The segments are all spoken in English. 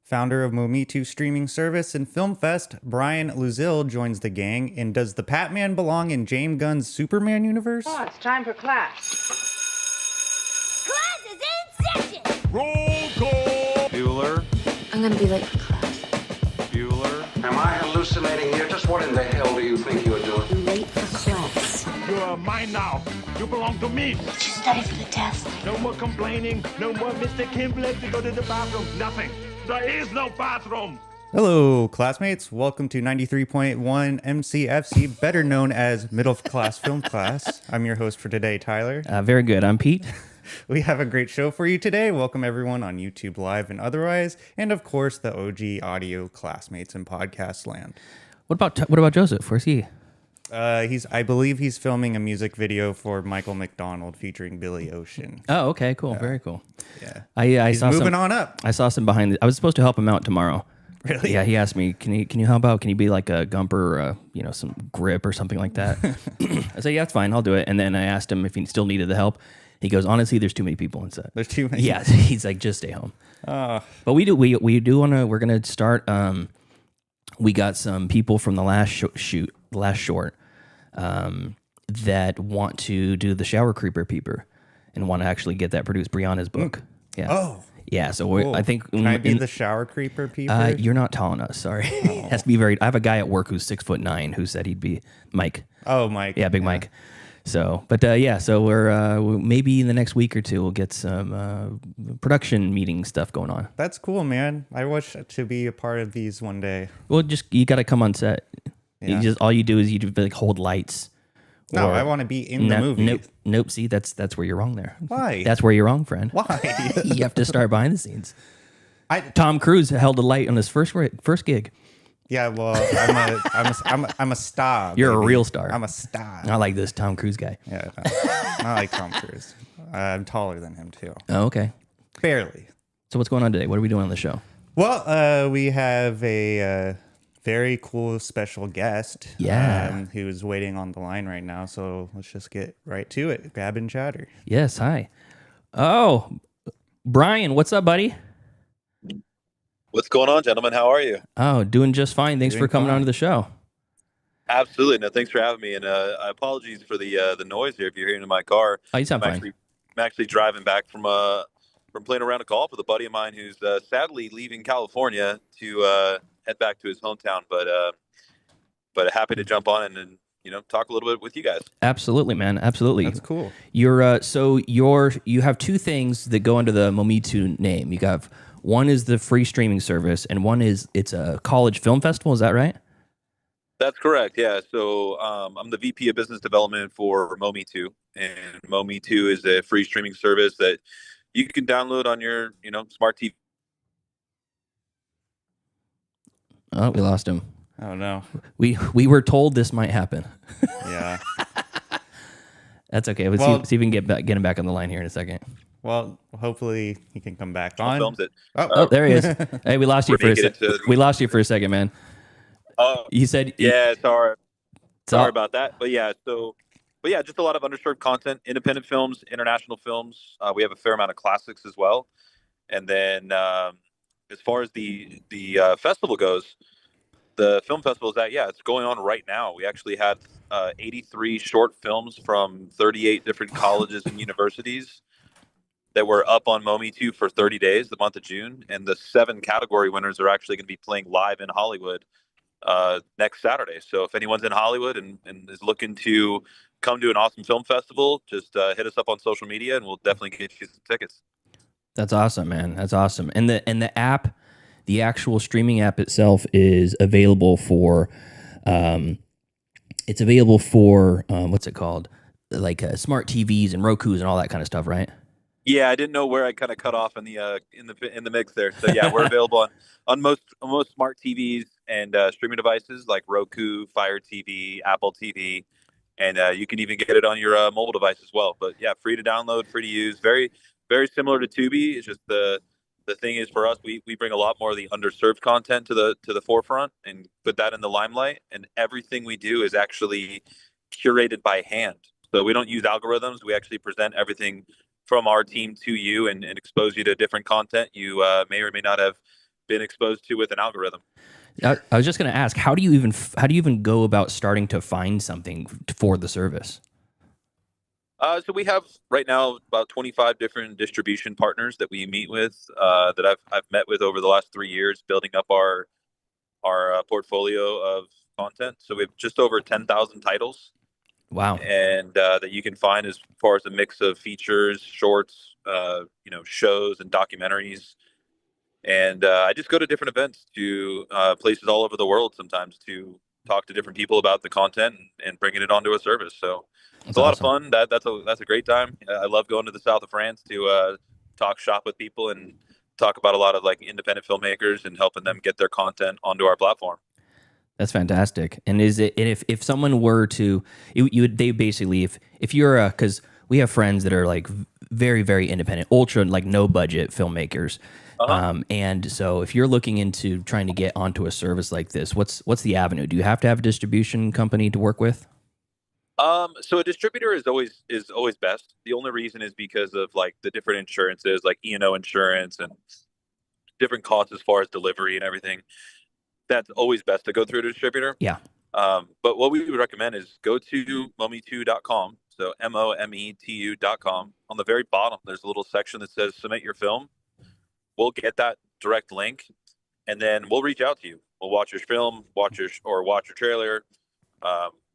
Founder of Mometu streaming service and film fest, Bryan Louzil joins the gang. And does the Batman belong in James Gunn's Superman universe? Oh, it's time for class. Class is in session! Roll call! Bueller? I'm gonna be late for class. Bueller? Am I hallucinating here? Just what in the hell do you think you're doing? I'm late for class. You are mine now. You belong to me. Did you study for the test? No more complaining. No more Mr. Kimblett to go to the bathroom. Nothing. There is no bathroom. Hello, classmates. Welcome to 93.1 MCFC, better known as Middle Class Film Class. I'm your host for today, Tyler. Very good. I'm Pete. We have a great show for you today. Welcome everyone on YouTube Live and otherwise, and of course the OG audio classmates in podcast land. What about Joseph? Where's he? I believe he's filming a music video for Michael McDonald featuring Billy Ocean. Oh, okay, cool, very cool. Yeah, I he's saw moving some, on up. I saw some behind. I was supposed to help him out tomorrow. Really? Yeah, he asked me, can you help out? Can you be like a gumper or some grip or something like that? I said, yeah, that's fine. I'll do it. And then I asked him if he still needed the help. He goes, honestly, there's too many people in set. There's too many. Yeah, he's like, just stay home. But we do want to. We're gonna start. We got some people from the last short, that want to do the shower creeper peeper and want to actually get that produced. Brianna's book. Yeah. Oh. Yeah. So Cool. I think Can I be the shower creeper peeper? you're not tall enough. Sorry. It has to be very. I have a guy at work who's 6'9" who said he'd be Mike. Oh, Mike. Yeah, Big Mike. So, but so we're maybe in the next week or two we'll get some production meeting stuff going on. That's cool, man. I wish to be a part of these one day. Well, you got to come on set. Yeah. All you do is you like hold lights. No, I want to be in the movie. Nope. See, that's where you're wrong there. Why? That's where you're wrong, friend. Why? You have to start behind the scenes. Tom Cruise held a light on his first gig. Yeah, well, I'm a star. You're a baby. real star. I'm a star. Not like this Tom Cruise guy. Yeah, not like Tom Cruise. I'm taller than him too. Oh, okay. Barely. So what's going on today? What are we doing on the show? Well, we have a very cool special guest. Yeah. Who's waiting on the line right now. So let's just get right to it. Grab and chatter. Yes. Hi. Oh, Brian, what's up, buddy? What's going on, gentlemen? How are you? Oh, doing just fine. Thanks for coming on to the show. Absolutely. No, thanks for having me. And apologies for the noise here if you're hearing in my car. Oh, you sound fine. I'm actually driving back from playing around a golf with a buddy of mine who's sadly leaving California to head back to his hometown. But happy to jump on and talk a little bit with you guys. Absolutely, man. Absolutely. That's cool. You have two things that go under the Mometu name. You got one is the free streaming service, and one is it's a college film festival. Is that right? That's correct. Yeah. So I'm the VP of Business Development for Mometu, and Mometu is a free streaming service that you can download on your smart TV. Oh, we lost him. Oh no. We were told this might happen. Yeah. That's okay. Let's see if we can get him back on the line here in a second. Well, hopefully he can come back on. Films it. Oh, there he is. Hey, we lost you for a second. We lost you for a second, man. Oh, you said yeah. Sorry about that. But yeah, just a lot of underserved content, independent films, international films. We have a fair amount of classics as well. And then as far as the festival goes, the film festival it's going on right now. We actually had 83 short films from 38 different colleges and universities that were up on Mometu for 30 days, the month of June. And the 7 category winners are actually going to be playing live in Hollywood next Saturday. So if anyone's in Hollywood and is looking to come to an awesome film festival, just hit us up on social media and we'll definitely get you some tickets. That's awesome, man. That's awesome. And the app, the actual streaming app itself is available for what's it called? Like smart TVs and Roku's and all that kind of stuff, right? Yeah, I didn't know where I kind of cut off in the mix there. So yeah, we're available on most smart TVs and streaming devices like Roku, Fire TV, Apple TV, and you can even get it on your mobile device as well. But yeah, free to download, free to use. Very, very similar to Tubi. It's just the thing is for us, we bring a lot more of the underserved content to the forefront and put that in the limelight. And everything we do is actually curated by hand. So we don't use algorithms. We actually present everything from our team to you and expose you to different content you may or may not have been exposed to with an algorithm. I was just going to ask, how do you even go about starting to find something for the service? So we have right now about 25 different distribution partners that we meet with, that I've met with over the last 3 years, building up our portfolio of content. So we have just over 10,000 titles. Wow. And that you can find as far as a mix of features, shorts, shows and documentaries. And I just go to different events, to places all over the world sometimes, to talk to different people about the content and bringing it onto a service. So it's a lot of fun. That's a great time. I love going to the south of France to talk shop with people and talk about a lot of like independent filmmakers and helping them get their content onto our platform. That's fantastic. And is it, and if someone were to, they basically, if you're because we have friends that are like very, very independent, ultra, like no budget filmmakers. And so if you're looking into trying to get onto a service like this, what's the avenue? Do you have to have a distribution company to work with? So a distributor is always best. The only reason is because of like the different insurances, like E&O insurance and different costs as far as delivery and everything. That's always best to go through a distributor. Yeah. But what we would recommend is go to mometu.com. So mometu.com. On the very bottom, there's a little section that says submit your film. We'll get that direct link, and then we'll reach out to you. We'll watch your film, watch your trailer,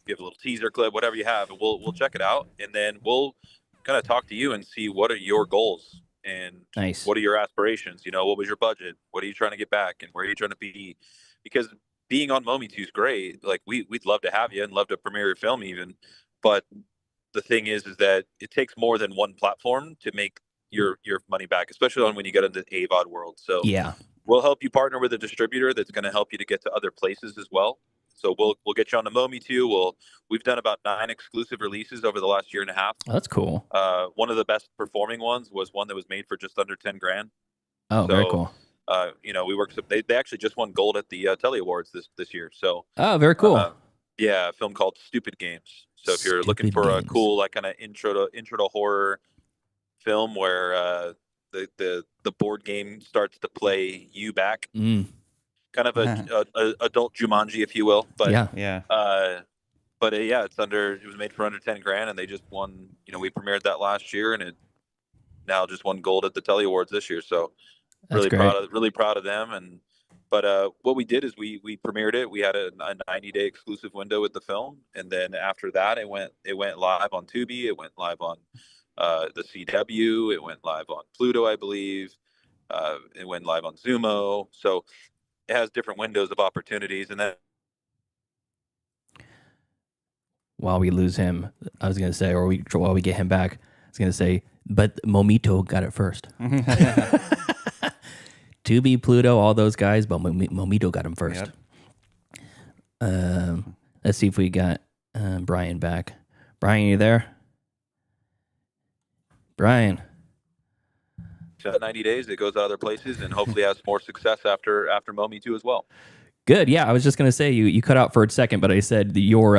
give a little teaser clip, whatever you have, and we'll check it out, and then we'll kind of talk to you and see what are your goals and what are your aspirations. What was your budget? What are you trying to get back, and where are you trying to be? Because being on Mometu is great. Like we'd love to have you and love to premiere your film even, but the thing is that it takes more than one platform to make your money back, especially when you get into the AVOD world. So yeah, we'll help you partner with a distributor that's going to help you to get to other places as well. So we'll get you on the Mometu. We've done about 9 exclusive releases over the last year and a half. Oh, that's cool. One of the best performing ones was one that was made for just under 10 grand. Oh, very cool. We worked. They actually just won gold at the Telly Awards this year. So oh, very cool. Yeah, a film called Stupid Games. So if you're looking for a cool like kind of intro to horror film where the board game starts to play you back, kind of a adult Jumanji, if you will. But yeah. It was made for under 10 grand, and they just won. We premiered that last year, and it now just won gold at the Telly Awards this year. So that's really proud of them. But what we did is we premiered it. We had a 90-day exclusive window with the film, and then after that, it went live on Tubi. It went live on the CW. It went live on Pluto, I believe. It went live on Zumo. So it has different windows of opportunities. And then while we lose him, I was going to say, while we get him back, I was going to say, but Mometu got it first. Tubi, Pluto, all those guys, but Mometu got him first. Yep. Let's see if we got Bryan back. Bryan, you there? Bryan. 90 days, it goes out other places, and hopefully has more success after Mometu as well. Good. Yeah, I was just going to say you cut out for a second, but I said your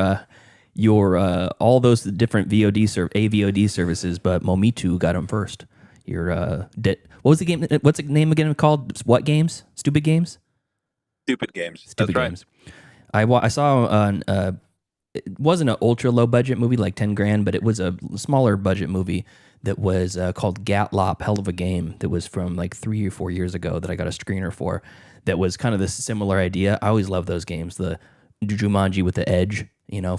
all those different AVOD services, but Mometu got them first. What was the game? What's the name again called? What games? Stupid Games? Stupid Games. Stupid That's Games. Right. I saw on it wasn't an ultra low budget movie like 10 grand, but it was a smaller budget movie that was called Gatlop, Hell of a Game, that was from like 3 or 4 years ago that I got a screener for, that was kind of this similar idea. I always love those games. The Jumanji with the edge,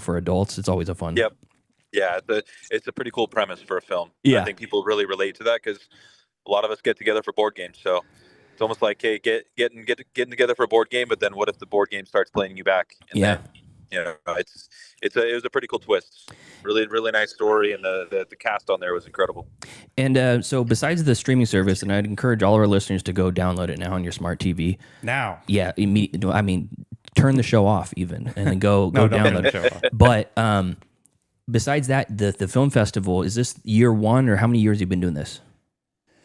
for adults. It's always a fun. Yep. Yeah, it's a pretty cool premise for a film. Yeah. I think people really relate to that because a lot of us get together for board games. So it's almost like, hey, getting together for a board game, but then what if the board game starts playing you back? And yeah. Then, it was a pretty cool twist. Really, really nice story, and the cast on there was incredible. And so besides the streaming service, and I'd encourage all our listeners to go download it now on your smart TV. Now. Yeah, I mean, turn the show off even, and then go download it. But besides that, the film festival, is this year 1, or how many years have you been doing this?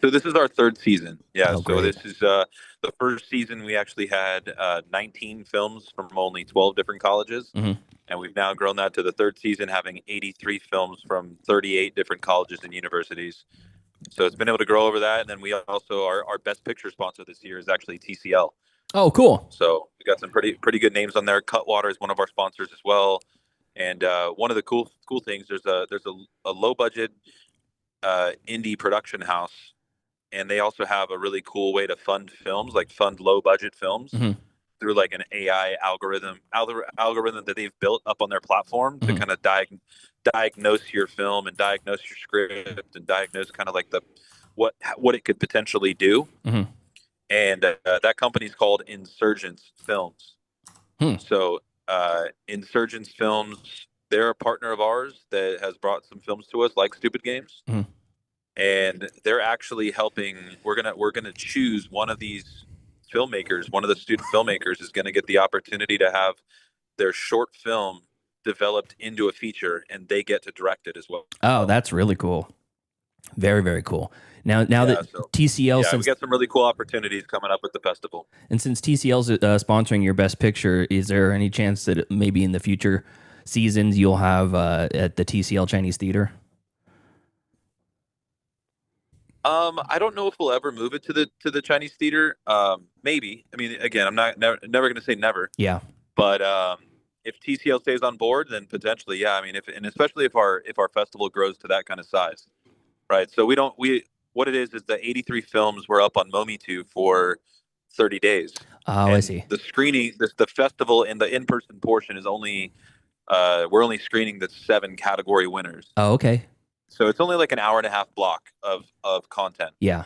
So this is our 3rd season. Yeah. Oh, so this is the first season. We actually had 19 films from only 12 different colleges, and we've now grown that to the 3rd season, having 83 films from 38 different colleges and universities. So it's been able to grow over that. And then we also our best picture sponsor this year is actually TCL. Oh, cool. So we got some pretty good names on there. Cutwater is one of our sponsors as well. And one of the cool things, there's a low budget indie production house, and they also have a really cool way to fund films, like fund low budget films Mhm. through like an AI algorithm that they've built up on their platform to Mhm. kind of diagnose your film and diagnose your script and diagnose kind of like the what it could potentially do. Mhm. And that company's called Insurgence Films. Hmm. So Insurgence Films, they're a partner of ours that has brought some films to us, like Stupid Games, Mhm. and they're actually helping. We're gonna choose one of these filmmakers. One of the student filmmakers is going to get the opportunity to have their short film developed into a feature, and they get to direct it as well. Oh, that's really cool. Very, very cool. Now Yeah, that so TCL, we got some really cool opportunities coming up with the festival. since TCL's sponsoring your Best Picture, is there any chance that maybe in the future seasons you'll have at the TCL Chinese Theater? I don't know if we'll ever move it to the Chinese theater. Maybe. I mean, again, I'm never going to say never. Yeah. But if TCL stays on board, then potentially, yeah. I mean, especially if our festival grows to that kind of size, right? So what it is the 83 films were up on Mometu for 30 days. Oh, and I see. The screening, the festival, and the in-person portion is only we're only screening the 7 category winners. Oh, okay. So it's only like an hour and a half block of content. Yeah,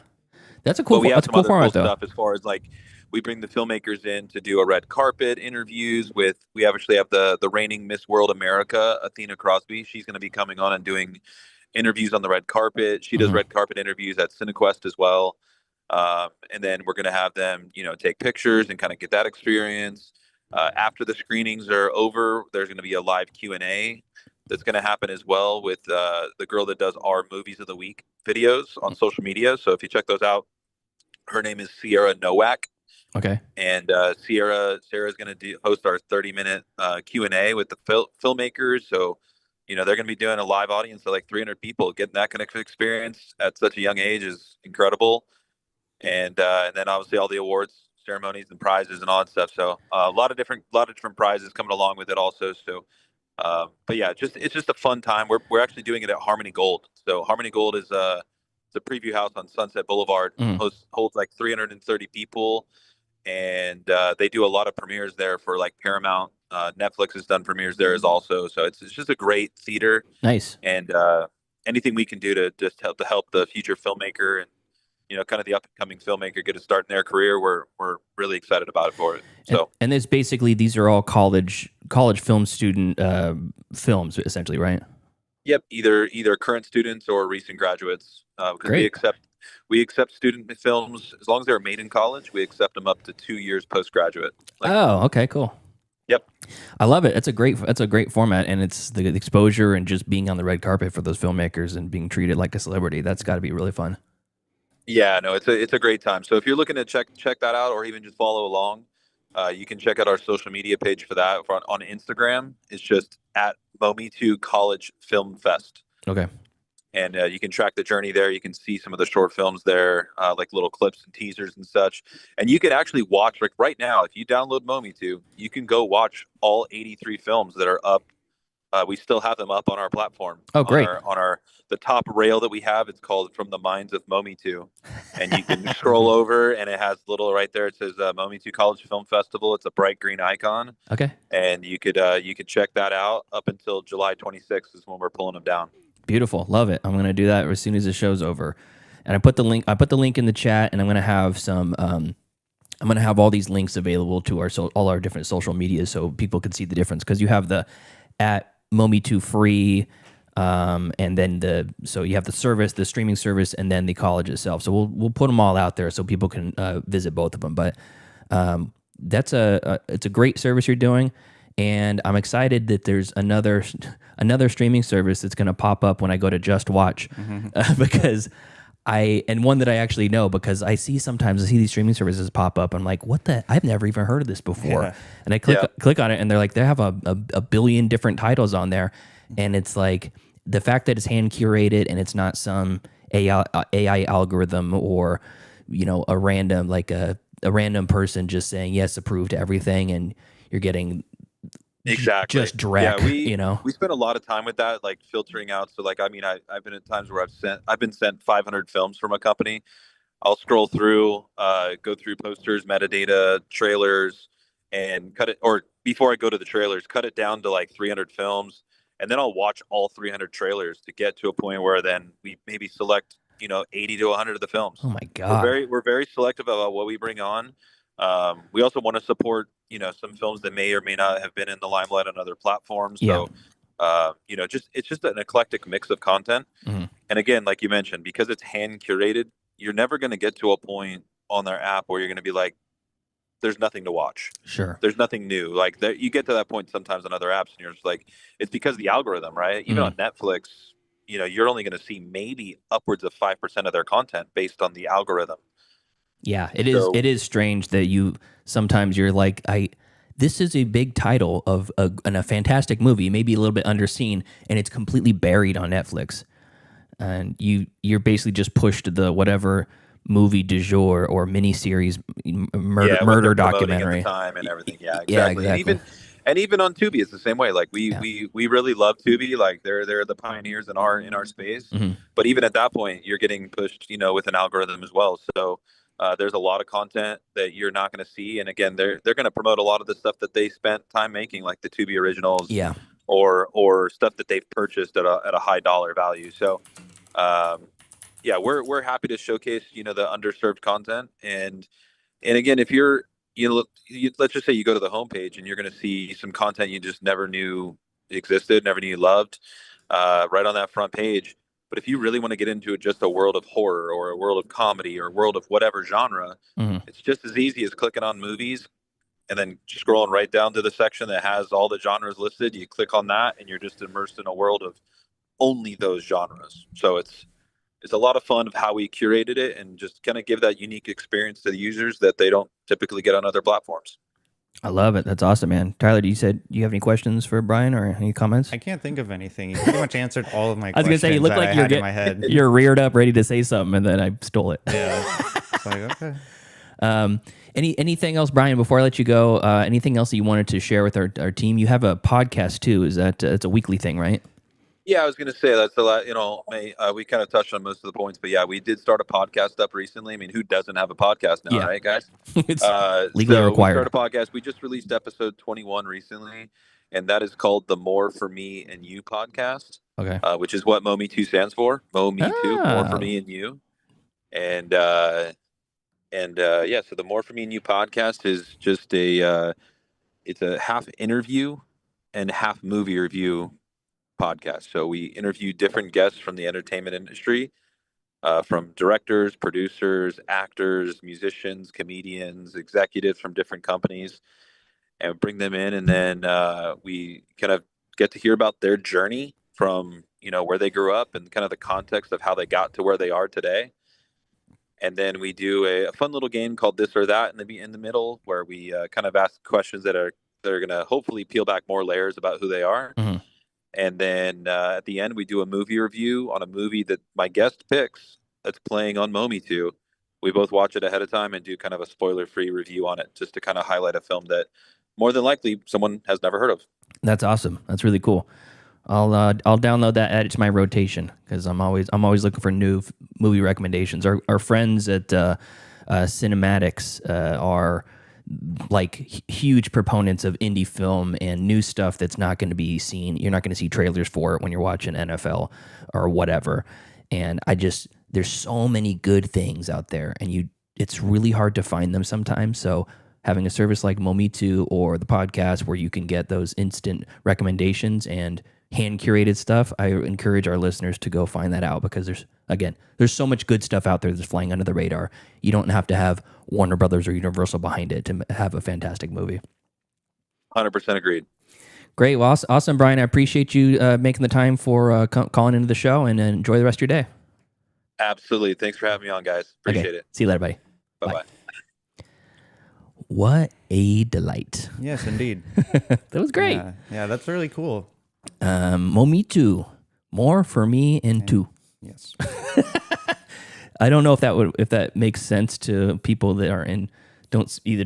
that's a cool. But we have That's a some cool other format, cool though. stuff as far as like we bring the filmmakers in to do a red carpet interviews with. We actually have the reigning Miss World America, Athena Crosby. She's going to be coming on and doing interviews on the red carpet. She does Mhm. red carpet interviews at CineQuest as well. And then we're going to have them, take pictures and kind of get that experience. After the screenings are over, there's going to be a live Q&A that's going to happen as well with the girl that does our movies of the week videos on social media. So if you check those out, her name is Sierra Nowak. Okay. And Sarah's going to host our 30-minute Q&A with the filmmakers. So, they're going to be doing a live audience of like 300 people. Getting that kind of experience at such a young age is incredible. And then obviously all the awards ceremonies and prizes and all that stuff. So a lot of different prizes coming along with it also. So, but yeah, it's just a fun time. We're actually doing it at Harmony Gold. So Harmony Gold is it's a preview house on Sunset Boulevard. Holds like 330 people, and they do a lot of premieres there for like Paramount. Netflix has done premieres there as also. So it's just a great theater. Nice. And anything we can do to just help the future filmmaker and kind of the up and coming filmmaker get a start in their career, we're really excited about it for it. So and there's basically these are all college film student films essentially, right? yep, either current students or recent graduates. Because Great. we accept student films as long as they're made in college. We accept them up to 2 years postgraduate. Oh, okay, cool. Yep. I love it. It's a great format, and it's the exposure and just being on the red carpet for those filmmakers and being treated like a celebrity. That's got to be really fun. Yeah, no, it's a great time. So if you're looking to check that out, or even just follow along, you can check out our social media page for that on Instagram. It's just at Mometu College Film Fest. Okay. And you can track the journey there. You can see some of the short films there, like little clips and teasers and such. And you can actually watch, like right now, if you download Mometu, you can go watch all 83 films that are up. We still have them up on our platform. Oh, great. On the top rail that we have, it's called From the Minds of Mometu. And you can scroll over, and it has little right there. It says Mometu College Film Festival. It's a bright green icon. Okay. And you could check that out up until July 26th is when we're pulling them down. Beautiful. Love it. I'm going to do that as soon as the show's over. And I put the link in the chat, and I'm going to have I'm going to have all these links available to all our different social media so people can see the difference, because you have the at Mometu free, and then so you have the service, the streaming service, and then the college itself. So we'll put them all out there so people can visit both of them. But it's a great service you're doing, and I'm excited that there's another streaming service that's going to pop up when I go to Just Watch, because and one that I actually know, because I see these streaming services pop up. I'm like, I've never even heard of this before. Yeah. And I click on it, and they're like, they have a billion different titles on there. And it's like the fact that it's hand curated and it's not some AI algorithm or, a random, like a a random person just saying yes, approve to everything, and you're getting Exactly. just direct. We spend a lot of time with that, like filtering out. So like, I mean, I've been at times where I've been sent 500 films from a company. I'll scroll through, go through posters, metadata, trailers, and cut it. Or before I go to the trailers, cut it down to like 300 films, and then I'll watch all 300 trailers to get to a point where then we maybe select 80 to 100 of the films. Oh my God. We're very selective about what we bring on. We also want to support some films that may or may not have been in the limelight on other platforms. Yeah. So it's just an eclectic mix of content. Mhm. And again, like you mentioned, because it's hand curated, you're never going to get to a point on their app where you're going to be like, there's nothing to watch. Sure. There's nothing new. Like you get to that point sometimes on other apps, and you're just like, it's because of the algorithm, right? Even on Netflix, you're only going to see maybe upwards of 5% of their content based on the algorithm. Yeah, it is strange that sometimes you're like, this is a big title of a fantastic movie, maybe a little bit underseen, and it's completely buried on Netflix. And you're basically just pushed to the whatever movie du jour or miniseries murder documentary at the time and everything. Yeah, exactly. Yeah, exactly. And even on Tubi, it's the same way. Like we really love Tubi. Like they're the pioneers in our space. Mm-hmm. But even at that point, you're getting pushed, with an algorithm as well. So there's a lot of content that you're not going to see. And again, they're going to promote a lot of the stuff that they spent time making, like the Tubi originals. Yeah. Or stuff that they've purchased at a high dollar value. So, we're happy to showcase the underserved content. And again, if you're let's just say you go to the homepage and you're going to see some content you just never knew existed, never knew you loved, right on that front page. But if you really want to get into just a world of horror or a world of comedy or a world of whatever genre, it's just as easy as clicking on movies. And then scrolling right down to the section that has all the genres listed, you click on that, and you're just immersed in a world of only those genres. So it's a lot of fun of how we curated it, and just kind of give that unique experience to the users that they don't typically get on other platforms. I love it. That's awesome, man. Tyler, you said you have any questions for Bryan or any comments? I can't think of anything. You pretty much answered all of my I was going questions. to say, you look that like I you're had in my head. you're reared up ready to say something, and then I stole it. Yeah. It's like, okay. Anything else, Bryan, before I let you go, anything else that you wanted to share with our team? You have a podcast too. Is that it's a weekly thing, right? Yeah, I was going to say that's a lot. We kind of touched on most of the points, but yeah, we did start a podcast up recently. I mean, who doesn't have a podcast now, right, guys? It's legally required. We started a podcast. We just released episode 21 recently, and that is called the More for Me and You podcast. Okay. Which is what Mometu stands for. Mometu, More for Me and You, and so the More for Me and You podcast is just it's a half interview and half movie review podcast. So we interview different guests from the entertainment industry, from directors, producers, actors, musicians, comedians, executives from different companies, and bring them in. And then we kind of get to hear about their journey from, where they grew up and kind of the context of how they got to where they are today. And then we do a fun little game called This or That in the middle, where we kind of ask questions that are going to hopefully peel back more layers about who they are. Mm-hmm. And then at the end, we do a movie review on a movie that my guest picks that's playing on Mometu. We both watch it ahead of time and do kind of a spoiler-free review on it, just to kind of highlight a film that more than likely someone has never heard of. That's awesome. That's really cool. I'll download that, add it to my rotation, because I'm always looking for new movie recommendations. Our friends at Cinematics are like huge proponents of indie film and new stuff that's not going to be seen. You're not going to see trailers for it when you're watching NFL or whatever. And there's so many good things out there, and it's really hard to find them sometimes. So having a service like Mometu or the podcast where you can get those instant recommendations and hand curated stuff, I encourage our listeners to go find that out, because there's so much good stuff out there that's flying under the radar. You don't have to have Warner Brothers or Universal behind it to have a fantastic movie. 100% agreed. Great. Well, awesome, Bryan. I appreciate you making the time for calling into the show, and enjoy the rest of your day. Absolutely. Thanks for having me on, guys. Appreciate it. See you later, buddy. Bye-bye. What a delight. Yes, indeed. That was great. Yeah, that's really cool. Mometu, More for Me and Two. Yes. I don't know if that makes sense to people that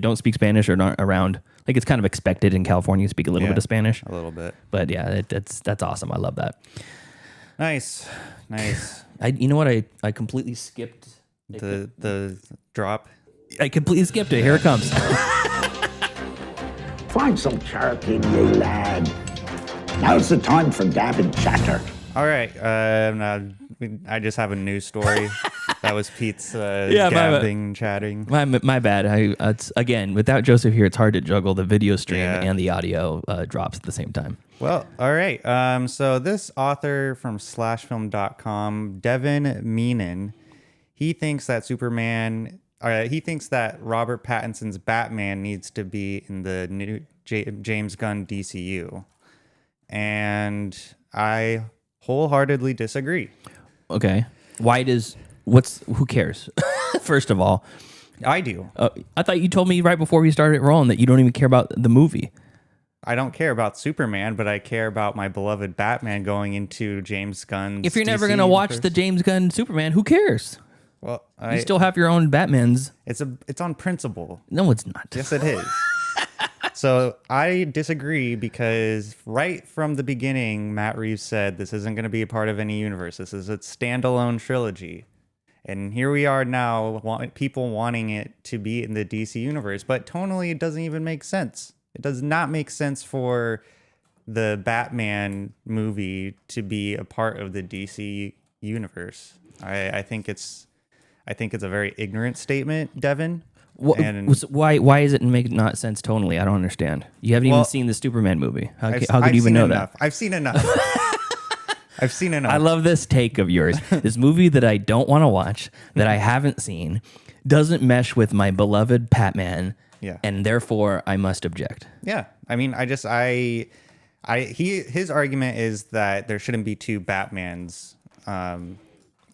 don't speak Spanish or not around. Like it's kind of expected in California to speak a little bit of Spanish. A little bit. But yeah, that's awesome. I love that. Nice. You know what? I completely skipped The drop. I completely skipped it. Here it comes. Find some charity, ye lad. Now's the time for gab and chatter. All right. I just have a news story. That was Pete's gabbing, chatting. My bad. It's, again, without Joseph here, it's hard to juggle the video stream and the audio drops at the same time. Well, all right. So this author from slashfilm.com, Devin Meenan, he thinks that he thinks that Robert Pattinson's Batman needs to be in the new James Gunn DCU. And I wholeheartedly disagree. Okay. Who cares? First of all, I do. I thought you told me right before we started rolling that you don't even care about the movie. I don't care about Superman, but I care about my beloved Batman going into James Gunn's If you're never DC going to watch universe. the James Gunn Superman, who cares? Well, You still have your own Batmans. it's on principle. No, it's not. Yes, it is. So I disagree because right from the beginning, Matt Reeves said this isn't going to be a part of any universe. This is a standalone trilogy. And here we are now, people wanting it to be in the DC universe. But tonally, it doesn't even make sense. It does not make sense for the Batman movie to be a part of the DC universe. I think it's a very ignorant statement, Devin. Why is it make not sense tonally? I don't understand. You haven't even seen the Superman movie. How could you even know that? I've seen enough. I've seen enough. I love this take of yours. This movie that I don't want to watch, that I haven't seen, doesn't mesh with my beloved Batman. Yeah. And therefore I must object. Yeah. I mean, his argument is that there shouldn't be two Batmans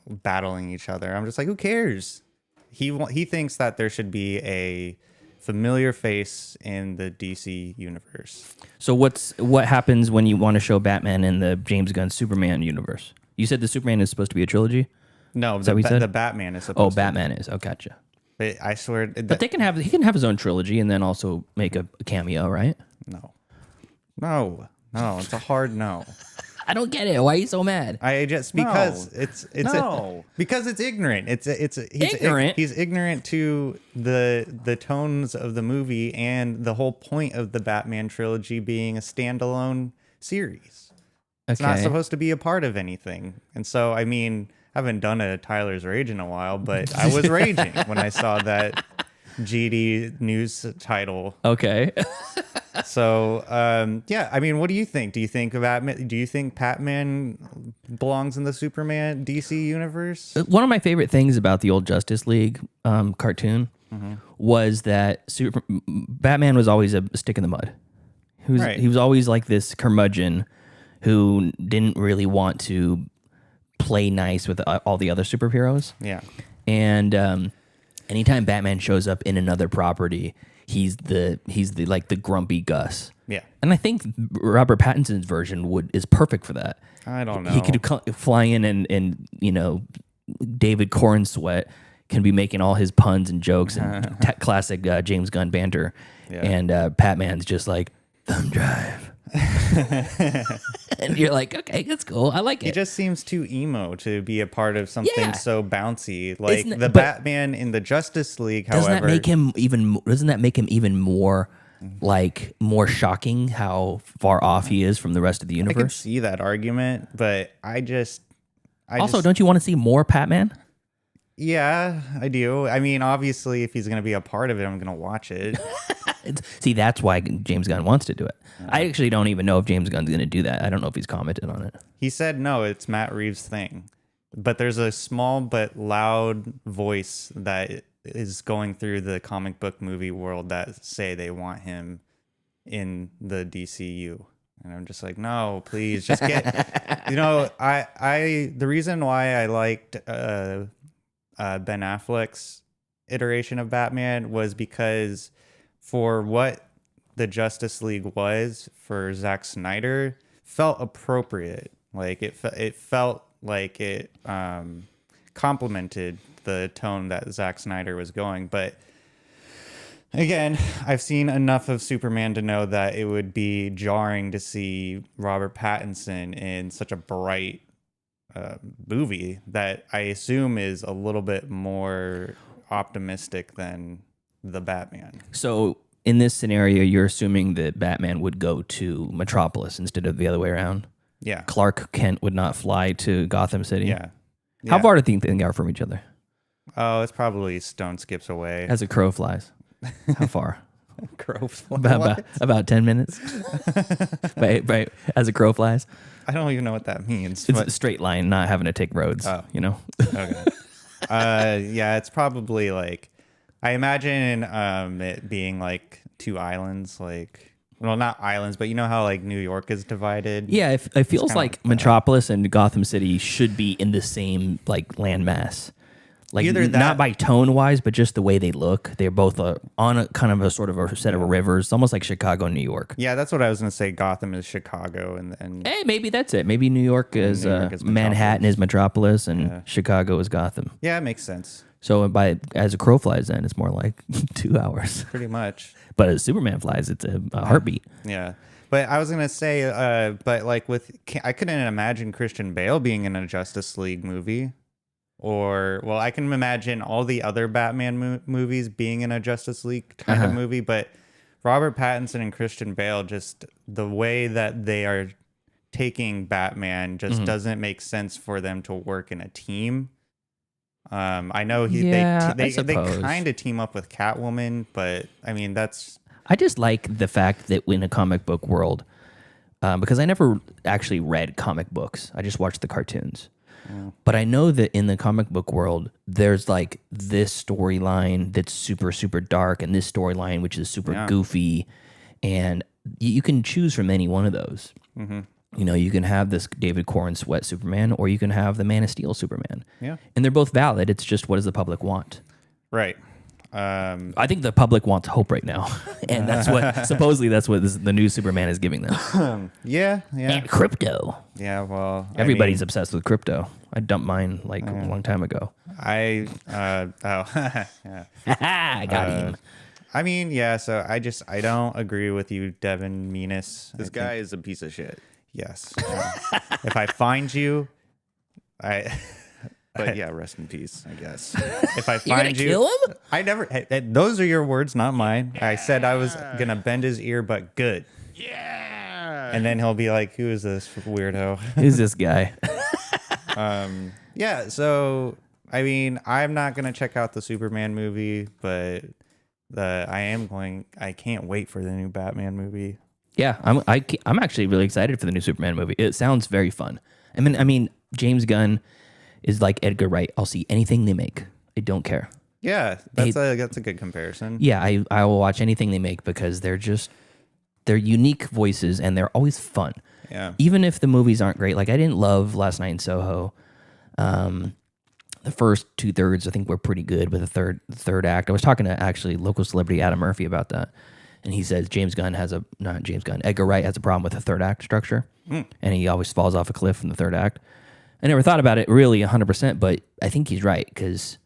battling each other. I'm just like, who cares? He thinks that there should be a familiar face in the DC universe. So what happens when you want to show Batman in the James Gunn Superman universe? You said the Superman is supposed to be a trilogy? No, that what you said? The Batman is supposed to. Batman is. Oh, gotcha. But I swear. But he can have his own trilogy and then also make a cameo, right? No, it's a hard no. I don't get it. Why are you so mad? Because it's ignorant. He's ignorant. He's ignorant to the tones of the movie and the whole point of the Batman trilogy being a standalone series. It's not supposed to be a part of anything. And so, I mean, I haven't done a Tyler's Rage in a while, but I was raging when I saw that GD news title. Okay. So, yeah, I mean, what do you think? Do you think Batman belongs in the Superman DC universe? One of my favorite things about the old Justice League cartoon was that Batman was always a stick in the mud. He was always like this curmudgeon who didn't really want to play nice with all the other superheroes. Yeah. And anytime Batman shows up in another property, he's the like the grumpy Gus. Yeah. And I think Robert Pattinson's version is perfect for that. I don't know. He could fly in and David Corn Sweat can be making all his puns and jokes and classic James Gunn banter. Yeah. And Batman's just like, thumb drive. And you're like, okay, that's cool. I like it. He just seems too emo to be a part of something so bouncy. Like Batman in the Justice League, however. Doesn't that make him even more like more shocking how far off he is from the rest of the universe? I can see that argument, but don't you want to see more Batman? Yeah, I do. I mean, obviously, if he's going to be a part of it, I'm going to watch it. See, that's why James Gunn wants to do it. I actually don't even know if James Gunn's going to do that. I don't know if he's commented on it. He said no, it's Matt Reeves' thing. But there's a small but loud voice that is going through the comic book movie world that say they want him in the DCU. And I'm just like, no, please, just get... the reason why I liked Ben Affleck's iteration of Batman was because for what the Justice League was for Zack Snyder felt appropriate. Like it felt like it complemented the tone that Zack Snyder was going. But Again, I've seen enough of Superman to know that it would be jarring to see Robert Pattinson in such a bright movie that I assume is a little bit more optimistic than the Batman. So in this scenario, you're assuming that Batman would go to Metropolis instead of the other way around. Yeah. Clark Kent would not fly to Gotham City. Yeah. How far do you think they are from each other? Oh, it's probably stone skips away. As a crow flies. How far? Crow about 10 minutes. right. As a crow flies. I don't even know what that means. It's a straight line, not having to take roads. You know. Okay. Yeah, it's probably like I imagine it being like two islands, like well, not islands, but you know how like New York is divided. Yeah, it feels kinda like Metropolis and Gotham City should be in the same like landmass. Like Either that- not by tone wise, but just the way they look. They're both on a kind of a sort of a set of rivers, almost like Chicago and New York. Yeah, that's what I was gonna say. Gotham is Chicago, and Hey, maybe that's it. Maybe New York is, New York is Manhattan is Metropolis, and Chicago is Gotham. yeah, it makes sense. So as a crow flies, then it's more like 2 hours. Pretty much. But as Superman flies, it's a heartbeat. Yeah. But I was gonna say, but like I couldn't imagine Christian Bale being in a Justice League movie. Or, well, I can imagine all the other Batman movies being in a Justice League kind of movie, but Robert Pattinson and Christian Bale, just the way that they are taking Batman just doesn't make sense for them to work in a team. I know they kind of team up with Catwoman, but I mean, I just like the fact that in a comic book world, because I never actually read comic books, I just watched the cartoons. But I know that in the comic book world, there's like this storyline that's super, super dark and this storyline, which is super goofy. And you can choose from any one of those. Mm-hmm. You know, you can have this David Corn Sweat Superman, or you can have the Man of Steel Superman. Yeah. And they're both valid. It's just, what does the public want? Right. I think the public wants hope right now. And that's what, supposedly that's what the new Superman is giving them. Yeah. And crypto. Yeah, well, everybody's obsessed with crypto. I dumped mine like a long time ago. Yeah. I got him. I mean, yeah, so I don't agree with you, Devin Menis. This guy is a piece of shit. Yes. If I find you, But yeah, rest in peace, I guess. If I find you, kill him? I never. Those are your words, not mine. I said I was gonna bend his ear, but good. Yeah. And then he'll be like, "Who is this weirdo? Who's this guy?" Yeah. So I mean, I'm not gonna check out the Superman movie, but I am going. I can't wait for the new Batman movie. Yeah, I'm actually really excited for the new Superman movie. It sounds very fun. I mean, James Gunn is like Edgar Wright. I'll see anything they make. I don't care. Yeah, that's a good comparison. Yeah, I will watch anything they make because they're unique voices and they're always fun. Yeah. Even if the movies aren't great. Like I didn't love Last Night in Soho. The first 2/3 I think were pretty good, but the third act. I was talking to actually local celebrity Adam Murphy about that. And he says Edgar Wright has a problem with the third act structure. And he always falls off a cliff in the third act. I never thought about it really 100%, but I think he's right because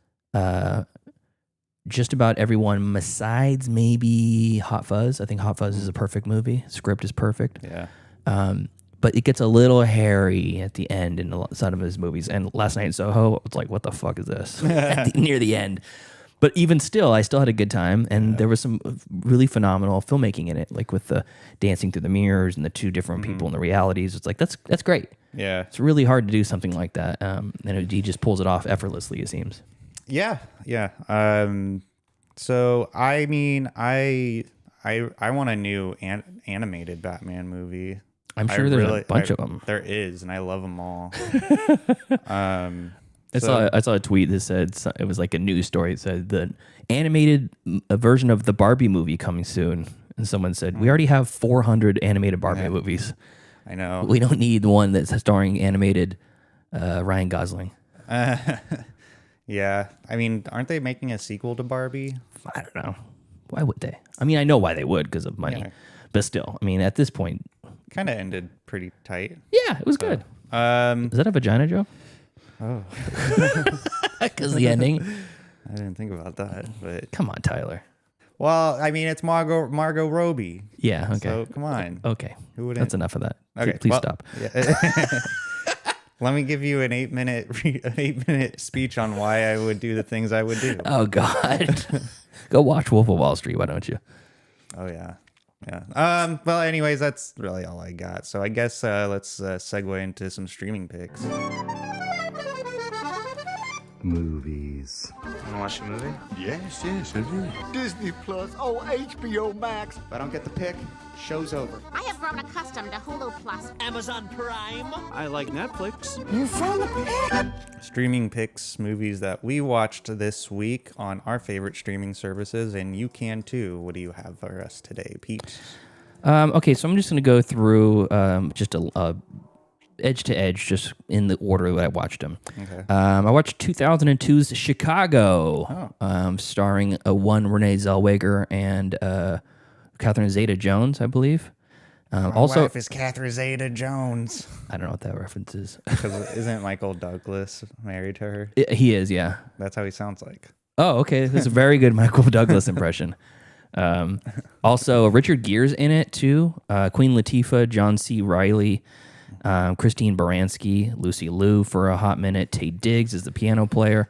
just about everyone besides maybe Hot Fuzz. I think Hot Fuzz is a perfect movie. Script is perfect. Yeah. But it gets a little hairy at the end in some of his movies. And Last Night in Soho, it's like, what the fuck is this? Near the end. But even still, I still had a good time. And there was some really phenomenal filmmaking in it, like with the dancing through the mirrors and the two different people and the realities. It's like, that's great. Yeah. It's really hard to do something like that. And he just pulls it off effortlessly, it seems. Yeah. So, I mean, I want a new animated Batman movie. I'm sure there's a bunch of them. There is, and I love them all. I saw a tweet that said, it was like a news story. It said the animated version of the Barbie movie coming soon. And someone said, we already have 400 animated Barbie movies. I know. We don't need one that's starring animated Ryan Gosling. Yeah. I mean, aren't they making a sequel to Barbie? I don't know. Why would they? I mean, I know why they would because of money. Yeah. But still, I mean, at this point. Kind of ended pretty tight. Yeah, it was good. Is that a vagina joke? Oh. Because the ending. I didn't think about that. But come on, Tyler. Well, I mean, it's Margot Robbie. Yeah. Okay. So come on. Okay. Who wouldn't? That's enough of that. Okay, Please well, stop. Yeah. Let me give you an 8-minute speech on why I would do the things I would do. Oh God. Go watch Wolf of Wall Street. Why don't you? Oh yeah. Yeah. Well, anyways, that's really all I got. So I guess let's segue into some streaming picks. Movies. Wanna watch a movie? Yes, I do. Disney Plus. Oh, HBO Max. If I don't get the pick, show's over. I have grown accustomed to Hulu Plus. Amazon Prime. I like Netflix. You found the pick. Streaming picks, movies that we watched this week on our favorite streaming services, and you can too. What do you have for us today, Pete? Okay, so I'm just going to go through just a edge to edge, just in the order that I watched them. Okay. I watched 2002's Chicago, starring one Renee Zellweger and Catherine Zeta-Jones, I believe. Also, wife is Catherine Zeta-Jones. I don't know what that reference is. Because isn't Michael Douglas married to her? He is, yeah. That's how he sounds like. Oh, okay. That's a very good Michael Douglas impression. Also, Richard Gere's in it too. Queen Latifah, John C. Reilly, Christine Baranski, Lucy Liu for a hot minute. Taye Diggs is the piano player.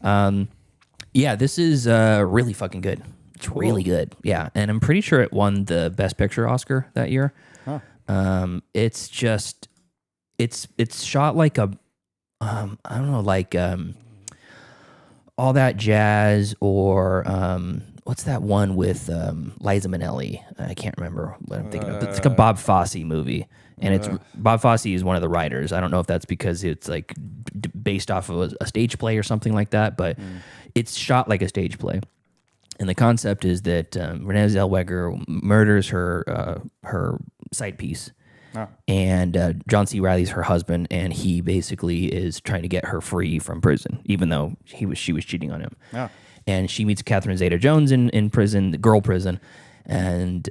Yeah, this is really fucking good. It's really good. Yeah, and I'm pretty sure it won the Best Picture Oscar that year. Huh. It's just, it's shot like a, I don't know, like All That Jazz or what's that one with Liza Minnelli? I can't remember what I'm thinking of. It's like a Bob Fosse movie. And it's Bob Fosse is one of the writers. I don't know if that's because it's like based off of a stage play or something like that, but it's shot like a stage play. And the concept is that Renee Zellweger murders her side piece, and John C. Reilly's her husband, and he basically is trying to get her free from prison, even though she was cheating on him. Oh. And she meets Catherine Zeta-Jones in prison, the girl prison, and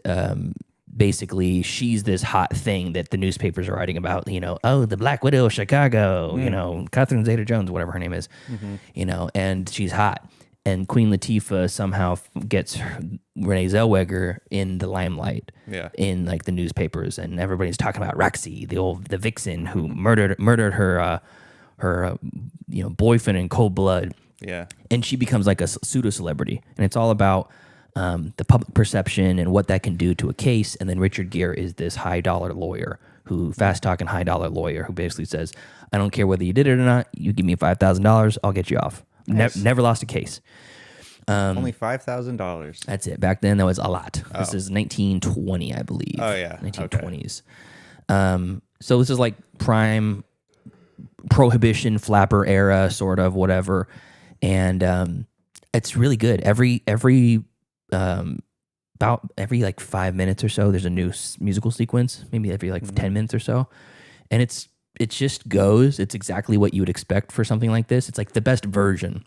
basically she's this hot thing that the newspapers are writing about, oh, the Black Widow of Chicago, Catherine Zeta-Jones, whatever her name is, and she's hot. And Queen Latifah somehow gets Renee Zellweger in the limelight, in like the newspapers, and everybody's talking about Roxy, the vixen who murdered her boyfriend in cold blood. Yeah, and she becomes like a pseudo celebrity, and it's all about the public perception and what that can do to a case. And then Richard Gere is this high dollar lawyer fast talking high dollar lawyer who basically says, I don't care whether you did it or not. You give me $5,000, I'll get you off. Nice. Never lost a case. Only $5,000. That's it. Back then, that was a lot. This is 1920, I believe. Oh, yeah. 1920s. Okay. So this is like prime prohibition flapper era, sort of, whatever. And it's really good. About every like 5 minutes or so, there's a new musical sequence, maybe every like 10 minutes or so. And it just goes. It's exactly what you would expect for something like this. It's like the best version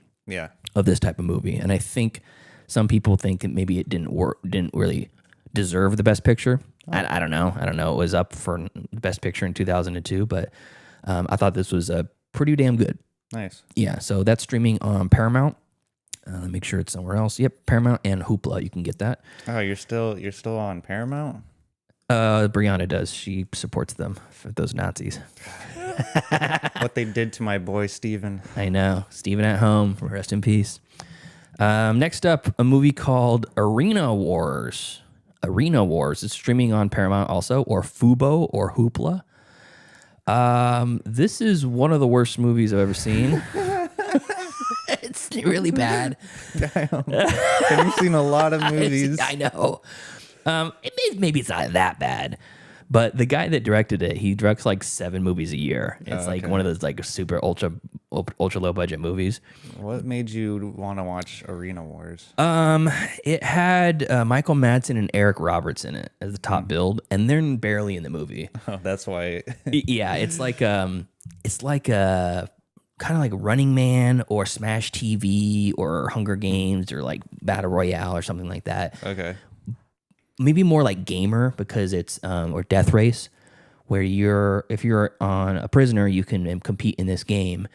of this type of movie. And I think some people think that maybe it didn't really deserve the Best Picture. I don't know. It was up for the Best Picture in 2002, but I thought this was pretty damn good. Nice. Yeah, so that's streaming on Paramount. Let me make sure it's somewhere else. Yep, Paramount and Hoopla. You can get that. Oh, you're still on Paramount? Brianna does. She supports them for those Nazis. What they did to my boy Steven. I know. Steven at home. Rest in peace. Next up, a movie called Arena Wars. Arena Wars is streaming on Paramount also, or Fubo or Hoopla. This is one of the worst movies I've ever seen. It's really bad. Have you seen a lot of movies? I know. Maybe it's not that bad, but the guy that directed it, he directs like 7 movies a year. It's like one of those like super ultra low budget movies. What made you want to watch Arena Wars? It had Michael Madsen and Eric Roberts in it as the top build, and they're barely in the movie. Oh, that's why. Yeah, it's like a kind of like Running Man or Smash TV or Hunger Games or like Battle Royale or something like that. Okay. Maybe more like Gamer, because it's or Death Race, where if you're on a prisoner, you can compete in this game,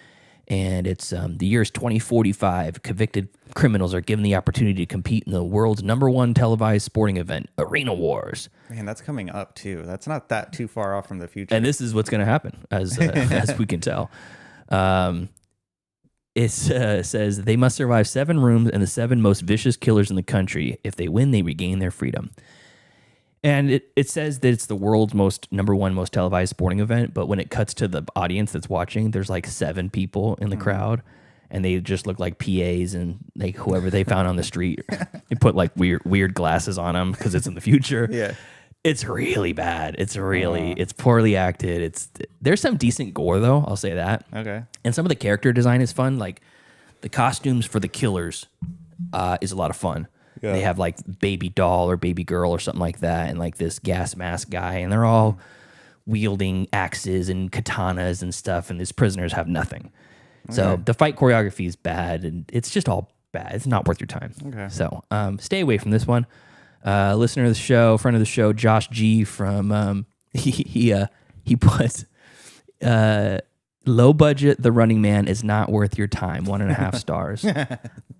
And it's the year's 2045. Convicted criminals are given the opportunity to compete in the world's #1 televised sporting event, Arena Wars. Man, that's coming up too. That's not that too far off from the future. And this is what's going to happen, as we can tell. It says they must survive 7 rooms and the 7 most vicious killers in the country. If they win, they regain their freedom. And it says that it's the world's #1 most televised sporting event, but when it cuts to the audience that's watching, there's like 7 people in the crowd, and they just look like PAs and like whoever they found on the street. They put like weird glasses on them because it's in the future. Yeah. It's really bad. It's poorly acted. There's some decent gore though, I'll say that. Okay. And some of the character design is fun. Like the costumes for the killers is a lot of fun. Yeah. They have like baby doll or baby girl or something like that, and like this gas mask guy, and they're all wielding axes and katanas and stuff, and these prisoners have nothing. Okay. So the fight choreography is bad, and it's just all bad. It's not worth your time. Okay. So stay away from this one. Listener of the show, friend of the show, Josh G from he put low budget The Running Man is not worth your time. 1.5 stars.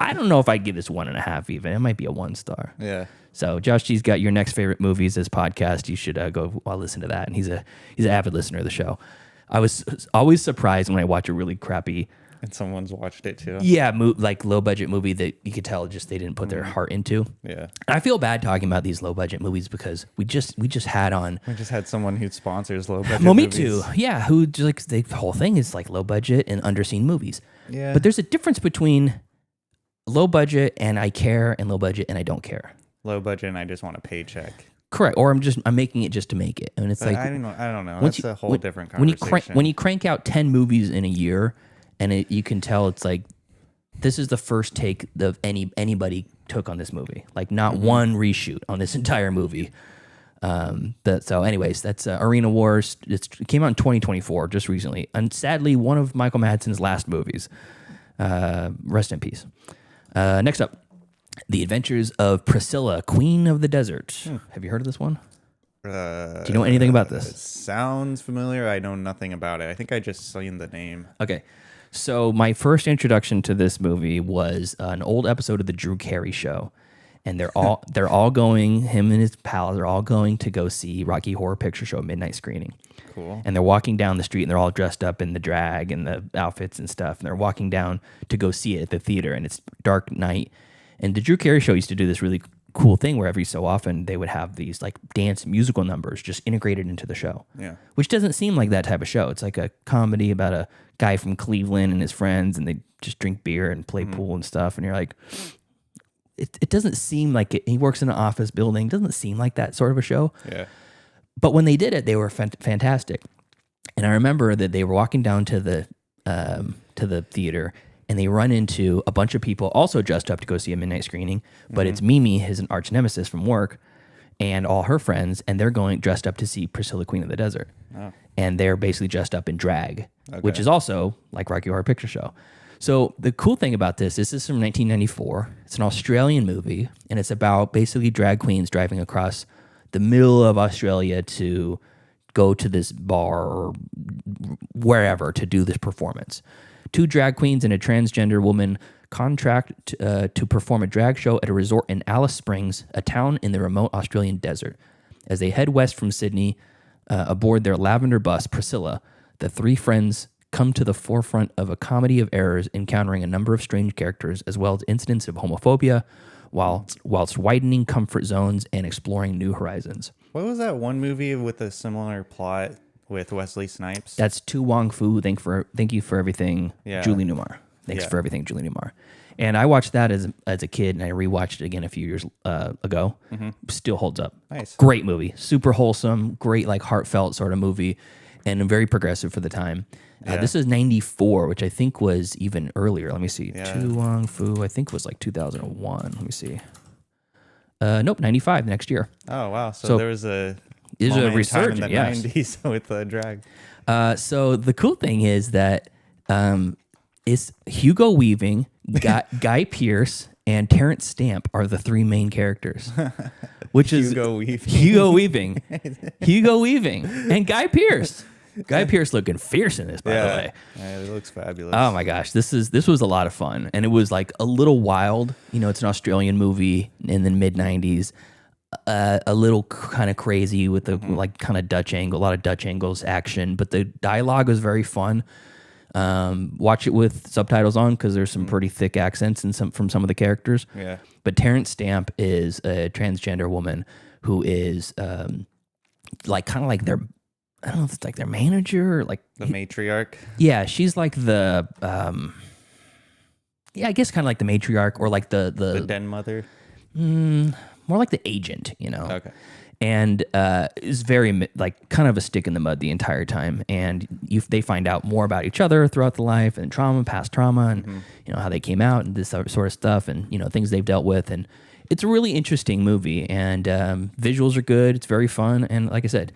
I don't know if I'd give this 1.5 even. It might be a 1 star. Yeah. So Josh G's got your next favorite movies as podcast. You should go listen to that. And he's an avid listener of the show. I was always surprised when I watch a really crappy. And someone's watched it too. Yeah, like low budget movie that you could tell just they didn't put their heart into. Yeah. And I feel bad talking about these low budget movies because we just had someone who sponsors low budget Mometu, movies. yeah, who like the whole thing is like low budget and underseen movies. Yeah. But there's a difference between low budget and I care and low budget and I don't care. Low budget and I just want a paycheck. Correct. Or I'm making it just to make it. And it's but like I don't know. That's a whole different conversation. When you crank out 10 movies in a year, and you can tell it's like this is the first take that anybody took on this movie. Like not one reshoot on this entire movie. So anyways, that's Arena Wars. It came out in 2024, just recently, and sadly one of Michael Madsen's last movies. Rest in peace. Next up, The Adventures of Priscilla, Queen of the Desert. Have you heard of this one? Do you know anything about this? It sounds familiar. I know nothing about it. I think I just seen the name. Okay. So my first introduction to this movie was an old episode of the Drew Carey Show, and they're all going. Him and his pals are all going to go see Rocky Horror Picture Show midnight screening. Cool. And they're walking down the street, and they're all dressed up in the drag and the outfits and stuff. And they're walking down to go see it at the theater, and it's dark night. And the Drew Carey Show used to do this really cool thing where every so often they would have these like dance musical numbers just integrated into the show. Yeah. Which doesn't seem like that type of show. It's like a comedy about a guy from Cleveland and his friends, and they just drink beer and play pool and stuff. And you're like, it doesn't seem like it. He works in an office building. It doesn't seem like that sort of a show. Yeah. But when they did it, they were fantastic. And I remember that they were walking down to the theater, and they run into a bunch of people also dressed up to go see a midnight screening. But it's Mimi, his arch nemesis from work, and all her friends, and they're going dressed up to see Priscilla, Queen of the Desert. Oh. And they're basically dressed up in drag, which is also like Rocky Horror Picture Show. So the cool thing about this is from 1994. It's an Australian movie, and it's about basically drag queens driving across the middle of Australia to go to this bar or wherever to do this performance. 2 drag queens and a transgender woman contract to perform a drag show at a resort in Alice Springs, a town in the remote Australian desert. As they head west from Sydney aboard their lavender bus, Priscilla, the 3 friends come to the forefront of a comedy of errors, encountering a number of strange characters as well as incidents of homophobia, whilst widening comfort zones and exploring new horizons. What was that one movie with a similar plot with Wesley Snipes? That's Tu Wong Fu. Thank you for everything, yeah. Julie Newmar. Thanks for everything, Julie Newmar. And I watched that as a kid, and I rewatched it again a few years ago. Mm-hmm. Still holds up. Nice. Great movie. Super wholesome. Great, like heartfelt sort of movie, and very progressive for the time. Yeah. This is 94, which I think was even earlier. Let me see. Yeah. Tu Wong Fu, I think was like 2001. Let me see. Nope, 95 next year. Oh, wow. So there was a resurgence in the 90s with the drag. So the cool thing is that it's Hugo Weaving, Guy Pearce, and Terrence Stamp are the 3 main characters. Which is Hugo Weaving. Hugo Weaving, and Guy Pearce. Guy Pearce looking fierce in this, by the way. Yeah, it looks fabulous. Oh my gosh, this was a lot of fun, and it was like a little wild. You know, it's an Australian movie in the mid '90s, a little kind of crazy with the like kind of Dutch angle, a lot of Dutch angles, action, but the dialogue was very fun. Watch it with subtitles on because there's some pretty thick accents from some of the characters. Yeah. But Terrence Stamp is a transgender woman who is like kind of like their, I don't know if it's like their manager or like The matriarch. yeah, she's like the yeah, I guess kind of like the matriarch or like the den mother. More like the agent, you know. Okay. And is very like kind of a stick in the mud the entire time, and they find out more about each other throughout the life and past trauma, and you know how they came out and this sort of stuff, and you know things they've dealt with, and it's a really interesting movie, and visuals are good. It's very fun, and like I said,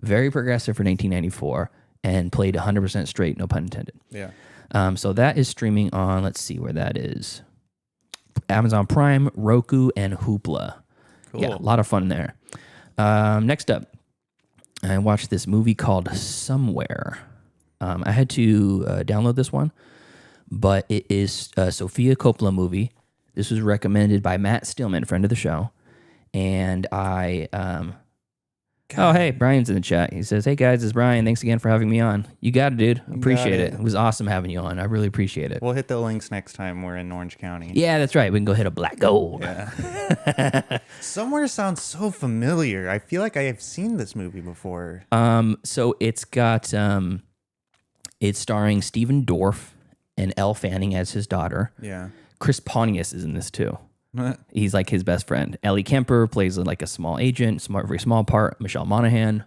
very progressive for 1994, and played 100% straight, no pun intended. Yeah. So that is streaming on. Let's see where that is. Amazon Prime, Roku, and Hoopla. Cool. Yeah, a lot of fun there. Next up, I watched this movie called Somewhere. I had to download this one, but it is a Sofia Coppola movie. This was recommended by Matt Stillman, friend of the show, and I Oh, hey, Brian's in the chat. He says, hey, guys, it's Brian. Thanks again for having me on. You got it, dude. Appreciate it. It was awesome having you on. I really appreciate it. We'll hit the links next time we're in Orange County. Yeah, that's right. We can go hit a black gold. Yeah. Somewhere sounds so familiar. I feel like I have seen this movie before. So it's got, it's starring Stephen Dorff and Elle Fanning as his daughter. Yeah. Chris Pontius is in this too. He's like his best friend. Ellie Kemper plays like a small agent, very small part. Michelle Monaghan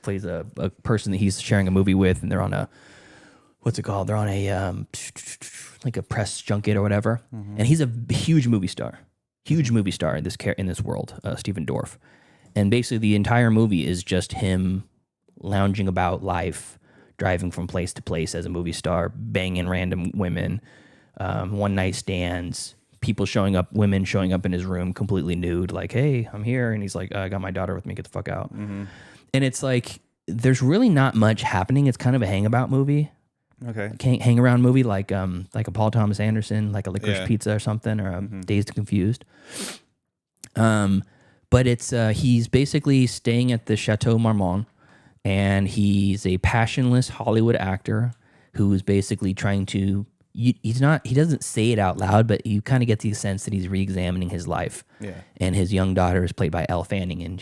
plays a person that he's sharing a movie with, and they're on a, what's it called? They're on a like a press junket or whatever. Mm-hmm. And he's a huge movie star in this world, Stephen Dorff. And basically the entire movie is just him lounging about life, driving from place to place as a movie star, banging random women, one night stands. Women showing up in his room completely nude, like, hey, I'm here. And he's like, I got my daughter with me, get the fuck out. Mm-hmm. And it's like, there's really not much happening. It's kind of a hangabout movie. Okay. Hang around movie like a Paul Thomas Anderson, like a Licorice Pizza or something, or a Dazed and Confused. But it's, he's basically staying at the Chateau Marmont, and he's a passionless Hollywood actor who is basically trying to, he doesn't say it out loud, but you kind of get the sense that he's re-examining his life. Yeah. And his young daughter is played by Elle Fanning, and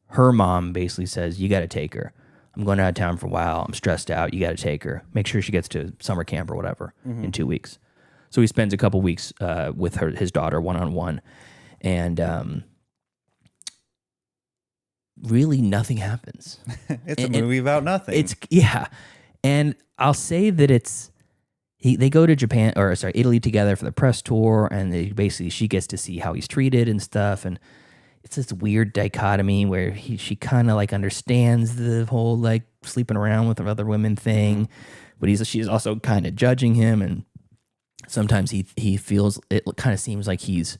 her mom basically says, you got to take her. I'm going out of town for a while. I'm stressed out. You got to take her. Make sure she gets to summer camp or whatever in 2 weeks. So he spends a couple weeks with his daughter one-on-one, and really nothing happens. It's a movie about nothing. And I'll say that they go to Italy together for the press tour, and she gets to see how he's treated and stuff, and it's this weird dichotomy where she kind of like understands the whole like sleeping around with other women thing, but she's also kind of judging him, and sometimes he feels, it kind of seems like he's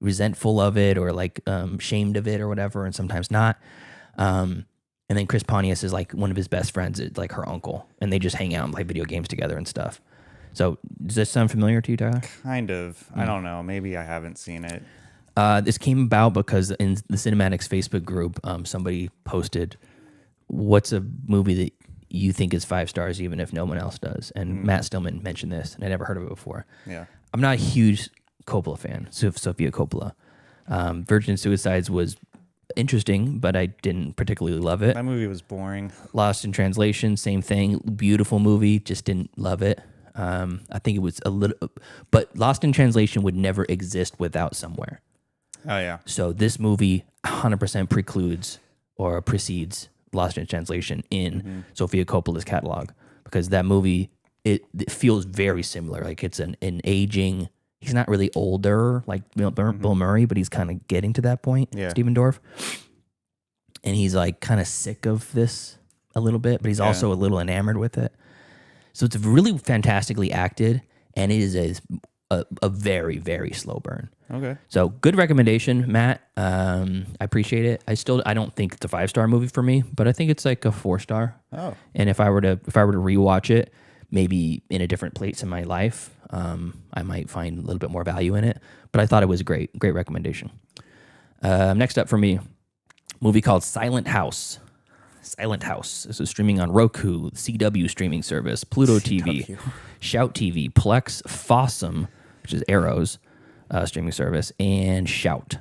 resentful of it or like shamed of it or whatever, and sometimes not. And then Chris Pontius is like one of his best friends, like her uncle, and they just hang out and play video games together and stuff. So does this sound familiar to you, Tyler? Kind of. I don't know. Maybe I haven't seen it. This came about because in the Cinematics Facebook group, somebody posted, what's a movie that you think is 5 stars even if no one else does? And Matt Stillman mentioned this, and I never heard of it before. Yeah. I'm not a huge Coppola fan, Sofia Coppola. Virgin Suicides was interesting, but I didn't particularly love it. That movie was boring. Lost in Translation, same thing. Beautiful movie, just didn't love it. I think it was a little, but Lost in Translation would never exist without Somewhere. Oh, yeah. So this movie 100% precludes or precedes Lost in Translation in Sofia Coppola's catalog, because that movie, it feels very similar. Like it's an aging, he's not really older like Bill Murray, but he's kind of getting to that point, Stephen Dorff. And he's like kind of sick of this a little bit, but he's also a little enamored with it. So it's really fantastically acted, and it is a very, very slow burn. Okay. So good recommendation, Matt. I appreciate it. I don't think it's a 5-star movie for me, but I think it's like a 4-star. Oh. And if I were to rewatch it, maybe in a different place in my life, I might find a little bit more value in it. But I thought it was a great recommendation. Next up for me, movie called Silent House. Silent House. This is streaming on Roku, CW streaming service, Pluto TV, Shout TV, Plex, Fossum, which is Arrow's streaming service, and Shout.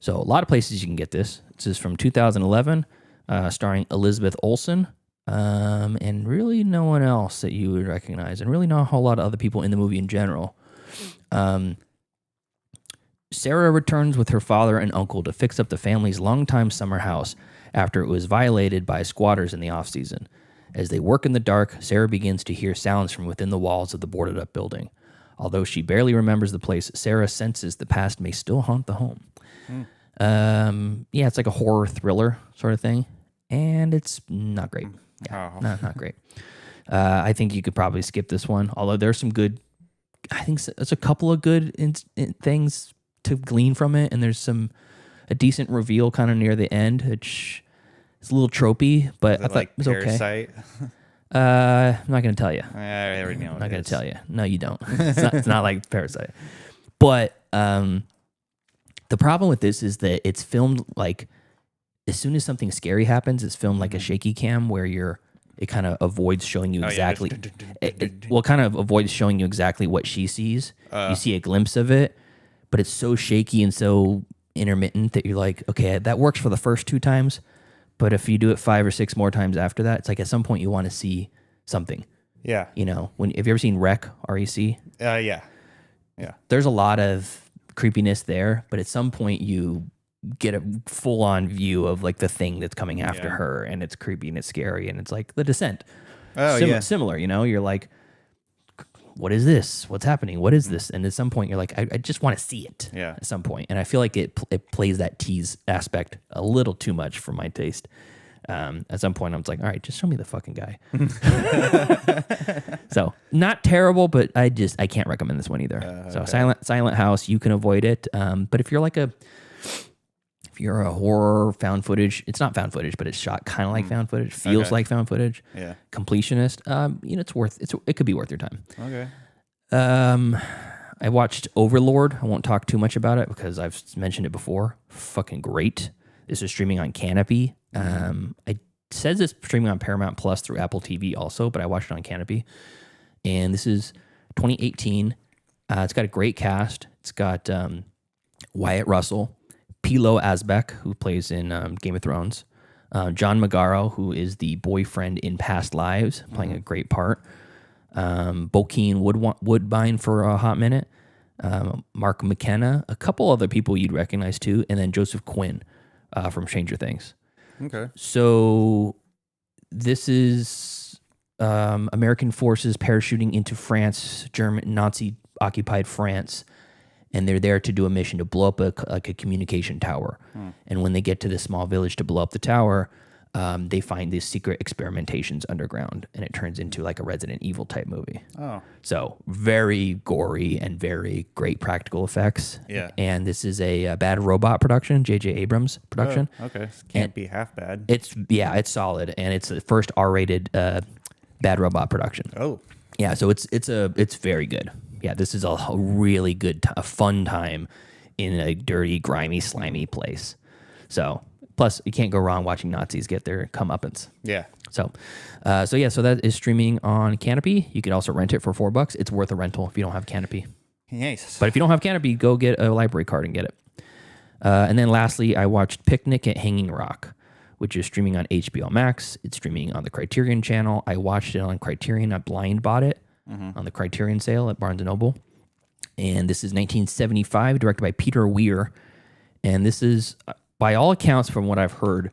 So a lot of places you can get this. This is from 2011, starring Elizabeth Olsen, and really no one else that you would recognize, and really not a whole lot of other people in the movie in general. Sarah returns with her father and uncle to fix up the family's longtime summer house after it was violated by squatters in the off-season. As they work in the dark, Sarah begins to hear sounds from within the walls of the boarded-up building. Although she barely remembers the place, Sarah senses the past may still haunt the home. Yeah, it's like a horror thriller sort of thing, and it's not great. Yeah, not great. I think you could probably skip this one, although there's some good, I think there's a couple of good things to glean from it, and there's a decent reveal kind of near the end, which is a little tropey, but I thought it was Parasite? okay. I'm not going to tell you. I already know. I'm not going to tell you. No, you don't. It's not like Parasite. But the problem with this is that it's filmed like as soon as something scary happens, it's filmed like a shaky cam where it kind of avoids showing you exactly. It kind of avoids showing you exactly what she sees. You see a glimpse of it, but it's so shaky and so intermittent that you're like, okay, that works for the first 2 times, but if you do it 5 or 6 more times after that, it's like at some point you want to see something. Yeah. You know, have you ever seen REC? REC? Yeah. There's a lot of creepiness there, but at some point you get a full-on view of like the thing that's coming after her, and it's creepy and it's scary, and it's like The Descent. Similar, you know, you're like, what is this? What's happening? What is this? And at some point you're like, I just want to see it. Yeah. At some point. And I feel like it plays that tease aspect a little too much for my taste. At some point I was like, all right, just show me the fucking guy. So not terrible, but I can't recommend this one either. So okay. Silent House, you can avoid it. But if you're a horror found footage, it's not found footage, but it's shot kind of like found footage, feels like found footage. Yeah. Completionist, you know, it could be worth your time. Okay. I watched Overlord. I won't talk too much about it because I've mentioned it before. Fucking great. This is streaming on Canopy. It says it's streaming on Paramount Plus through Apple TV also, but I watched it on Canopy. And this is 2018. It's got a great cast. It's got Wyatt Russell, Pilo Asbeck, who plays in Game of Thrones, John Magaro, who is the boyfriend in Past Lives, playing a great part, Bokeem Woodbine for a hot minute, Mark McKenna, a couple other people you'd recognize too, and then Joseph Quinn from Stranger Things. Okay. So this is American forces parachuting into France, German Nazi-occupied France, and they're there to do a mission to blow up a communication tower. And when they get to this small village to blow up the tower, they find these secret experimentations underground, and it turns into like a Resident Evil type movie. Oh. So very gory and very great practical effects. Yeah. And this is a Bad Robot production, J.J. Abrams production. Oh, okay. Can't be half bad. It's solid, and it's the first R-rated Bad Robot production. Oh. Yeah, so it's very good. Yeah, this is a really good, fun time in a dirty, grimy, slimy place. So, plus, you can't go wrong watching Nazis get their comeuppance. Yeah. So that is streaming on Canopy. You can also rent it for $4. It's worth a rental if you don't have Canopy. Nice. But if you don't have Canopy, go get a library card and get it. And then lastly, I watched Picnic at Hanging Rock, which is streaming on HBO Max. It's streaming on the Criterion channel. I watched it on Criterion. I blind bought it. On the Criterion sale at Barnes & Noble. And this is 1975, directed by Peter Weir. And this is, by all accounts from what I've heard,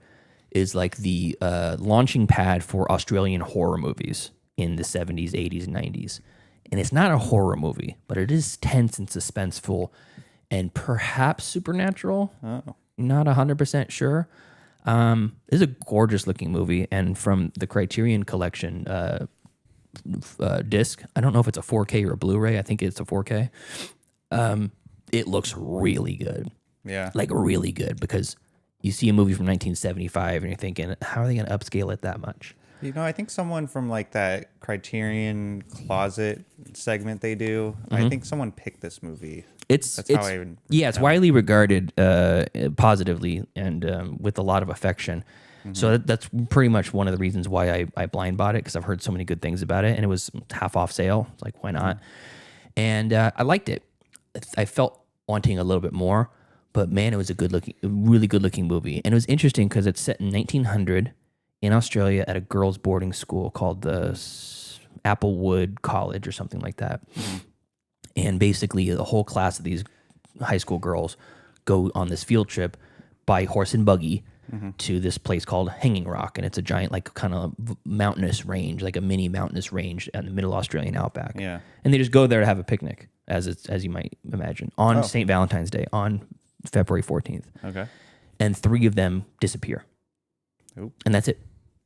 is like the launching pad for Australian horror movies in the 70s, 80s, and 90s. And it's not a horror movie, but it is tense and suspenseful and perhaps supernatural. Oh. Not 100% sure. It's a gorgeous looking movie. And from the Criterion collection, disc. I don't know if it's a 4K or a Blu-ray. I think it's a 4K. It looks really good. Yeah. Like really good, because you see a movie from 1975 and you're thinking, how are they going to upscale it that much? You know, I think someone from like that Criterion Closet segment they do, I think someone picked this movie. That's how I would it's widely regarded positively and with a lot of affection. So that's pretty much one of the reasons why I blind bought it, because I've heard so many good things about it, and it was half off sale. It's like, why not? And I liked it. I felt wanting a little bit more, but man, it was a really good looking movie. And it was interesting because it's set in 1900 in Australia at a girls' boarding school called the Applewood College or something like that. And basically, the whole class of these high school girls go on this field trip by horse and buggy to this place called Hanging Rock. And it's a giant, like, kind of mountainous range, like a mini mountainous range in the middle Australian outback. Yeah. And they just go there to have a picnic, as you might imagine, on St. Valentine's Day, on February 14th. Okay. And 3 of them disappear. Oop. And that's it.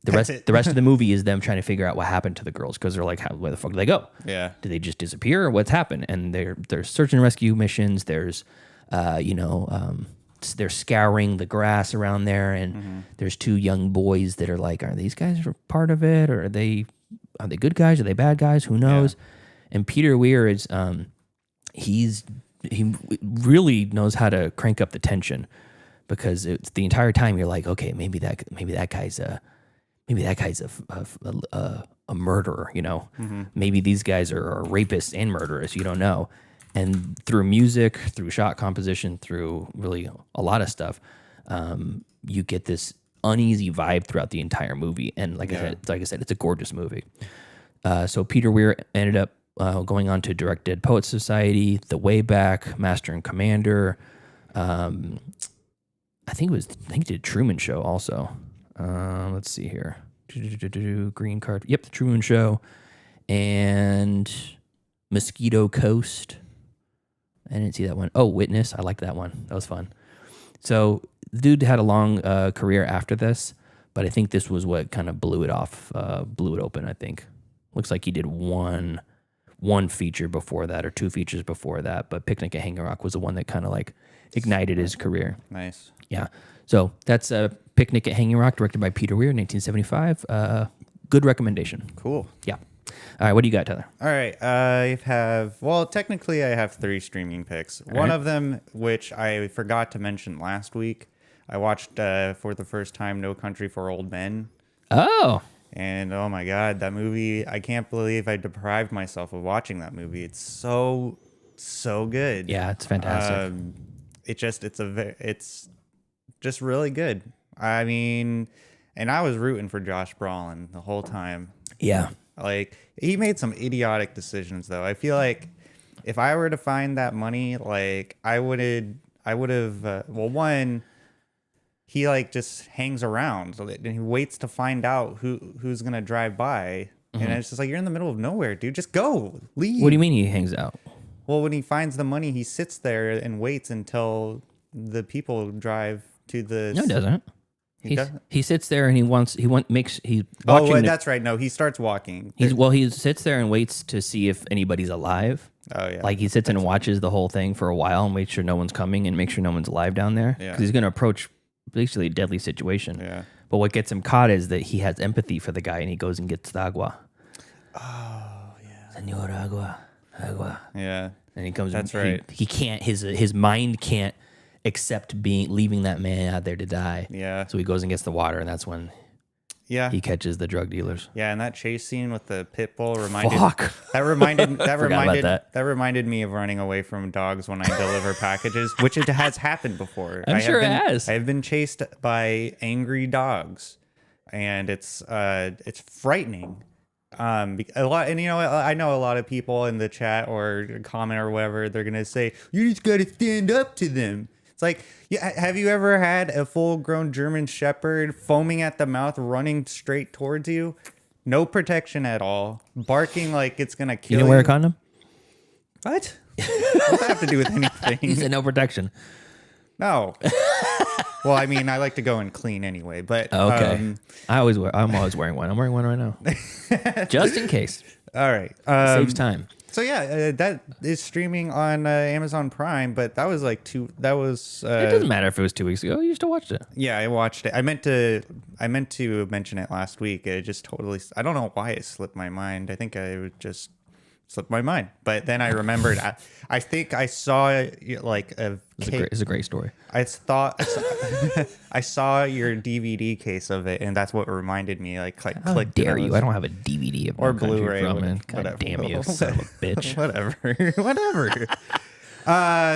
The rest of the movie is them trying to figure out what happened to the girls, because they're like, where the fuck did they go? Yeah. Did they just disappear, or what's happened? And there's search and rescue missions. There's, they're scouring the grass around there, and there's 2 young boys that are like, are these guys part of it, or are they good guys? Are they bad guys? Who knows? Yeah. And Peter Weir is, he really knows how to crank up the tension, because it's the entire time you're like, okay, maybe that guy's a murderer, you know? Maybe these guys are rapists and murderers, you don't know. And through music, through shot composition, through really a lot of stuff, you get this uneasy vibe throughout the entire movie. And like I said, it's a gorgeous movie. So Peter Weir ended up going on to direct Dead Poets Society, The Way Back, Master and Commander. I think he did Truman Show also. Let's see here. Green Card. Yep, The Truman Show. And Mosquito Coast. I didn't see that one. Oh, Witness. I liked that one. That was fun. So the dude had a long career after this, but I think this was what kind of blew it open, I think. Looks like he did one feature before that, or 2 features before that, but Picnic at Hanging Rock was the one that kind of like ignited his career. Nice. Yeah. So that's Picnic at Hanging Rock, directed by Peter Weir, 1975. Good recommendation. Cool. Yeah. All right, what do you got, Tyler? All right, technically I have 3 streaming picks. One of them, which I forgot to mention last week, I watched for the first time No Country for Old Men. Oh. And oh my God, that movie, I can't believe I deprived myself of watching that movie. It's so good. Yeah, it's fantastic. It's just really good. I mean, and I was rooting for Josh Brolin the whole time. Yeah. Like, he made some idiotic decisions, though. I feel like if I were to find that money, like, I would have, one, he, like, just hangs around and he waits to find out who's going to drive by. And it's just like, you're in the middle of nowhere, dude. Just go. Leave. What do you mean he hangs out? Well, when he finds the money, he sits there and waits until the people drive to the... No, he doesn't. He sits there and he's watching. That's right. No, he starts walking. He sits there and waits to see if anybody's alive. Oh yeah. Like he sits and watches the whole thing for a while and makes sure no one's coming and makes sure no one's alive down there. Yeah. Because he's going to approach basically a deadly situation. Yeah. But what gets him caught is that he has empathy for the guy and he goes and gets the agua. Oh yeah. Senor agua. Yeah. And he comes. That's right. He can't. His mind can't accept leaving that man out there to die. Yeah. So he goes and gets the water, and that's when he catches the drug dealers. Yeah, and that chase scene with the pit bull reminded me of running away from dogs when I deliver packages, which it has happened before. I'm sure it has. I've been chased by angry dogs, and it's frightening. A lot, and I know a lot of people in the chat or comment or whatever, they're gonna say, you just gotta stand up to them. It's like, have you ever had a full-grown German Shepherd foaming at the mouth, running straight towards you? No protection at all, barking like it's gonna kill you. You don't wear a condom? What? What does that have to do with anything? He said no protection. No. Well, I mean, I like to go in clean anyway, but Okay. I'm always wearing one. I'm wearing one right now, just in case. All right, Saves time. So yeah, that is streaming on Amazon Prime, but that was like That was. It doesn't matter if it was 2 weeks ago. You still watched it. Yeah, I watched it. I meant to mention it last week. It just totally. I don't know why it slipped my mind. I think I would just slipped my mind. But then I remembered. I think I saw like a. It's a great story. I saw your DVD case of it, and that's what reminded me. How dare you? I don't have a DVD of or No Country Blu-ray. for Old Men. Whatever. God damn you, son of a bitch. whatever.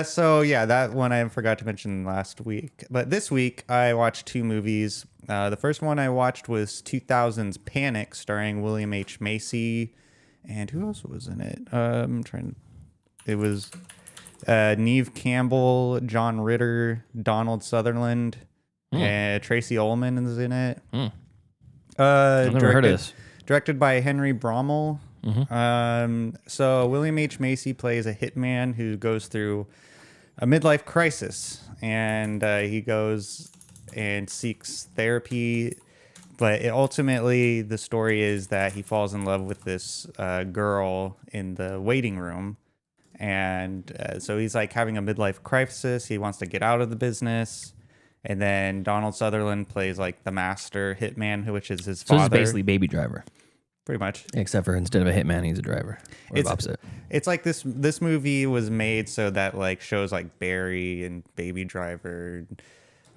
So yeah, that one I forgot to mention last week. But this week I watched 2 movies. The first one I watched was 2000's Panic, starring William H. Macy, and who else was in it? It was Neve Campbell, John Ritter, Donald Sutherland, and Tracy Ullman is in it. I've never heard of this. Directed by Henry Brommel. So William H. Macy plays a hitman who goes through a midlife crisis, and he goes and seeks therapy. But ultimately, the story is that he falls in love with this girl in the waiting room. And so he's like having a midlife crisis. He wants to get out of the business. And then Donald Sutherland plays like the master hitman, which is his father. So it's basically Baby Driver. Pretty much. Except for instead of a hitman, he's a driver. Or the opposite. It's like this movie was made so that like shows like Barry and Baby Driver,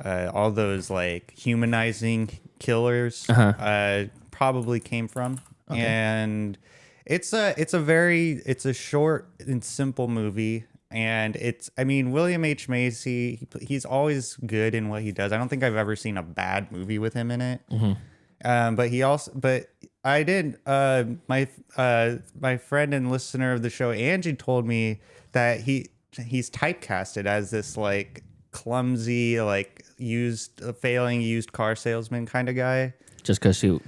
all those like humanizing killers probably came from. Okay. And it's a short and simple movie. And William H. Macy, he's always good in what he does. I don't think I've ever seen a bad movie with him in it. But I did. My friend and listener of the show, Angie, told me that he's typecasted as this like clumsy, like failing used car salesman kind of guy. Just because she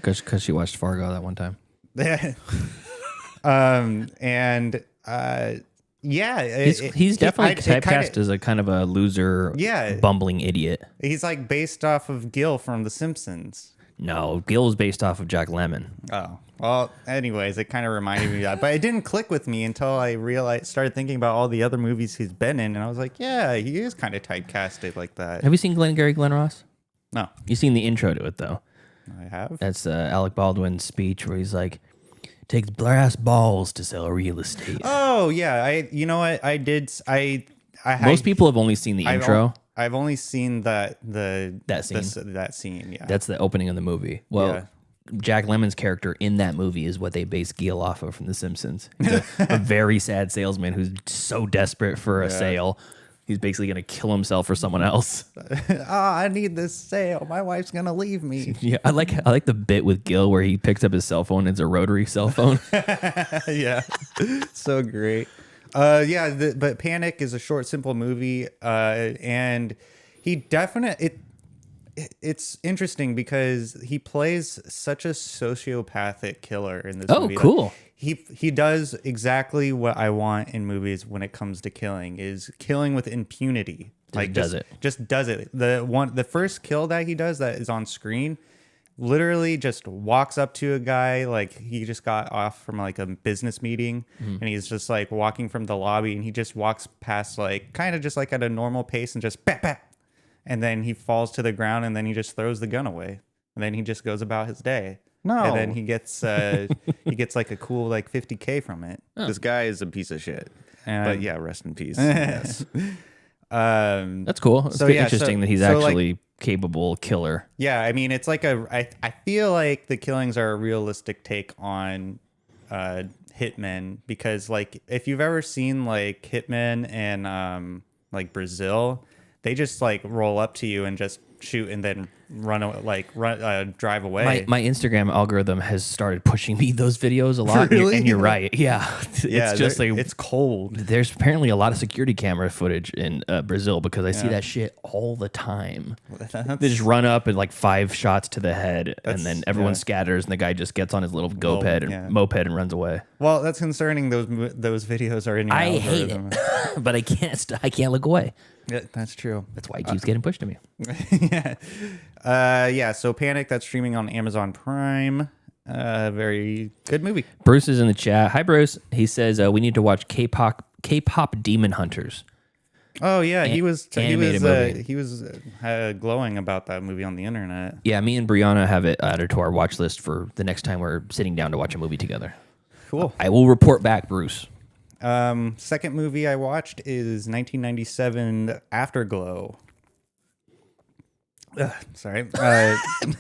watched Fargo that one time. He's definitely typecast as a kind of a loser, bumbling idiot. He's like based off of Gil from The Simpsons. No, Gil is based off of Jack Lemmon. Oh, well, anyways, it kind of reminded me of that. But it didn't click with me until I started thinking about all the other movies he's been in. And I was like, yeah, he is kind of typecasted like that. Have you seen Glengarry Glen Ross? No. You've seen the intro to it, though. I have. That's Alec Baldwin's speech where he's like, takes brass balls to sell real estate. Oh, yeah. You know what? I did. Most people have only seen the intro. I've only seen that scene. Yeah, that's the opening of the movie. Well, Jack Lemmon's character in that movie is what they base Gil off of from The Simpsons. He's a very sad salesman who's so desperate for a sale, he's basically going to kill himself for someone else. I need this sale. My wife's going to leave me. Yeah, I like the bit with Gil where he picks up his cell phone. It's a rotary cell phone. Yeah, so great. But Panic is a short, simple movie, and it's interesting because he plays such a sociopathic killer in this movie. Oh, cool. He does exactly what I want in movies when it comes to killing, is killing with impunity. Just does it. The first kill that he does that is on screen, literally just walks up to a guy like he just got off from like a business meeting, and he's just like walking from the lobby, and he just walks past like kind of just like at a normal pace and just bat bat, and then he falls to the ground, and then he just throws the gun away, and then he just goes about his day. No, and then he gets like a cool like $50K from it. This guy is a piece of shit. But yeah, rest in peace. Yes. That's cool. It's interesting that he's actually capable killer. Yeah, I mean, it's like I feel like the killings are a realistic take on hitmen, because like if you've ever seen like hitmen and like Brazil, they just like roll up to you and just shoot and then drive away. My Instagram algorithm has started pushing me those videos a lot. Really? And you're right. Yeah. It's just like it's cold. There's apparently a lot of security camera footage in Brazil because I see that shit all the time. They just run up and like 5 shots to the head, and then everyone scatters, and the guy just gets on his little moped and runs away. Well, that's concerning. Those videos are in your algorithm. Hate it, but I can't look away. Yeah, that's true. That's why it keeps getting pushed to me. Yeah. So Panic, that's streaming on Amazon Prime. Very good movie. Bruce is in the chat. Hi, Bruce. He says we need to watch K-pop Demon Hunters. Oh yeah, he was movie. he was glowing about that movie on the internet. Yeah, me and Brianna have it added to our watch list for the next time we're sitting down to watch a movie together. Cool. I will report back, Bruce. Second movie I watched is 1997 Afterglow. Sorry.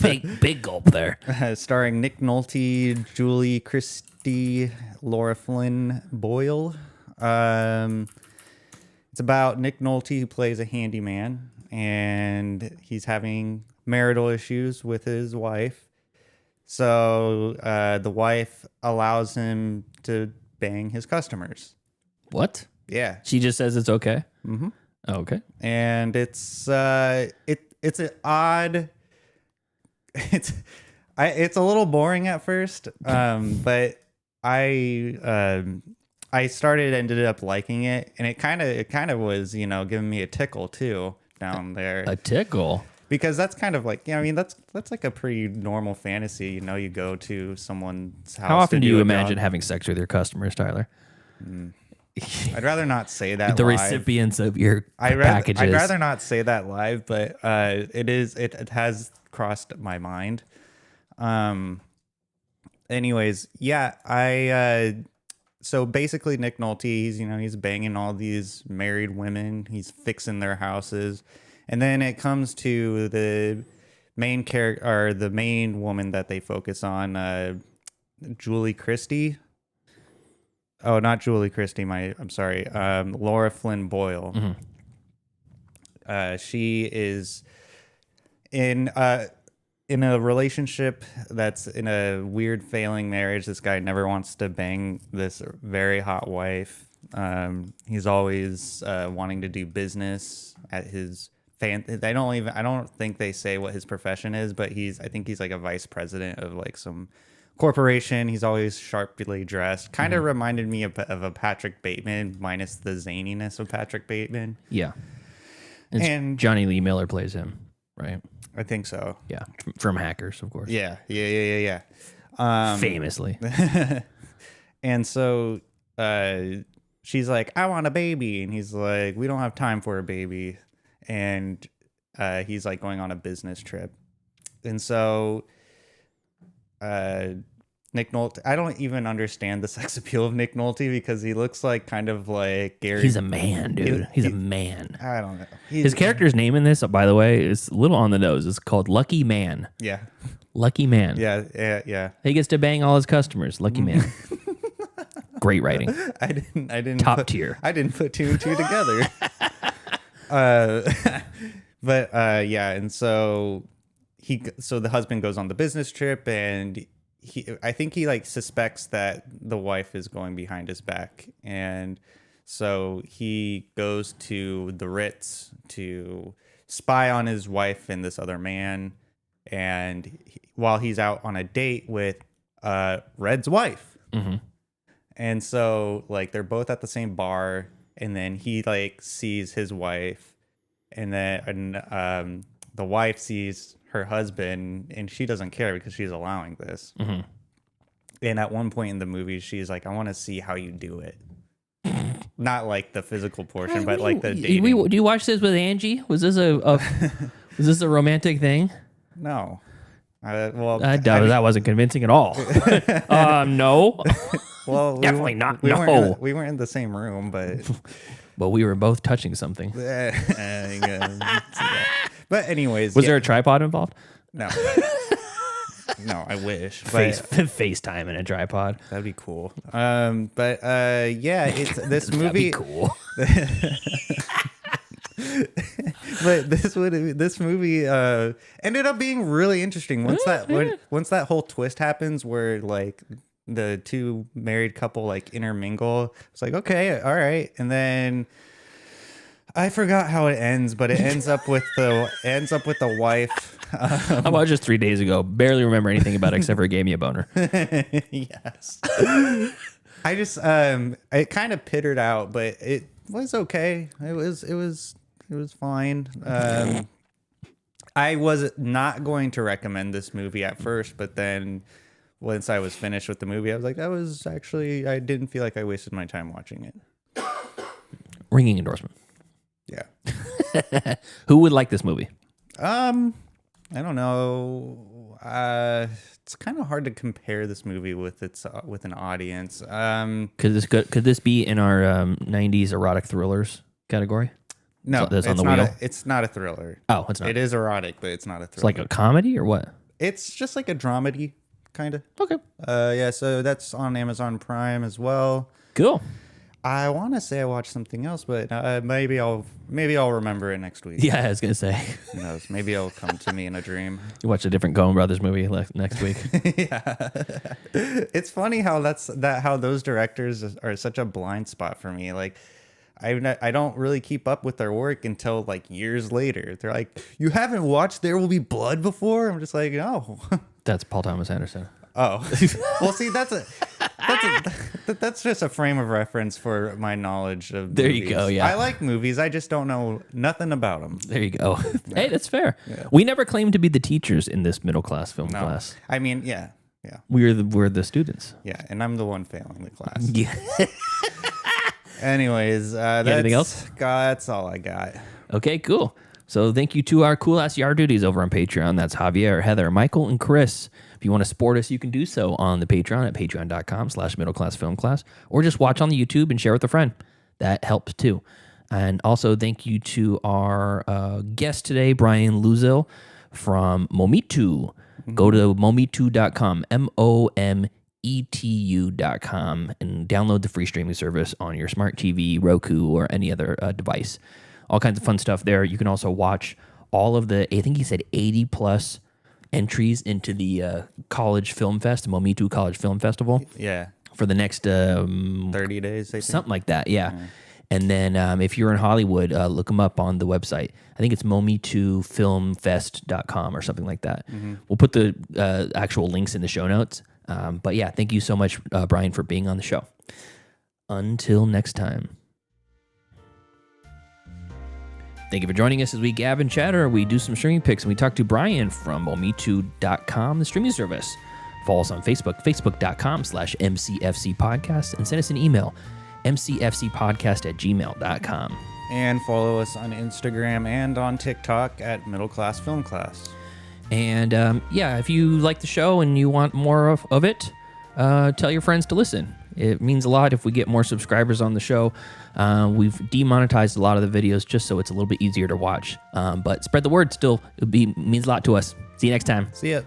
Big gulp there. Starring Nick Nolte, Julie Christie, Laura Flynn Boyle. It's about Nick Nolte, who plays a handyman, and he's having marital issues with his wife. So the wife allows him to bang his customers. What? Yeah. She just says it's okay? Mm-hmm. Oh, okay. And it's an odd... It's a little boring at first, but I ended up liking it, and it kind of was, giving me a tickle too down there. A tickle? Because that's kind of like, that's like a pretty normal fantasy. You go to someone's house. How often do you imagine job. having sex with your customers, Tyler? I'd rather not say that. The live. Recipients of your packages. I'd rather not say that live, but it has crossed my mind. Anyways, yeah, so basically Nick Nolte, he's banging all these married women. He's fixing their houses. And then it comes to the main character, or the main woman that they focus on, Julie Christie. Oh, not Julie Christie. I'm sorry. Laura Flynn Boyle. Mm-hmm. She is in a relationship that's in a weird failing marriage. This guy never wants to bang this very hot wife. He's always wanting to do business at his I don't think they say what his profession is, but I think he's like a vice president of like some corporation. He's always sharply dressed. Kind of reminded me of a Patrick Bateman, minus the zaniness of Patrick Bateman. Yeah. And Johnny Lee Miller plays him, right? I think so. Yeah. From Hackers, of course. Yeah. Famously. And so she's like, I want a baby. And he's like, we don't have time for a baby. And he's like going on a business trip. And so Nick Nolte, I don't even understand the sex appeal of Nick Nolte because he looks like kind of like Gary. He's a man, dude. He's a man. I don't know. His character's name in this, by the way, is a little on the nose. It's called Lucky Man. Yeah. Lucky Man. Yeah. He gets to bang all his customers. Lucky Man. Great writing. I didn't Top tier. I didn't put 2 and 2 together. But yeah, and so the husband goes on the business trip, and I think he like suspects that the wife is going behind his back, and so he goes to the Ritz to spy on his wife and this other man, and while he's out on a date with Red's wife. Mm-hmm. And so like they're both at the same bar, and then he like sees his wife, and then the wife sees her husband, and she doesn't care because she's allowing this. Mm-hmm. And at one point in the movie, she's like, I want to see how you do it. Not like the physical portion, but like the dating. Do you watch this with Angie? Was this was this a romantic thing? No. Well, that wasn't convincing at all. No. Well, definitely not. We No. We weren't in the same room, but but we were both touching something. But anyways, was there a tripod involved? No. No, I wish. FaceTime in a tripod. That'd be cool. But yeah, it's this movie. That'd be cool. But this movie ended up being really interesting once that whole twist happens where like the two married couple like intermingle. It's like, okay, all right, and then I forgot how it ends, but it ends up with the wife. I watched this 3 days ago. Barely remember anything about it except for it gave me a boner. Yes. I just it kind of pittered out, but it was okay. It was fine. I was not going to recommend this movie at first, but then once I was finished with the movie, I was like, I didn't feel like I wasted my time watching it. Ringing endorsement. Yeah. Who would like this movie? I don't know. It's kind of hard to compare this movie with an audience. Could this be in our 90s erotic thrillers category? No, that's on the wheel. It's not a thriller. Oh, it's not. It is erotic, but it's not a thriller. It's like a comedy or what? It's just like a dramedy, kind of. Okay. Yeah. So that's on Amazon Prime as well. Cool. I want to say I watched something else, but maybe I'll remember it next week. Yeah, I was gonna say. Who knows? Maybe it'll come to me in a dream. You watch a different Coen Brothers movie next week. Yeah. It's funny how how those directors are such a blind spot for me. Like, I don't really keep up with their work until like years later. They're like, "You haven't watched There Will Be Blood before?" I'm just like, "No." That's Paul Thomas Anderson. Oh, well, see, that's just a frame of reference for my knowledge of There movies. You go, yeah. I like movies. I just don't know nothing about them. There you go. Yeah. Hey, that's fair. Yeah. We never claimed to be the teachers in this middle class film class. I mean, yeah. We're the students. Yeah, and I'm the one failing the class. Yeah. Anyways, anything else? That's all I got. Okay, cool. So thank you to our cool ass yard duties over on Patreon. That's Javier, Heather, Michael, and Chris. If you want to support us, you can do so on the Patreon at patreon.com/middleclassfilmclass, or just watch on the YouTube and share with a friend. That helps too. And also thank you to our guest today, Bryan Louzil from Mometu. Go to mometu.com, mometu.com, and download the free streaming service on your smart TV, Roku, or any other device. All kinds of fun stuff there. You can also watch all of the, I think he said 80 plus entries into the College Film Fest, Mometu College Film Festival. Yeah. For the next 30 days, I think. Something like that, yeah. And then if you're in Hollywood, look them up on the website. I think it's mometufilmfest.com or something like that. We'll put the actual links in the show notes. But yeah, thank you so much, Bryan, for being on the show. Until next time. Thank you for joining us as we gab and chatter. We do some streaming picks, and we talk to Bryan from Mometu.com, the streaming service. Follow us on Facebook, facebook.com/MCFC podcast, and send us an email, mcfcpodcast@gmail.com. And follow us on Instagram and on TikTok at Middle Class Film Class. And yeah, if you like the show and you want more of it, tell your friends to listen. It means a lot if we get more subscribers on the show. We've demonetized a lot of the videos just so it's a little bit easier to watch. But spread the word still. It means a lot to us. See you next time. See ya.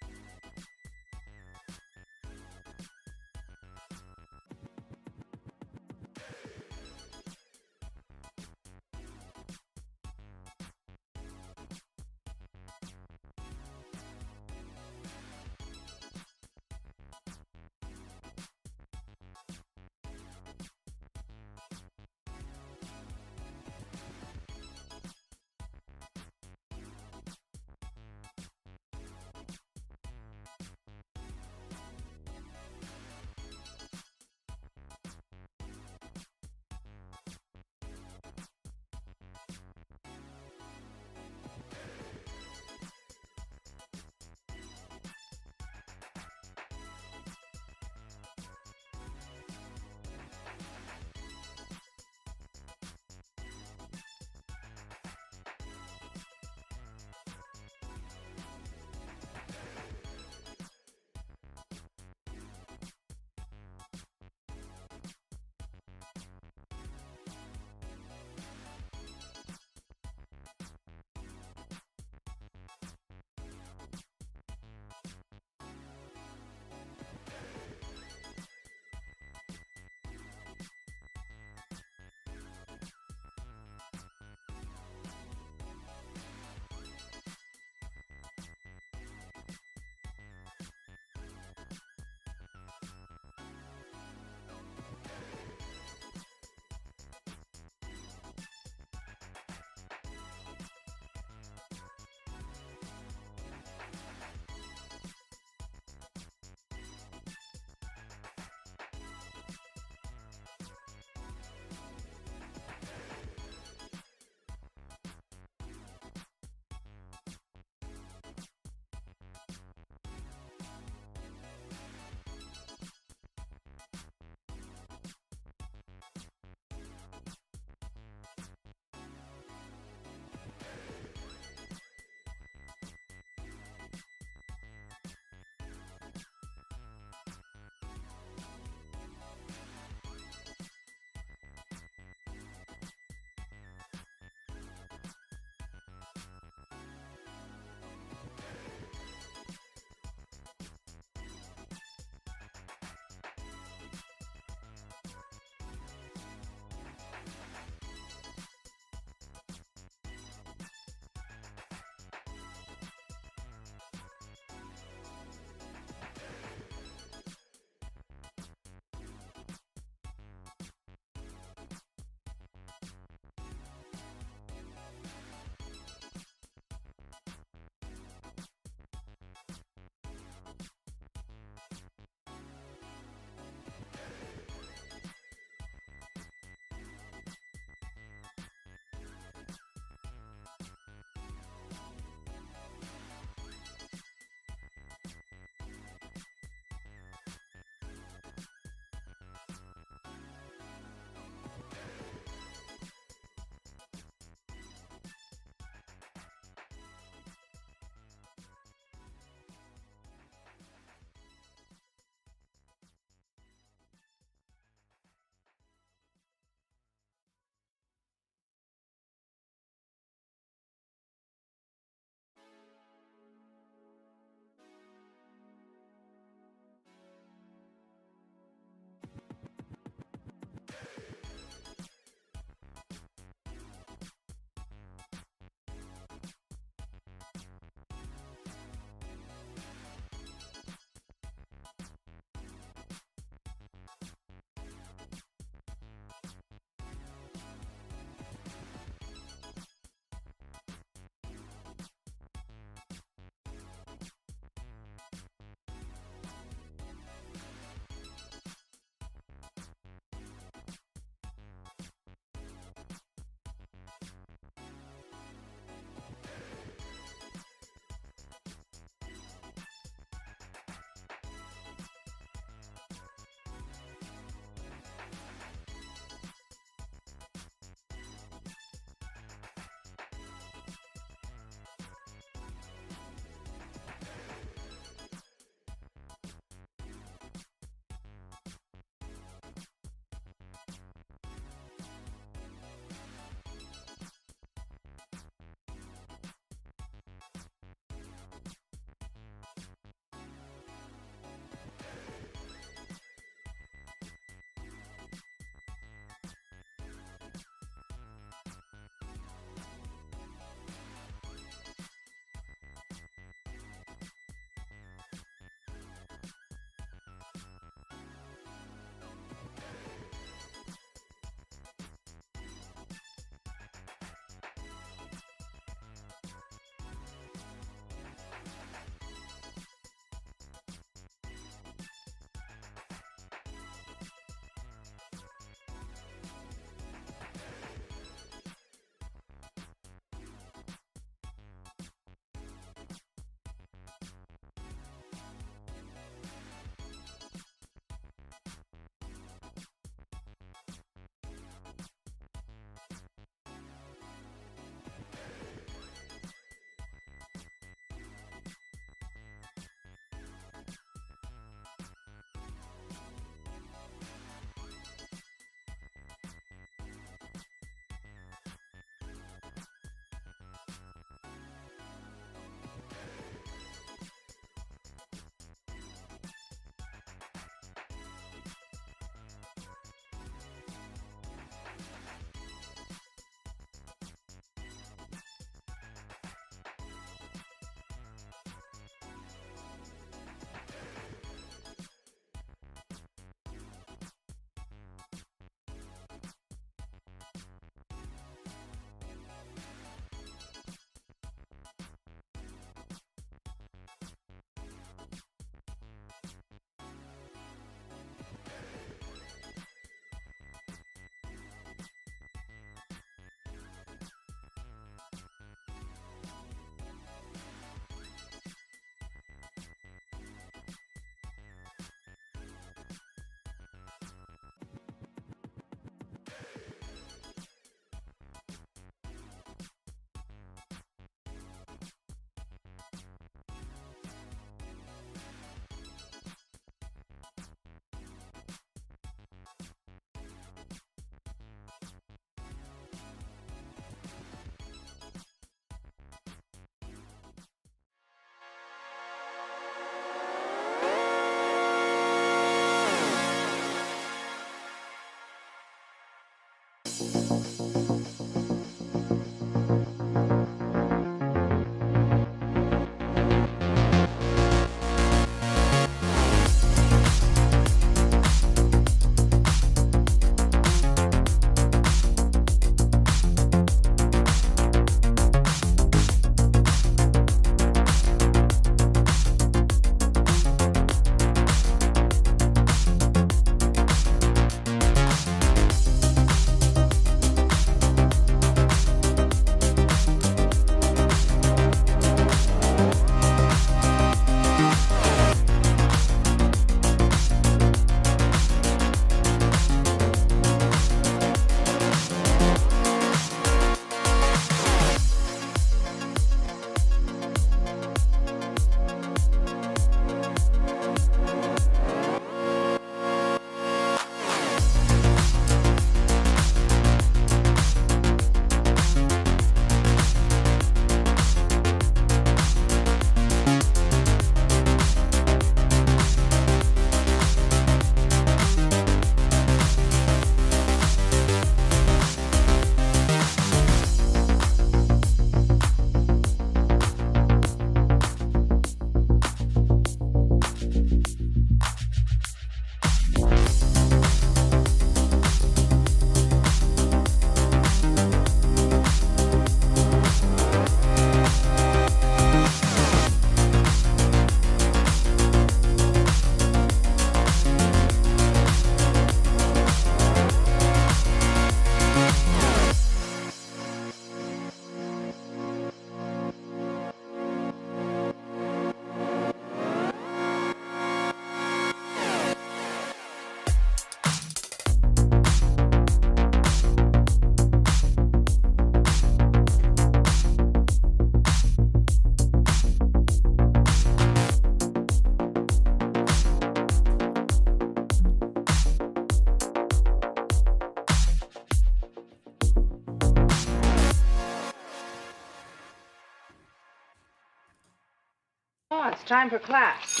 Oh, it's time for class.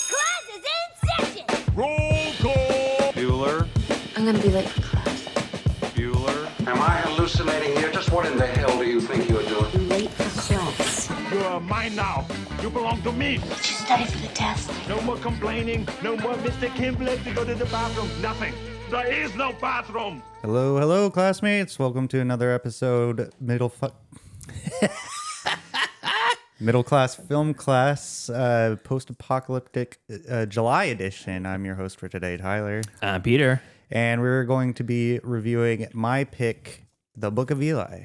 Class is in session! Roll call. Bueller. I'm gonna be late for class. Bueller. Am I hallucinating here? Just what in the hell do you think you're doing? I'm late for class. You are mine now. You belong to me. Did you study for the test? No more complaining. No more Mr. Kim left to go to the bathroom. Nothing. There is no bathroom. Hello, classmates. Welcome to another episode, Middle Class Film Class, Post Apocalyptic July edition. I'm your host for today, Tyler. I'm Peter. And we're going to be reviewing my pick, The Book of Eli.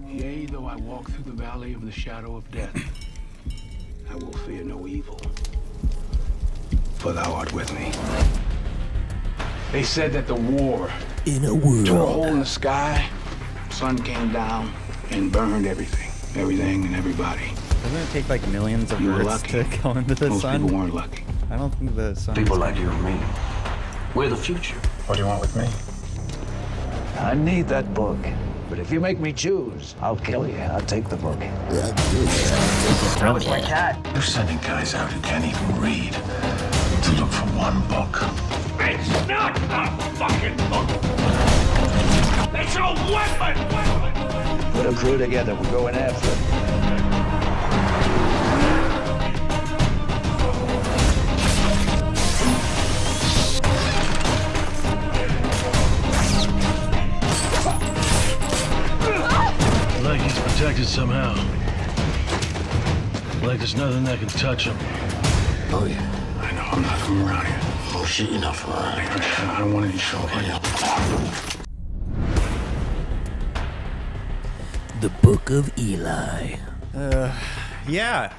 Yea, though I walk through the valley of the shadow of death, I will fear no evil, for thou art with me. They said that the war In a tore a world. hole in the sky, sun came down and burned everything and everybody. Doesn't it take like millions of You were Earths to lucky. go into the Most sun? people weren't lucky. I don't think the sun. People like you and me, we're the future. What do you want with me? I need that book. But if you make me choose, I'll kill you. I'll take the book. How was my cat? You're sending guys out who can't even read to look for one book. It's not a fucking book. It's a weapon. Put a crew together. We're going after it. Like he's protected somehow. Like there's nothing that can touch him. Oh, yeah. I know. I'm not from around here. Oh, shit, you're not from around here. I don't want any trouble. The Book of Eli. Yeah.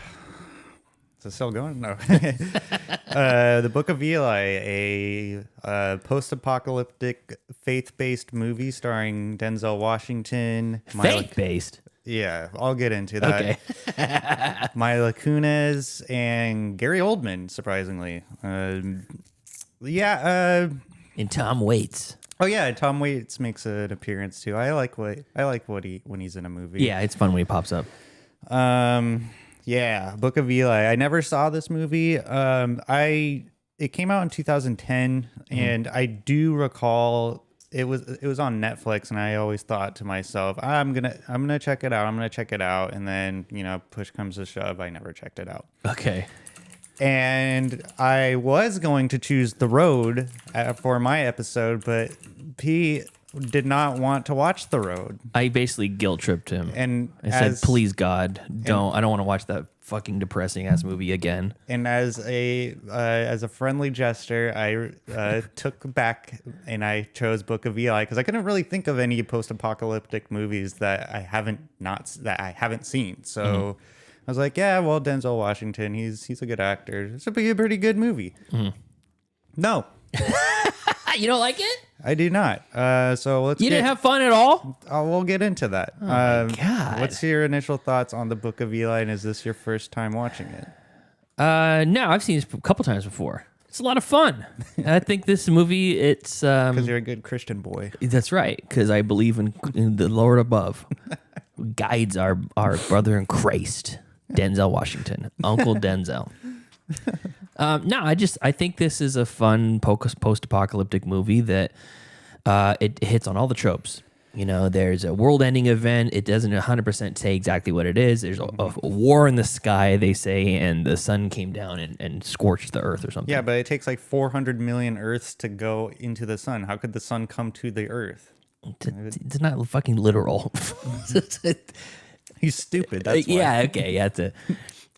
Is it still going? No. The Book of Eli, a post-apocalyptic faith-based movie starring Denzel Washington. Faith-based? Yeah, I'll get into that. Okay. Mila Kunis and Gary Oldman, surprisingly. And Tom Waits. Oh yeah, Tom Waits makes an appearance too. I like what he when he's in a movie. Yeah, it's fun when he pops up. Yeah, Book of Eli. I never saw this movie. It came out in 2010, and I do recall it was on Netflix, and I always thought to myself, I'm gonna check it out. And then push comes to shove, I never checked it out. Okay. And I was going to choose The Road for my episode, but P did not want to watch The Road. I basically guilt tripped him. And I said, please, God, I don't want to watch that fucking depressing ass movie again. And as a friendly gesture, I took back and I chose Book of Eli because I couldn't really think of any post-apocalyptic movies that I haven't seen. So I was like, yeah, well, Denzel Washington, he's a good actor. This would be a pretty good movie. No. You don't like it? I do not. So let's. You didn't have fun at all? We'll get into that. Oh my God. What's your initial thoughts on the Book of Eli, and is this your first time watching it? No, I've seen it a couple times before. It's a lot of fun. I think this movie, it's because you're a good Christian boy. That's right. Because I believe in the Lord above, who guides our brother in Christ, Denzel Washington, Uncle Denzel. No, I think this is a fun post-apocalyptic movie that it hits on all the tropes. There's a world-ending event. It doesn't 100% say exactly what it is. There's a war in the sky, they say, and the sun came down and scorched the earth or something. Yeah, but it takes like 400 million Earths to go into the sun. How could the sun come to the Earth? It's not fucking literal. He's stupid. That's why. Yeah, okay, yeah, that's it.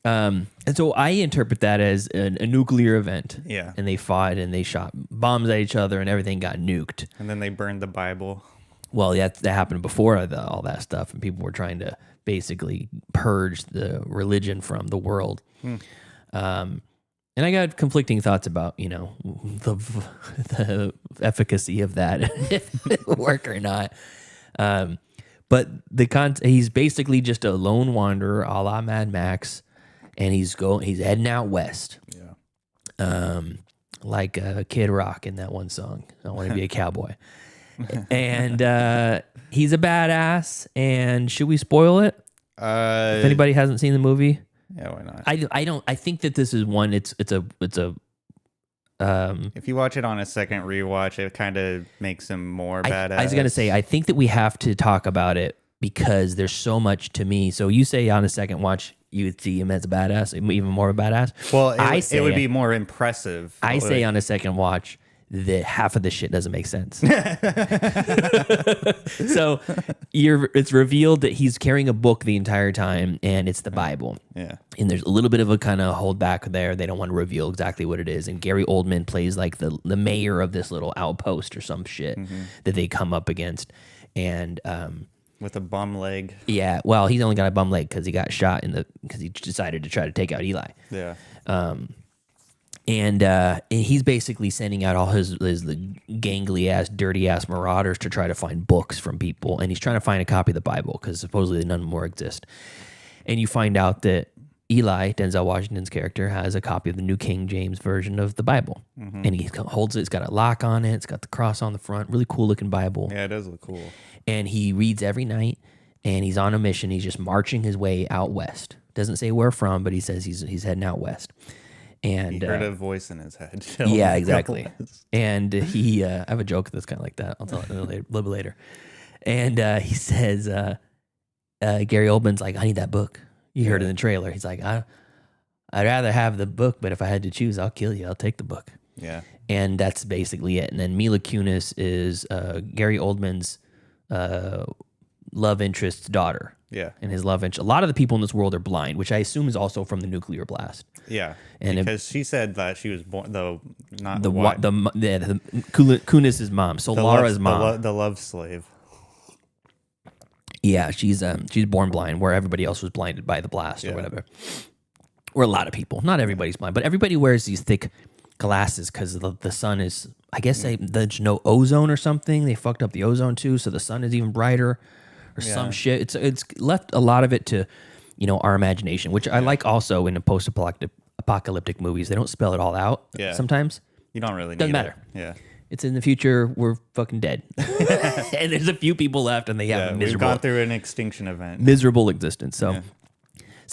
And so I interpret that as a nuclear event. Yeah. And they fought and they shot bombs at each other and everything got nuked. And then they burned the Bible. Well, that happened before all that stuff, and people were trying to basically purge the religion from the world. And I got conflicting thoughts about, the efficacy of that, if it would work or not. But he's basically just a lone wanderer, a la Mad Max, and he's heading out west. Yeah. like Kid Rock in that one song. I want to be a cowboy. And he's a badass. And should we spoil it? If anybody hasn't seen the movie, yeah, why not? I think that this is one. It's a. If you watch it on a second rewatch, it kind of makes him more badass. I was gonna say, I think that we have to talk about it because there's so much to me. So you say on a second watch, you would see him as a badass, even more of a badass. Well, it would be more impressive. I say on a second watch that half of this shit doesn't make sense. So it's revealed that he's carrying a book the entire time, and it's the Bible. Yeah. And there's a little bit of a kind of hold back there. They don't want to reveal exactly what it is. And Gary Oldman plays like the mayor of this little outpost or some shit that they come up against. And with a bum leg. Yeah, well, he's only got a bum leg because he got shot because he decided to try to take out Eli. Yeah. And he's basically sending out all his gangly ass, dirty ass marauders to try to find books from people, and he's trying to find a copy of the Bible because supposedly none more exist. And you find out that Eli, Denzel Washington's character, has a copy of the New King James Version of the Bible, and he holds it. It's got a lock on it. It's got the cross on the front. Really cool looking Bible. Yeah, it does look cool. And he reads every night, and he's on a mission. He's just marching his way out west. Doesn't say where from, but he says he's heading out west. And he heard a voice in his head. Yeah, exactly. And he, I have a joke that's kind of like that. I'll tell it a little bit later. And he says, Gary Oldman's like, I need that book. You heard it in the trailer. He's like, I'd rather have the book, but if I had to choose, I'll kill you. I'll take the book. Yeah. And that's basically it. And then Mila Kunis is Gary Oldman's love interest's daughter. Yeah. And his love interest. A lot of the people in this world are blind, which I assume is also from the nuclear blast. Yeah. And because she said that she was born, though, not the Kunis's mom. So Laura's mom. The love slave. Yeah, she's born blind, where everybody else was blinded by the blast or whatever. Or a lot of people. Not everybody's blind, but everybody wears these thick glasses because the sun is, I guess there's no ozone or something. They fucked up the ozone too, so the sun is even brighter or some shit. It's left a lot of it to, our imagination, which I like also in the post-apocalyptic movies. They don't spell it all out sometimes. You don't really need Doesn't matter. Yeah. It's in the future. We're fucking dead. And there's a few people left, and they have a miserable... We've gone through an extinction event. Miserable existence. So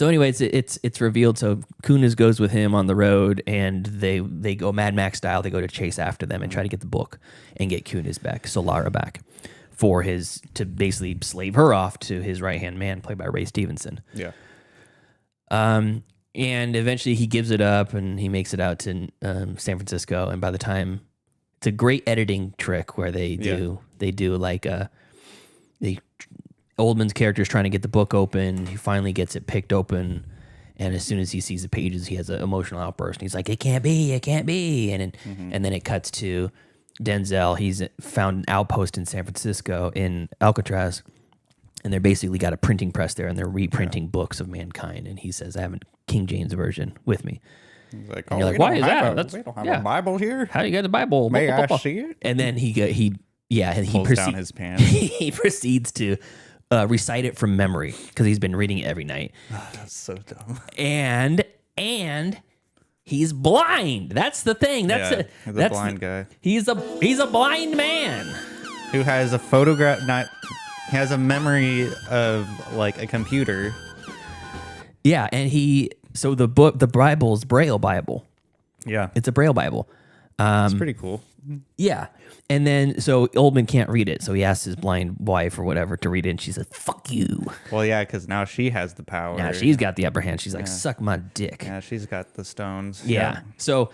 anyway, it's revealed. So Kunis goes with him on the road, and they go Mad Max style. They go to chase after them and try to get the book and get Kunis back, Solara back, to basically slave her off to his right-hand man, played by Ray Stevenson. Yeah. And eventually he gives it up, and he makes it out to San Francisco. And by the time... It's a great editing trick where they do like Oldman's character is trying to get the book open. He finally gets it picked open, and as soon as he sees the pages, he has an emotional outburst. And he's like, "It can't be! It can't be!" And then it cuts to Denzel. He's found an outpost in San Francisco in Alcatraz, and they're basically got a printing press there, and they're reprinting books of mankind. And he says, "I have a King James version with me." He's like, and you're like, why is that? We don't have a Bible here. How do you get the Bible? May I see it? And then he pulls down his pants. He proceeds to recite it from memory because he's been reading it every night. Oh, that's so dumb. And he's blind. That's the thing. That's a blind guy. He's a blind man who has a photograph. He has a memory of like a computer. Yeah, and So the Bible's Braille Bible. Yeah. It's a Braille Bible. It's pretty cool. Yeah. And then, so Oldman can't read it. So he asks his blind wife or whatever to read it. And she says, fuck you. Well, yeah, because now she has the power. Now she's got the upper hand. She's like, suck my dick. Yeah, she's got the stones. Yeah. So,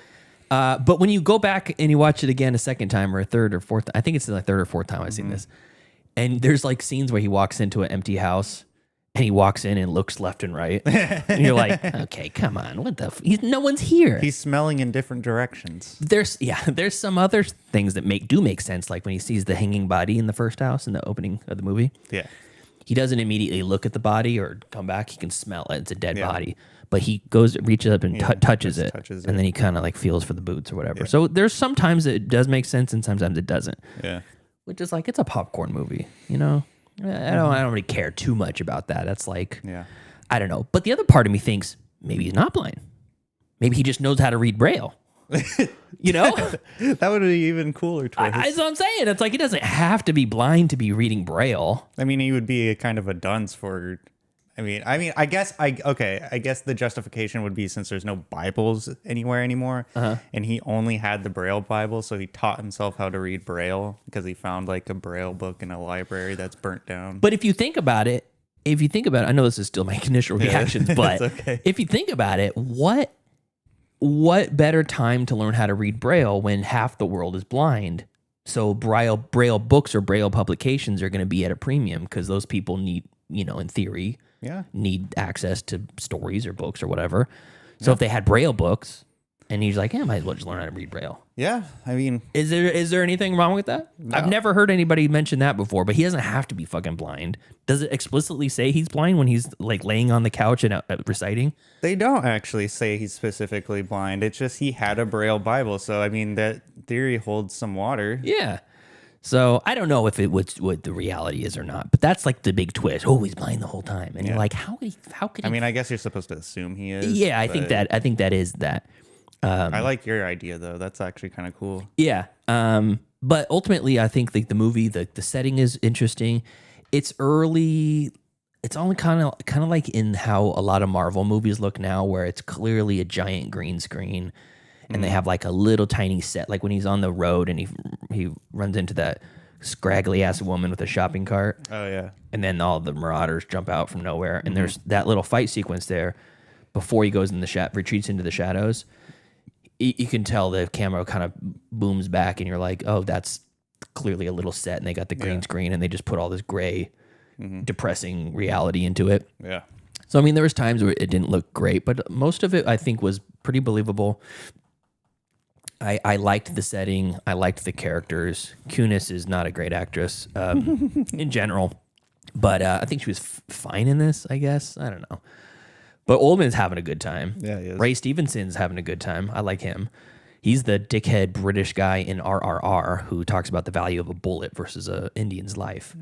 but when you go back and you watch it again a second time or a third or fourth, I think it's the third or fourth time I've seen this. And there's like scenes where he walks into an empty house. And he walks in and looks left and right. And you're like, okay, come on. What the no one's here. He's smelling in different directions. There's some other things that do make sense, like when he sees the hanging body in the first house in the opening of the movie. Yeah. He doesn't immediately look at the body or come back. He can smell it. It's a dead body. But he reaches up and touches it. And then he kind of like feels for the boots or whatever. Yeah. So there's sometimes it does make sense and sometimes it doesn't. Yeah. Which is like, it's a popcorn movie, I don't really care too much about that. That's like, I don't know. But the other part of me thinks maybe he's not blind. Maybe he just knows how to read Braille. You know, that would be even cooler twist. That's what I'm saying. It's like he doesn't have to be blind to be reading Braille. I mean, he would be a kind of a dunce for. I mean, I guess the justification would be since there's no Bibles anywhere anymore, and he only had the Braille Bible, so he taught himself how to read Braille because he found like a Braille book in a library that's burnt down. But if you think about it, I know this is still my initial reactions, but okay. If you think about it, what better time to learn how to read Braille when half the world is blind? So Braille books or Braille publications are going to be at a premium because those people need, in theory, need access to stories or books or whatever. So if they had Braille books, and he's like, might as well just learn how to read Braille. Yeah, I mean, is there anything wrong with that? No. I've never heard anybody mention that before, but he doesn't have to be fucking blind. Does it explicitly say he's blind when he's like laying on the couch and reciting? They don't actually say he's specifically blind. It's just he had a Braille Bible. So, I mean, that theory holds some water. Yeah. So I don't know if it what the reality is or not, but that's like the big twist. Oh, he's blind the whole time, and you're like, how could he? I mean, I guess you're supposed to assume he is. Yeah, I think that is that. I like your idea though. That's actually kind of cool. Yeah. But ultimately, I think the movie, the setting is interesting. It's early. It's only kind of like in how a lot of Marvel movies look now, where it's clearly a giant green screen. And they have like a little tiny set, like when he's on the road and he runs into that scraggly ass woman with a shopping cart. Oh yeah. And then all the marauders jump out from nowhere, and there's that little fight sequence there before he goes in the retreats into the shadows. You can tell the camera kind of booms back, and you're like, oh, that's clearly a little set, and they got the green screen, and they just put all this gray, depressing reality into it. Yeah. So I mean, there was times where it didn't look great, but most of it I think was pretty believable. I liked the setting. I liked the characters. Kunis is not a great actress in general, but I think she was fine in this, I guess. I don't know. But Oldman's having a good time. Yeah, he is. Ray Stevenson's having a good time. I like him. He's the dickhead British guy in RRR who talks about the value of a bullet versus an Indian's life.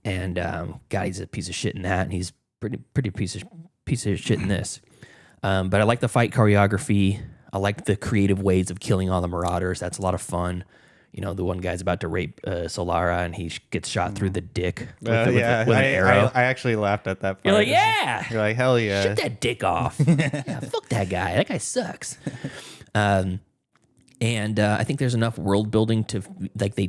And God, he's a piece of shit in that, and he's pretty piece of shit in this. But I like the fight choreography. I like the creative ways of killing all the marauders. That's a lot of fun. The one guy's about to rape Solara, and he gets shot through the dick with an arrow. I actually laughed at that part. You're like, yeah. You're like, hell yeah. Shut that dick off. Yeah, fuck that guy. That guy sucks. And I think there's enough world building to, like, they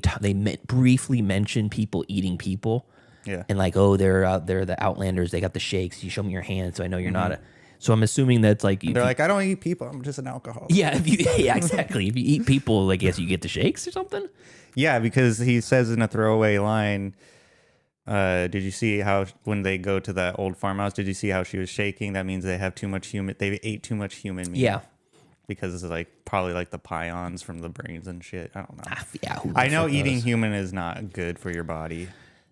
briefly mention people eating people. Yeah. And like, oh, they're the Outlanders. They got the shakes. You show me your hand, so I know you're not a... So I'm assuming that's like... They're like, I don't eat people. I'm just an alcoholic. Yeah, exactly. If you eat people, I guess you get the shakes or something? Yeah, because he says in a throwaway line, did you see how when they go to that old farmhouse, did you see how she was shaking? That means they have too much they ate too much human meat. Yeah. Because it's like probably like the pions from the brains and shit. I don't know. Yeah, I know eating human is not good for your body.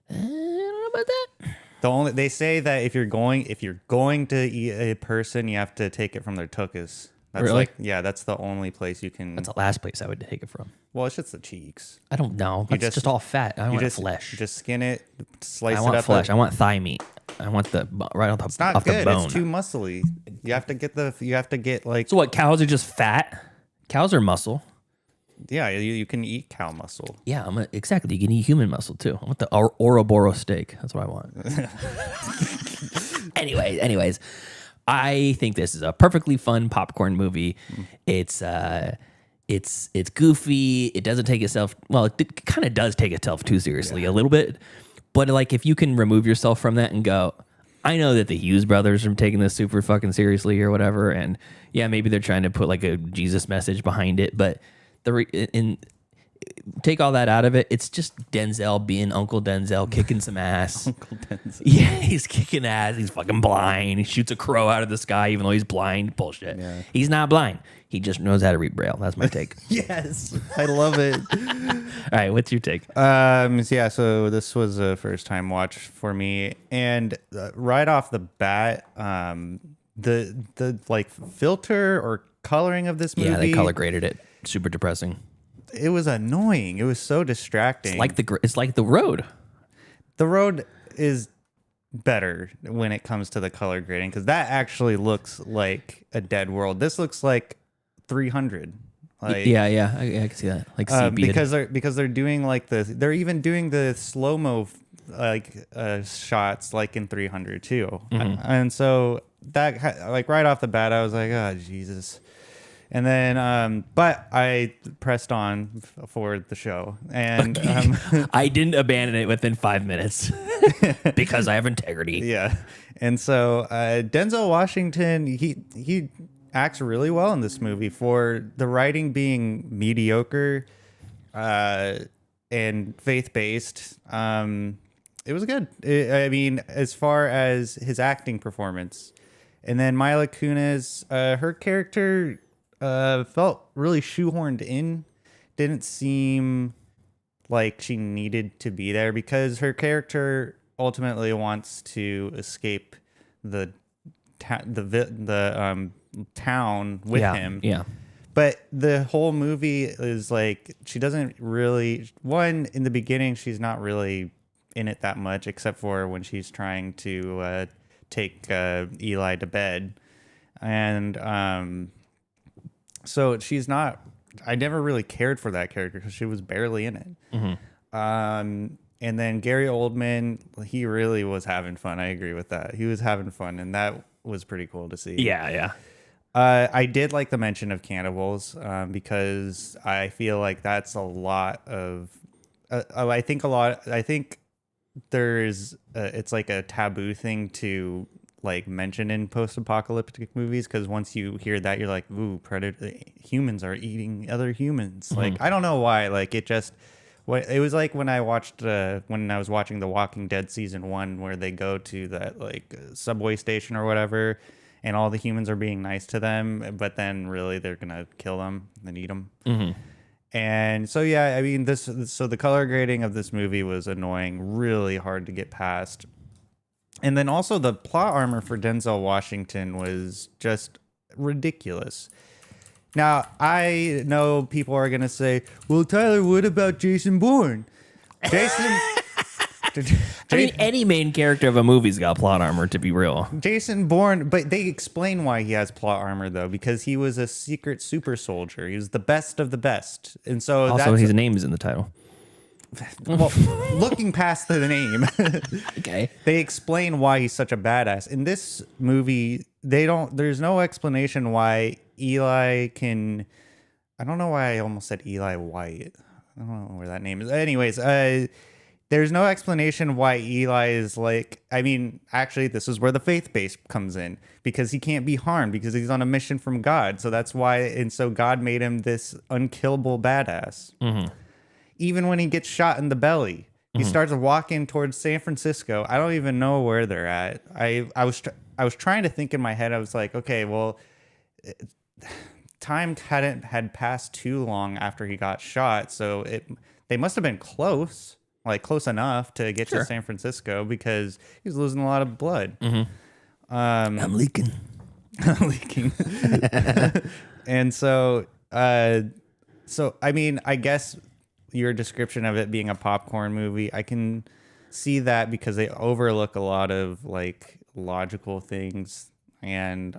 I don't know about that. They say that if you're going to eat a person, you have to take it from their tuchus. That's really? That's the only place you can. That's the last place I would take it from. Well, it's just the cheeks. I don't know. It's just all fat. I don't want flesh. Just skin it, slice it up. I want flesh. I want thigh meat. I want the right off the It's not off good. the bone. It's too muscly. You have to get like. So what? Cows are just fat. Cows are muscle. Yeah, you can eat cow muscle. Yeah, exactly. You can eat human muscle too. I want the Ouroboros steak. That's what I want. Anyways, I think this is a perfectly fun popcorn movie. It's goofy. It doesn't take itself, well, it kind of does take itself too seriously a little bit. But like, if you can remove yourself from that and go, I know that the Hughes brothers are taking this super fucking seriously or whatever, and yeah, maybe they're trying to put like a Jesus message behind it, but take all that out of it. It's just Denzel being Uncle Denzel, kicking some ass. Uncle Denzel. Yeah, he's kicking ass. He's fucking blind. He shoots a crow out of the sky even though he's blind. Bullshit. Yeah. He's not blind. He just knows how to read Braille. That's my take. Yes, I love it. All right, what's your take? So this was a first time watch for me, and right off the bat, the like filter or coloring of this movie. Yeah, they color graded it. Super depressing. It was annoying. It was so distracting. It's like the road. The road is better when it comes to the color grading because that actually looks like a dead world. This looks like 300. Like, yeah, I can see that. Like because they're doing like they're even doing the slow mo shots like in 300 too, and so that like right off the bat I was like, oh Jesus. And then, but I pressed on for the show, and I didn't abandon it within 5 minutes because I have integrity. Yeah, and so Denzel Washington, he acts really well in this movie for the writing being mediocre, and faith based. It was good. I mean, as far as his acting performance, and then Mila Kunis, her character. Felt really shoehorned in. Didn't seem like she needed to be there because her character ultimately wants to escape the town with him. Yeah. But the whole movie is like she doesn't really. One, in the beginning, she's not really in it that much, except for when she's trying to take Eli to bed, and so she's not. I never really cared for that character because she was barely in it. And then Gary Oldman, he really was having fun. I agree with that. He was having fun, and that was pretty cool to see. Yeah. I did like the mention of cannibals because I feel like that's a lot of. I think there's. It's like a taboo thing to. Like mentioned in post-apocalyptic movies, because once you hear that you're like, ooh, predator humans are eating other humans. Like I don't know why, like it was like when I was watching The Walking Dead season 1 where they go to that like subway station or whatever and all the humans are being nice to them, but then really they're gonna kill them and eat them. And so yeah, I mean so the color grading of this movie was annoying, really hard to get past. And then also the plot armor for Denzel Washington was just ridiculous. Now, I know people are going to say, well, Tyler, what about Jason Bourne? I mean, any main character of a movie's got plot armor, to be real. Jason Bourne, but they explain why he has plot armor, though, because he was a secret super soldier. He was the best of the best. And so also, his name is in the title. Well, looking past the name, okay, they explain why he's such a badass. In this movie, there's no explanation why Eli can. I don't know why I almost said Eli White. I don't know where that name is. Anyways, there's no explanation why Eli is like. I mean, actually, this is where the faith base comes in because he can't be harmed because he's on a mission from God. So that's why, and so God made him this unkillable badass. Even when he gets shot in the belly, he starts walking towards San Francisco. I don't even know where they're at. I was trying to think in my head. I was like, okay, well, time had passed too long after he got shot, so they must have been close enough to get to San Francisco because he was losing a lot of blood. I'm leaking. And so I mean, I guess. Your description of it being a popcorn movie, I can see that because they overlook a lot of like logical things, and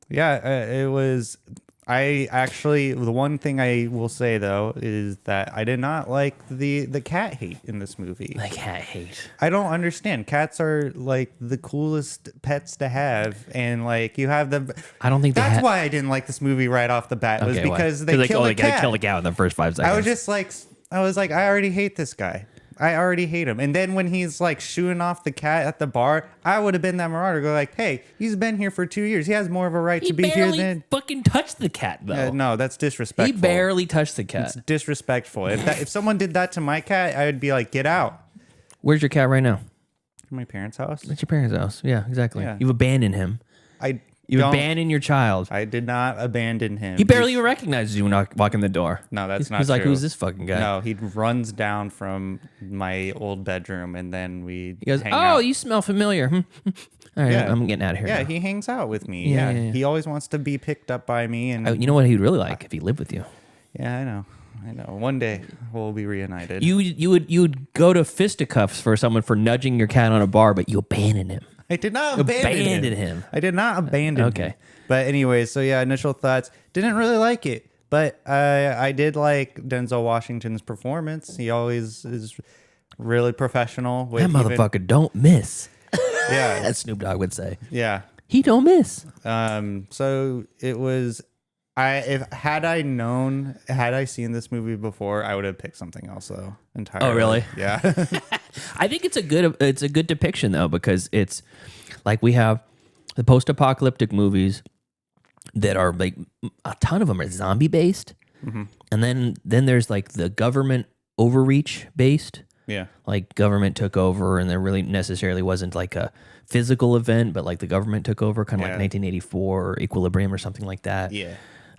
it was. I actually, the one thing I will say though is that I did not like the cat hate in this movie. The cat hate. I don't understand. Cats are like the coolest pets to have, and like you have the. I don't think that's why I didn't like this movie right off the bat. Was because they killed a cat. Kill a cat in the first 5 seconds. I was like, I already hate this guy. I already hate him. And then when he's like shooing off the cat at the bar, I would have been that marauder. Go like, hey, he's been here for 2 years. He has more of a right to be here than. He fucking touched the cat though. No, that's disrespectful. He barely touched the cat. It's disrespectful. If someone did that to my cat, I would be like, get out. Where's your cat right now? My parents' house. It's your parents' house. Yeah, exactly. Yeah. You've abandoned him. You abandoned your child. I did not abandon him. He barely even recognizes you when walking the door. No, that's not true. He's like, who's this fucking guy? No, he runs down from my old bedroom, and then he goes, hang out. You smell familiar. All right, yeah. I'm getting out of here. Yeah, now. He hangs out with me. Yeah. He always wants to be picked up by me. And you know what he'd really like if he lived with you? Yeah, I know. One day we'll be reunited. You would go to fisticuffs for someone for nudging your cat on a bar, but you abandoned him. I did not abandon him. I did not abandon him. Okay. But anyways, so yeah, initial thoughts. Didn't really like it. But I did like Denzel Washington's performance. He always is really professional. That motherfucker don't miss. Yeah. As Snoop Dogg would say. Yeah. He don't miss. So it was... had I seen this movie before, I would have picked something else though entirely. Oh, really? Yeah. I think it's a good depiction though, because it's like we have the post-apocalyptic movies that are like a ton of them are zombie based, and then there's like the government overreach based. Yeah. Like government took over, and there really necessarily wasn't like a physical event, but like the government took over, kind of like 1984 or Equilibrium or something like that. Yeah.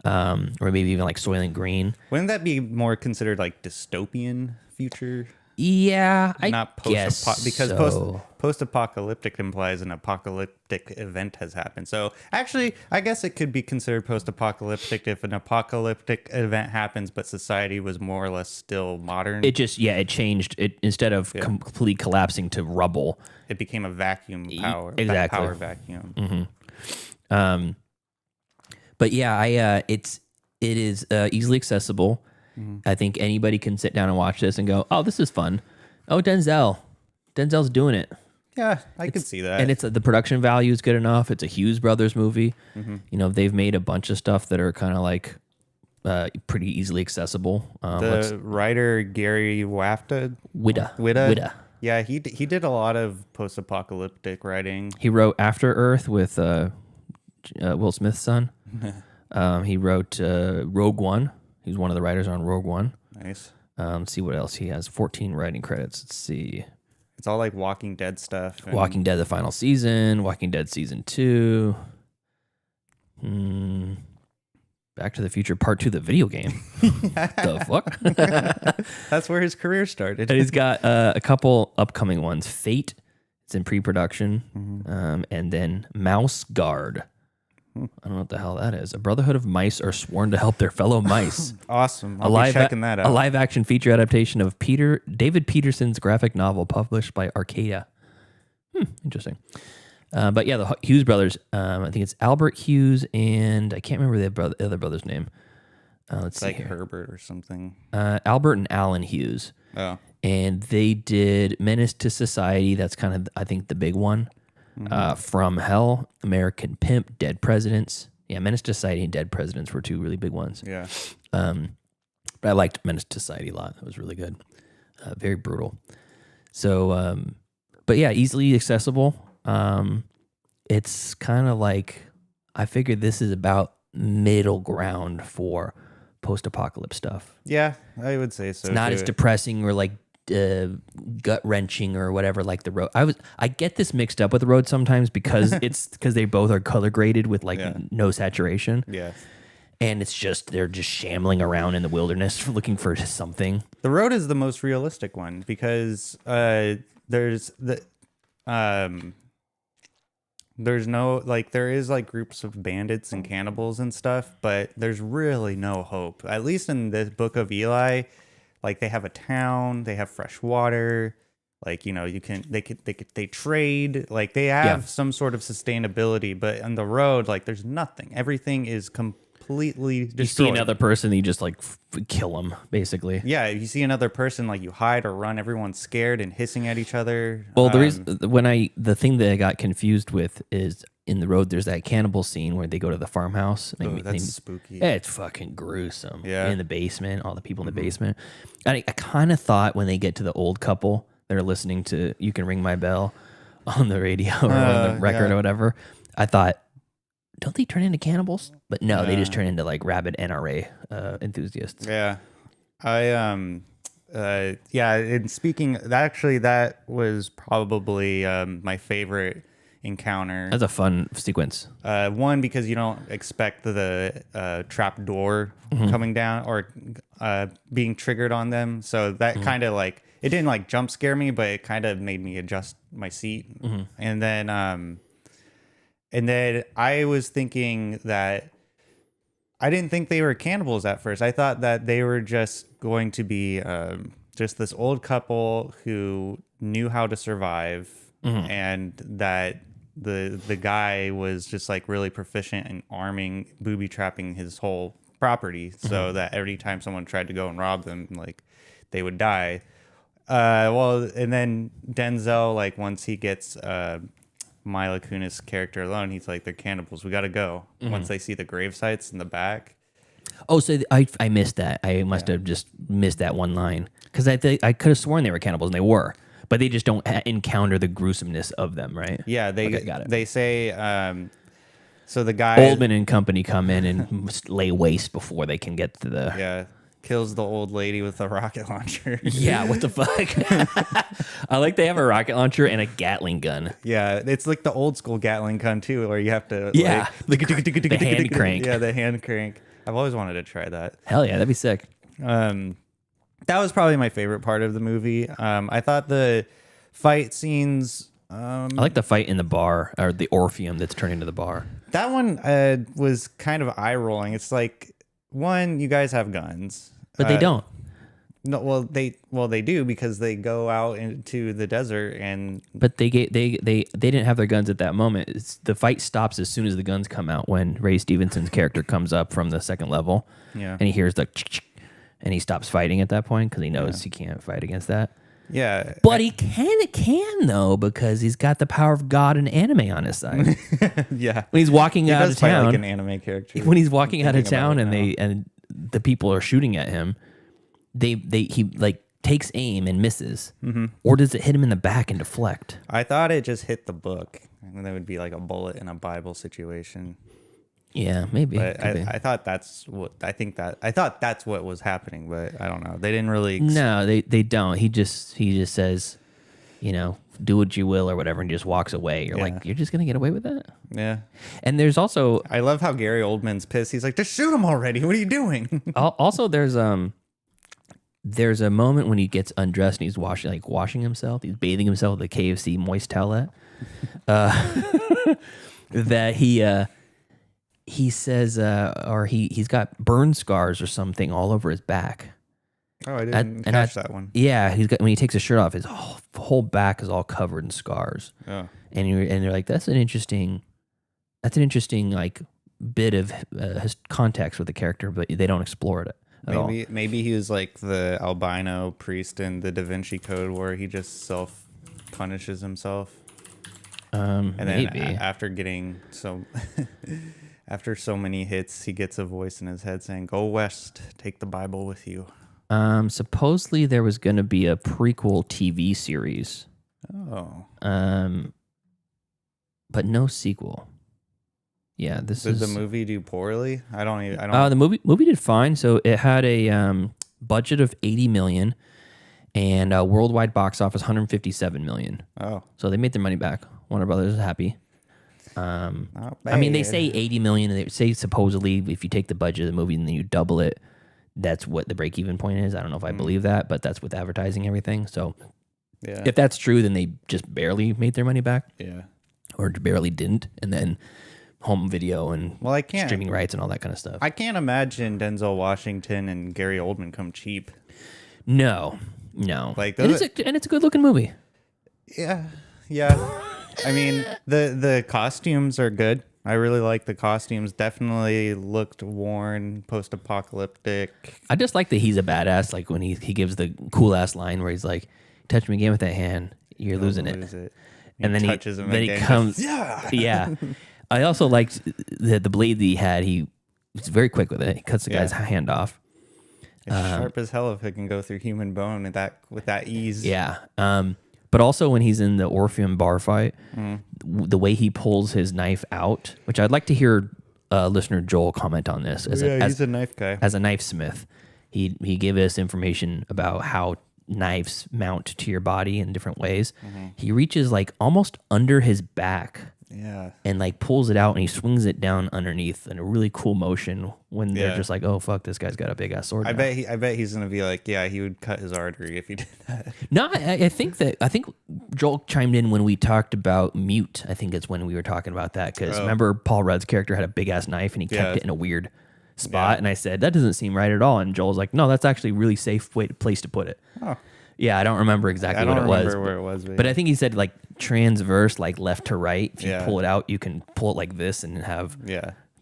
Or maybe even like Soylent Green. Wouldn't that be more considered like dystopian future? Yeah, Not guess because so. post-apocalyptic implies an apocalyptic event has happened. So actually, I guess it could be considered post-apocalyptic if an apocalyptic event happens, but society was more or less still modern. It just it changed. It instead of completely collapsing to rubble, it became a vacuum power. Exactly. Power vacuum. But yeah, it is easily accessible. I think anybody can sit down and watch this and go, "Oh, this is fun." Oh, Denzel's doing it. Yeah, I could see that. And it's the production value is good enough. It's a Hughes Brothers movie. You know, they've made a bunch of stuff that are kind of like pretty easily accessible. The writer Gary Whitta. Yeah, he did a lot of post-apocalyptic writing. He wrote After Earth with Will Smith's son. He wrote Rogue One. He's one of the writers on Rogue One. Nice. Let's see what else he has. 14 writing credits. Let's see. It's all like Walking Dead stuff. Walking Dead, the final season. Walking Dead season 2. Back to the Future Part 2, the video game. The fuck? That's where his career started. And he's got a couple upcoming ones. Fate, it's in pre-production. And then Mouse Guard. I don't know what the hell that is. A brotherhood of mice are sworn to help their fellow mice. Awesome. I'll be checking that out. A live-action feature adaptation of David Peterson's graphic novel published by Arcadia. Interesting. But yeah, the Hughes brothers, I think it's Albert Hughes and I can't remember the other brother's name. Let's see like here. Herbert or something. Albert and Alan Hughes. Oh. And they did Menace to Society. That's kind of, I think, the big one. From Hell, American Pimp, Dead Presidents. Yeah, Menace to Society and Dead Presidents were two really big ones. Yeah. But I liked Menace to Society a lot. It was really good. Very brutal. So, but yeah, easily accessible. It's kind of like, I figured this is about middle ground for post-apocalypse stuff. Yeah, I would say so. It's not as depressing or like gut wrenching or whatever like The Road. I get this mixed up with The Road sometimes because they both are color graded with like no saturation. Yeah. And it's just they're just shambling around in the wilderness looking for something. The Road is the most realistic one because there's no like there is like groups of bandits and cannibals and stuff, but there's really no hope. At least in the Book of Eli, like they have a town, they have fresh water, like they trade, like they have some sort of sustainability. But on the road, like there's nothing. Everything is completely destroyed. You see another person, you just like kill them, basically. Yeah, if you see another person, like you hide or run, everyone's scared and hissing at each other. Well, the thing that I got confused with is in The Road, there's that cannibal scene where they go to the farmhouse. That's spooky. It's fucking gruesome. Yeah. In the basement, all the people in the basement. And I kind of thought when they get to the old couple that are listening to You Can Ring My Bell on the radio or on the record or whatever, I thought, don't they turn into cannibals? But no, they just turn into like rabid NRA enthusiasts. Yeah. And speaking, that was probably my favorite encounter. That's a fun sequence. One, because you don't expect the trap door coming down or being triggered on them. So that kind of like, it didn't like jump scare me, but it kind of made me adjust my seat. And then I was thinking that I didn't think they were cannibals at first. I thought that they were just going to be just this old couple who knew how to survive, and that the guy was just like really proficient in booby trapping his whole property, so that every time someone tried to go and rob them, like they would die. Well, and then Denzel, like once he gets Mila Kunis' character alone, he's like, they're cannibals. We got to go. Once they see the grave sites in the back. Oh, so I missed that. I must have just missed that one line because I could have sworn they were cannibals, and they were, but they just don't encounter the gruesomeness of them, right? Yeah, got it. They say so the guy Oldman and company come in and lay waste before they can get to the kills the old lady with a rocket launcher. Yeah, what the fuck? I like they have a rocket launcher and a Gatling gun. Yeah, it's like the old school Gatling gun too, where you have to the hand crank. Yeah, the hand crank. I've always wanted to try that. Hell yeah, that'd be sick. That was probably my favorite part of the movie. I thought the fight scenes. I like the fight in the bar, or the Orpheum that's turned into the bar. That one was kind of eye rolling. It's like, one, you guys have guns, but they don't. No, well they do, because they go out into the desert and. But they didn't have their guns at that moment. The fight stops as soon as the guns come out, when Ray Stevenson's character comes up from the second level, and he hears the, and he stops fighting at that point because he knows he can't fight against that. Yeah, but he can though, because he's got the power of God and anime on his side. Yeah, when he's walking out of town, like an anime character. When he's walking out of town and the people are shooting at him, he like takes aim and misses, or does it hit him in the back and deflect? I thought it just hit the book, and that would be like a bullet in a Bible situation. Yeah, maybe. But I thought that's what I thought that's what was happening, but I don't know. They didn't really. No, they don't. He just says, do what you will or whatever, and just walks away. You're like, you're just gonna get away with that? Yeah. And there's also, I love how Gary Oldman's pissed. He's like, just shoot him already. What are you doing? Also, there's a moment when he gets undressed and he's washing himself. He's bathing himself with a KFC moist towelette. That he says, or he's got burn scars or something all over his back. Oh, I didn't catch that one. Yeah, when he takes his shirt off, his whole back is all covered in scars. Oh. And you're like, that's an interesting like bit of context with the character, but they don't explore it at all. Maybe he was like the albino priest in the Da Vinci Code, where he just self punishes himself. And then after getting after so many hits, he gets a voice in his head saying, "Go west, take the Bible with you." Supposedly there was going to be a prequel TV series. Oh. But no sequel. Yeah, Did the movie do poorly? I don't. The movie did fine. So it had a budget of $80 million, and worldwide box office $157 million. Oh. So they made their money back. Warner Brothers is happy. I mean, they say $80 million, and they say supposedly if you take the budget of the movie and then you double it, that's what the break-even point is. I don't know if I believe that, but that's with advertising and everything. So if that's true, then they just barely made their money back. Yeah. Or barely didn't, and then home video and streaming rights and all that kind of stuff. I can't imagine Denzel Washington and Gary Oldman come cheap. No. Like and it's a good-looking movie. Yeah. I mean, the costumes are good. I really like the costumes. Definitely looked worn, post-apocalyptic. I just like that he's a badass. Like when he gives the cool-ass line where he's like, touch me again with that hand, you're losing it. And then touches him then again, he comes. Yeah. I also liked the blade that he had. He was very quick with it. He cuts the guy's hand off. It's sharp as hell if it can go through human bone with that ease. Yeah. But also when he's in the Orpheum bar fight, the way he pulls his knife out, which I'd like to hear listener Joel comment on this. He's a knife guy. As a knife smith, he gave us information about how knives mount to your body in different ways. He reaches like almost under his back. Yeah. And like pulls it out and he swings it down underneath in a really cool motion when they're just like, oh fuck, this guy's got a big ass sword. I bet he's gonna be like, yeah, he would cut his artery if he did that. No, I think Joel chimed in when we talked about Mute. I think it's when we were talking about that because remember Paul Rudd's character had a big ass knife and he kept it in a weird spot, and I said that doesn't seem right at all, and Joel's like, no, that's actually a really safe place to put it. Oh. Yeah, I don't remember exactly what it was. I don't remember where it was. But I think he said like transverse, like left to right. If you pull it out, you can pull it like this and have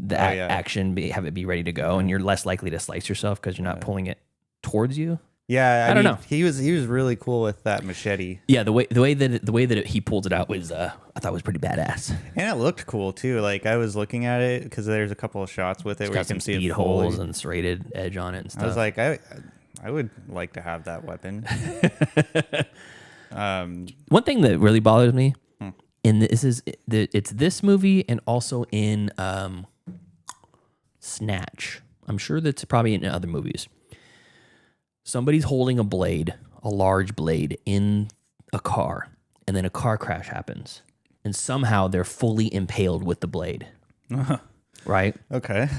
action, have it be ready to go, and you're less likely to slice yourself because you're not pulling it towards you. Yeah, I don't know. He was really cool with that machete. Yeah, the way that he pulled it out was I thought was pretty badass. And it looked cool too. Like I was looking at it because there's a couple of shots with it where you can see speed it fully. holes and serrated edge on it and stuff. I was like, I would like to have that weapon. One thing that really bothers me, and it's this movie and also in Snatch. I'm sure that's probably in other movies. Somebody's holding a blade, a large blade, in a car, and then a car crash happens, and somehow they're fully impaled with the blade. Right? Okay.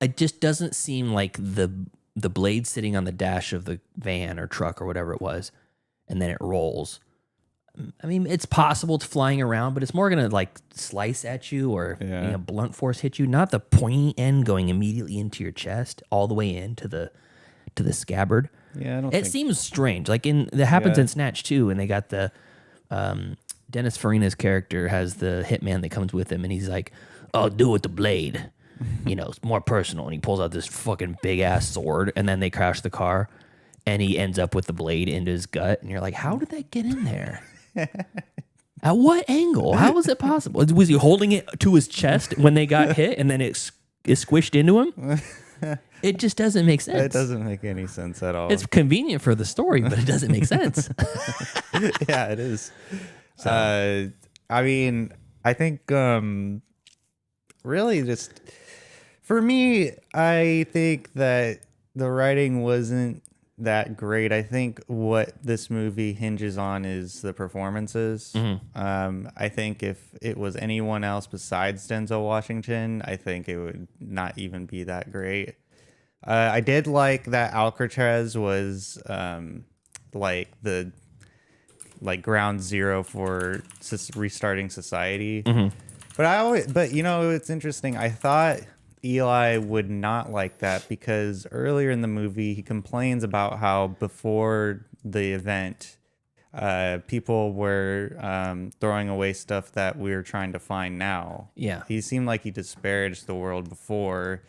It just doesn't seem like the blade sitting on the dash of the van or truck or whatever it was, and then it rolls. I mean, it's possible it's flying around, but it's more going to like slice at you or blunt force hit you, not the pointy end going immediately into your chest all the way into the scabbard. Yeah, I don't It seems strange. Like that happens in Snatch too, and they got the Dennis Farina's character has the hitman that comes with him, and he's like, "I'll do it with the blade." It's more personal, and he pulls out this fucking big ass sword, and then they crash the car, and he ends up with the blade into his gut, and you're like, how did that get in there? At what angle? How was it possible? Was he holding it to his chest when they got hit, and then it squished into him? It just doesn't make sense. It doesn't make any sense at all. It's convenient for the story, but it doesn't make sense. Yeah, it is. So. I mean, I think really just for me, I think that the writing wasn't that great. I think what this movie hinges on is the performances. I think if it was anyone else besides Denzel Washington, I think it would not even be that great. I did like that Alcatraz was like the ground zero for restarting society. But it's interesting. I thought Eli would not like that because earlier in the movie he complains about how before the event people were throwing away stuff that we're trying to find now. Yeah. He seemed like he disparaged the world before.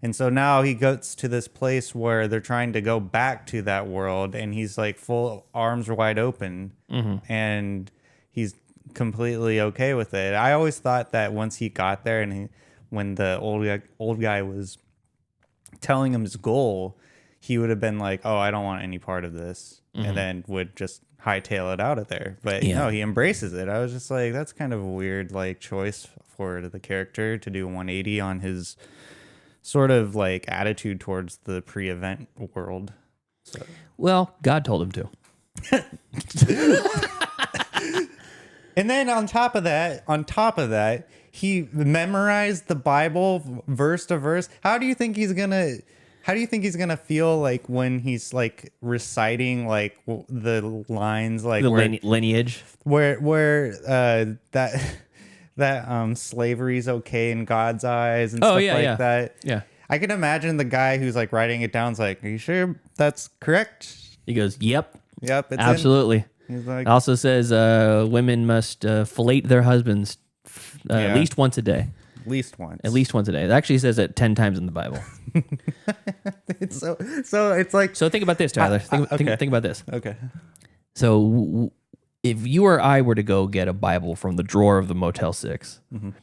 And so now he goes to this place where they're trying to go back to that world, and he's like full arms wide open, and he's completely okay with it. I always thought that once he got there and when the old guy was telling him his goal, he would have been like, "Oh, I don't want any part of this," and then would just hightail it out of there. But no, he embraces it. I was just like, that's kind of a weird choice for the character to do 180 on his sort of attitude towards the pre-event world. So. Well, God told him to. And then on top of that, he memorized the Bible verse to verse. How do you think he's gonna feel when he's reciting the lines the lineage where that slavery is okay in God's eyes and stuff that. Yeah. I can imagine the guy who's writing it down is like, "Are you sure that's correct?" He goes, "Yep, it's absolutely." He's like, it also says women must fillet their husbands at least once a day. At least once. At least once a day. It actually says it 10 times in the Bible. so it's like. So think about this, Tyler. Think about this. Okay. So if you or I were to go get a Bible from the drawer of the Motel 6,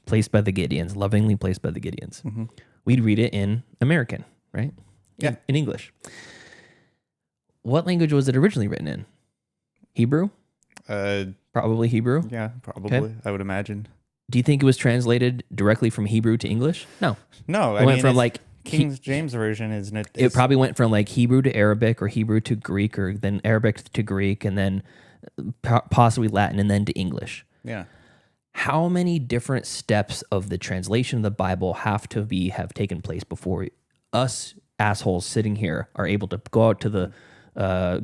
placed by the Gideons, lovingly placed by the Gideons, we'd read it in American, right? Yeah. In English. What language was it originally written in? Hebrew? Probably Hebrew. Yeah, probably. Okay. I would imagine. Do you think it was translated directly from Hebrew to English? No. No, it went from King James version is. It probably went from Hebrew to Arabic or Hebrew to Greek or then Arabic to Greek and then possibly Latin and then to English. Yeah. How many different steps of the translation of the Bible have taken place before us assholes sitting here are able to go out to the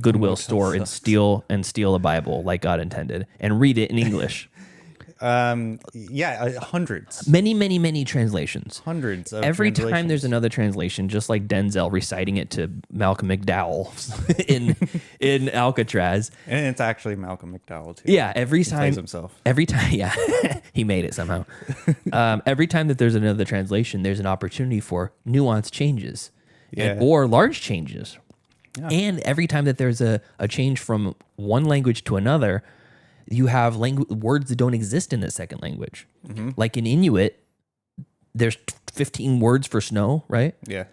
Goodwill store and steal a Bible like God intended and read it in English? Hundreds. Many translations. Hundreds of Every time translations. there's another translation, just like Denzel reciting it to Malcolm McDowell in Alcatraz. And it's actually Malcolm McDowell too. Yeah, every He time. plays himself. Every time, yeah. He made it somehow. Every time that there's another translation, there's an opportunity for nuance changes or large changes. Yeah. And every time that there's a change from one language to another, you have words that don't exist in a second language. Mm-hmm. Like in Inuit, there's 15 words for snow, right? Yeah.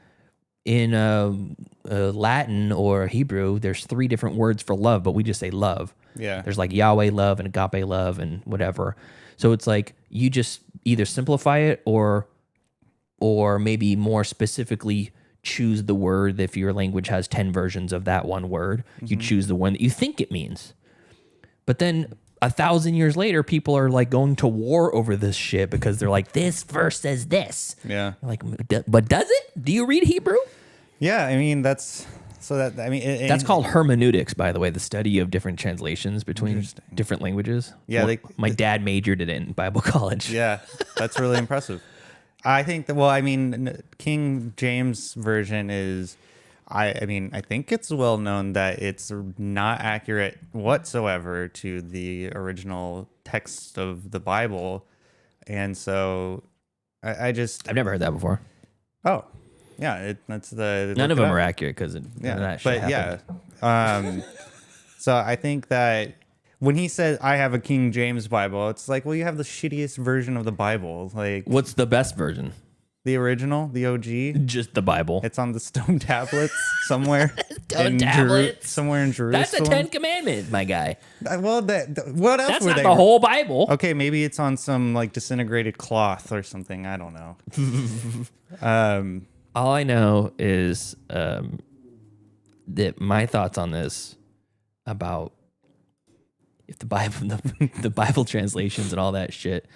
In Latin or Hebrew, there's 3 different words for love, but we just say love. Yeah. There's like Yahweh love and agape love and whatever. So it's like you just either simplify it or maybe more specifically choose the word. If your language has 10 versions of that one word, you choose the one that you think it means. But then 1,000 years later, people are like going to war over this shit because they're like, this verse says this. Yeah. Like, but does it? Do you read Hebrew? Yeah, I mean that's that's called hermeneutics, by the way, the study of different translations between different languages. Yeah, my dad majored in it in Bible college. Yeah, that's really impressive. I think that King James version is. I think it's well known that it's not accurate whatsoever to the original text of the Bible, and so I've never heard that before. Oh, yeah, that's the none of them are accurate because that shit happened. Yeah. So I think that when he says I have a King James Bible, it's like, well, you have the shittiest version of the Bible. Like, what's the best version? The original, the OG, just the Bible. It's on the stone tablets somewhere. Somewhere in Jerusalem. That's the 10 Commandments, my guy. Well, what else? That's were not they? the whole Bible. Okay, maybe it's on some like disintegrated cloth or something. I don't know. All I know is that my thoughts on this about if the Bible, the Bible translations and all that shit.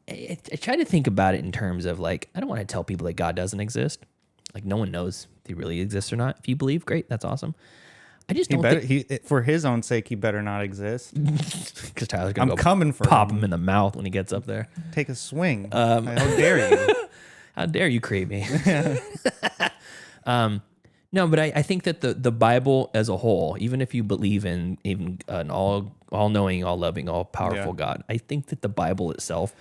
I try to think about it in terms of like, I don't want to tell people that God doesn't exist. Like no one knows if he really exists or not. If you believe, great, that's awesome. I just don't think for his own sake, he better not exist. Because Tyler's gonna coming for pop him in the mouth when he gets up there. Take a swing. How dare you? How dare you create me? No, but I think that the Bible as a whole, even if you believe in even an all-knowing, all-loving, all-powerful God, I think that the Bible itself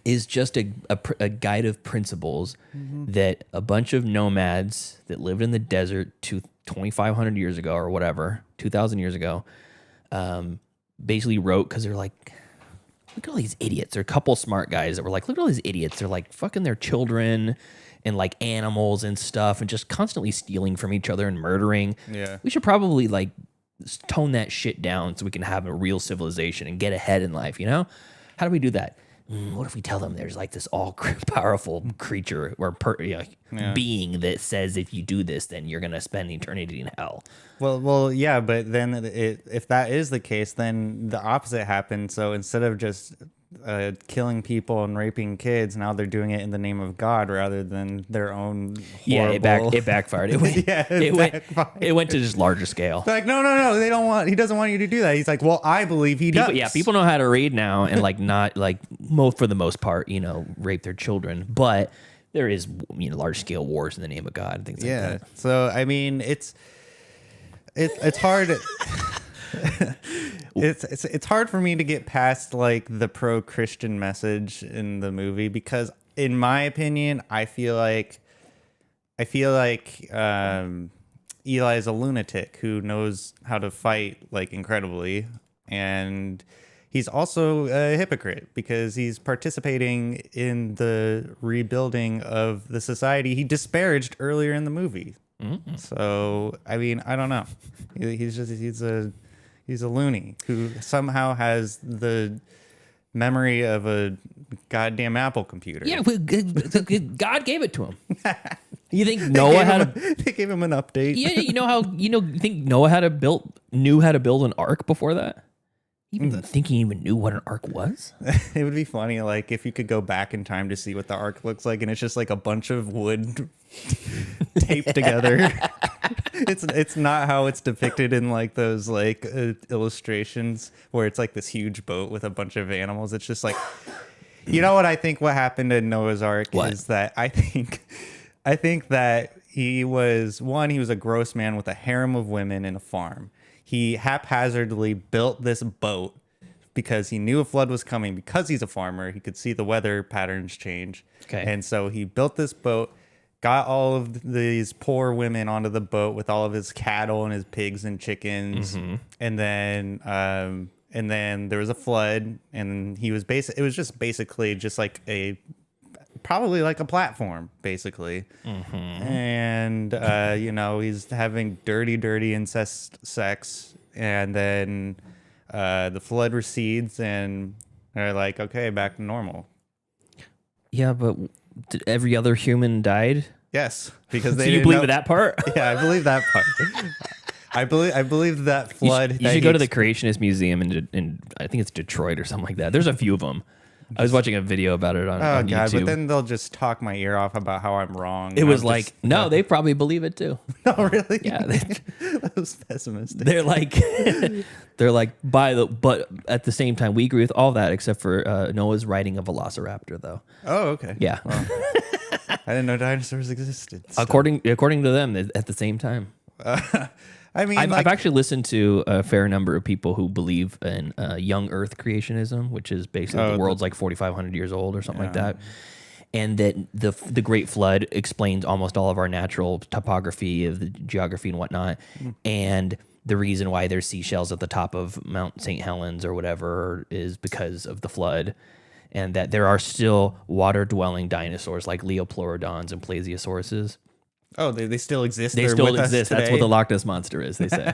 is just a guide of principles that a bunch of nomads that lived in the desert 2,500 years ago or whatever, 2,000 years ago, basically wrote because they're like, look at all these idiots. There are a couple smart guys that were like, look at all these idiots. They're like fucking their children and like animals and stuff and just constantly stealing from each other and murdering. Yeah. We should probably like tone that shit down so we can have a real civilization and get ahead in life, you know? How do we do that? What if we tell them there's like this all-powerful creature or being that says if you do this, then you're going to spend eternity in hell? Well, yeah, but then if that is the case, then the opposite happens. So instead of just killing people and raping kids, now they're doing it in the name of God rather than their own horrible... Yeah, it backfired. It went to just larger scale. They're like, no, he doesn't want you to do that. He's like, well, I believe he does. Yeah, people know how to read now and like not like for the most part, rape their children, but there is large scale wars in the name of God and things like that. Yeah. So I mean, it's hard. It's hard for me to get past like the pro-Christian message in the movie because, in my opinion, I feel like Eli is a lunatic who knows how to fight like incredibly, and he's also a hypocrite because he's participating in the rebuilding of the society he disparaged earlier in the movie. Mm-hmm. So I mean, I don't know. He's a loony who somehow has the memory of a goddamn Apple computer. Yeah, God gave it to him. You think Noah they gave him an update? Yeah, you think Noah knew how to build an ark before that? You think he even knew what an ark was? It would be funny, like if you could go back in time to see what the ark looks like, and it's just like a bunch of wood taped together. It's not how it's depicted in like those like illustrations where it's like this huge boat with a bunch of animals. It's just like, you know what I think what happened in Noah's Ark is that I think that he was a gross man with a harem of women in a farm. He haphazardly built this boat because he knew a flood was coming. Because he's a farmer, he could see the weather patterns change. Okay. And so he built this boat, got all of these poor women onto the boat with all of his cattle and his pigs and chickens. Mm-hmm. And then there was a flood, and it was just basically just like probably like a platform, basically. Mm-hmm. And he's having dirty incest sex, and then the flood recedes, and they're like, okay, back to normal. Yeah, but every other human died? Yes, because they so you didn't believe know. that part? Yeah, I believe that part. I believe that flood. You should go to the Creationist Museum in I think it's Detroit or something like that. There's a few of them. I was watching a video about it on God, YouTube. but then they'll just talk my ear off about how I'm wrong. It was like, no, they probably believe it too. Oh, really? Yeah, that was pessimistic. They're like, but at the same time, we agree with all that except for Noah's riding a velociraptor, though. Oh, okay. Yeah, well, I didn't know dinosaurs existed. So. According to them, at the same time. I mean, I've actually listened to a fair number of people who believe in young Earth creationism, which is basically the world's like 4,500 years old or something like that, and that the Great Flood explains almost all of our natural topography of the geography and whatnot, and the reason why there's seashells at the top of Mount St. Helens or whatever is because of the flood, and that there are still water-dwelling dinosaurs like Leopleurodons and Plesiosauruses. Oh, they still exist. They still exist. That's what the Loch Ness Monster is. They say.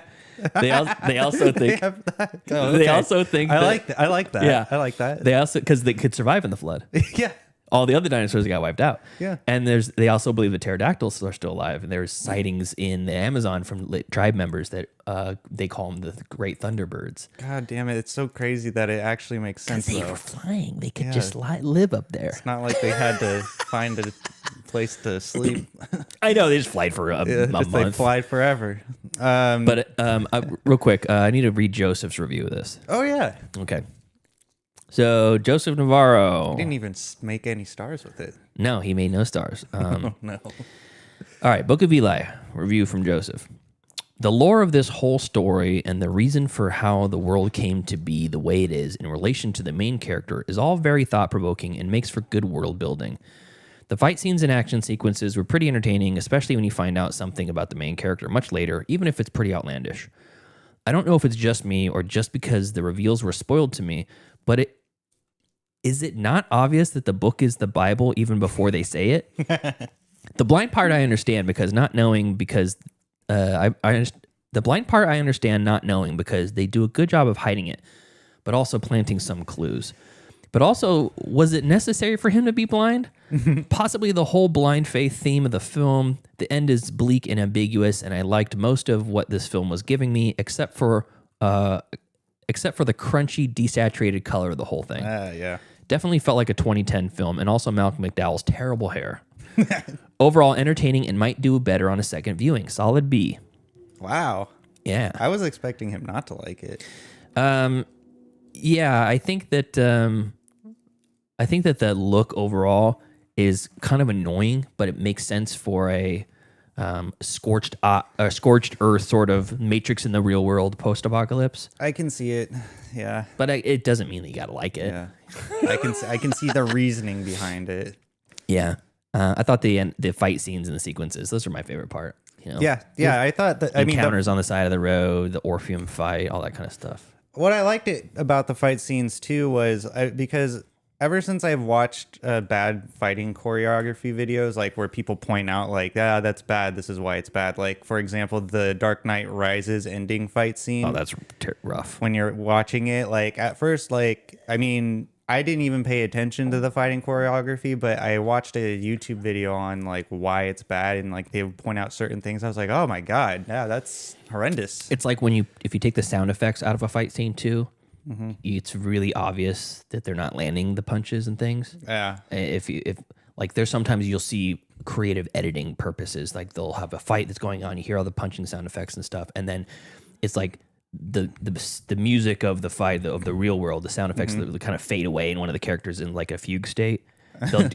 They also think. They have that. Oh, okay. They also think. I like that. Yeah, I like that. They also because they could survive in the flood. Yeah. All the other dinosaurs got wiped out. Yeah. And they also believe the pterodactyls are still alive. And there's sightings in the Amazon from tribe members that they call them the Great Thunderbirds. God damn it! It's so crazy that it actually makes sense. They were flying. They could just live up there. It's not like they had to find a place to sleep. I know they just flied for a month. They flied forever. Real quick, I need to read Joseph's review of this. Oh yeah. Okay. So Joseph Navarro. He didn't even make any stars with it. No, he made no stars. Oh, no. All right, Book of Eli, review from Joseph. The lore of this whole story and the reason for how the world came to be the way it is in relation to the main character is all very thought-provoking and makes for good world building. The fight scenes and action sequences were pretty entertaining, especially when you find out something about the main character much later, even if it's pretty outlandish. I don't know if it's just me or just because the reveals were spoiled to me, but is it not obvious that the book is the Bible even before they say it? The blind part I understand because not knowing because the blind part I understand not knowing because they do a good job of hiding it, but also planting some clues. But also, was it necessary for him to be blind? Possibly the whole blind faith theme of the film. The end is bleak and ambiguous, and I liked most of what this film was giving me, except for the crunchy, desaturated color of the whole thing. Yeah. Definitely felt like a 2010 film, and also Malcolm McDowell's terrible hair. Overall, entertaining and might do better on a second viewing. Solid B. Wow. Yeah. I was expecting him not to like it. Yeah, I think that the look overall is kind of annoying, but it makes sense for a scorched earth sort of Matrix in the real world post-apocalypse. I can see it. Yeah. But it doesn't mean that you got to like it. Yeah. I can see the reasoning behind it. Yeah. I thought the fight scenes and the sequences, those are my favorite part. You know? Yeah. I thought that encounters on the side of the road, the Orpheum fight, all that kind of stuff. What I liked about the fight scenes too was because ever since I've watched bad fighting choreography videos, like where people point out like, that's bad, this is why it's bad. Like, for example, the Dark Knight Rises ending fight scene. Oh, that's rough. When you're watching it, like at first, like, I mean, I didn't even pay attention to the fighting choreography, but I watched a YouTube video on like why it's bad, and like they would point out certain things. I was like, oh my God, yeah, that's horrendous. It's like if you take the sound effects out of a fight scene too, it's really obvious that they're not landing the punches and things. Yeah. If Like there's sometimes you'll see creative editing purposes. Like they'll have a fight that's going on. You hear all the punching sound effects and stuff. And then it's like the music of the fight, of the real world, the sound effects that kind of fade away and one of the characters in like a fugue state.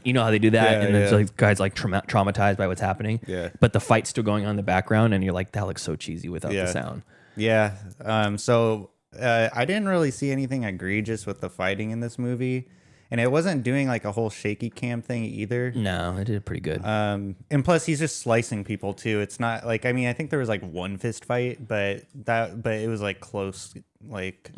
You know how they do that? And it's like guys like traumatized by what's happening. Yeah. But the fight's still going on in the background and you're like, that looks so cheesy without the sound. Yeah. So I didn't really see anything egregious with the fighting in this movie. And it wasn't doing like a whole shaky cam thing either. No, it did pretty good. And plus he's just slicing people too. It's not like, I mean, I think there was like one fist fight, but it was like close, like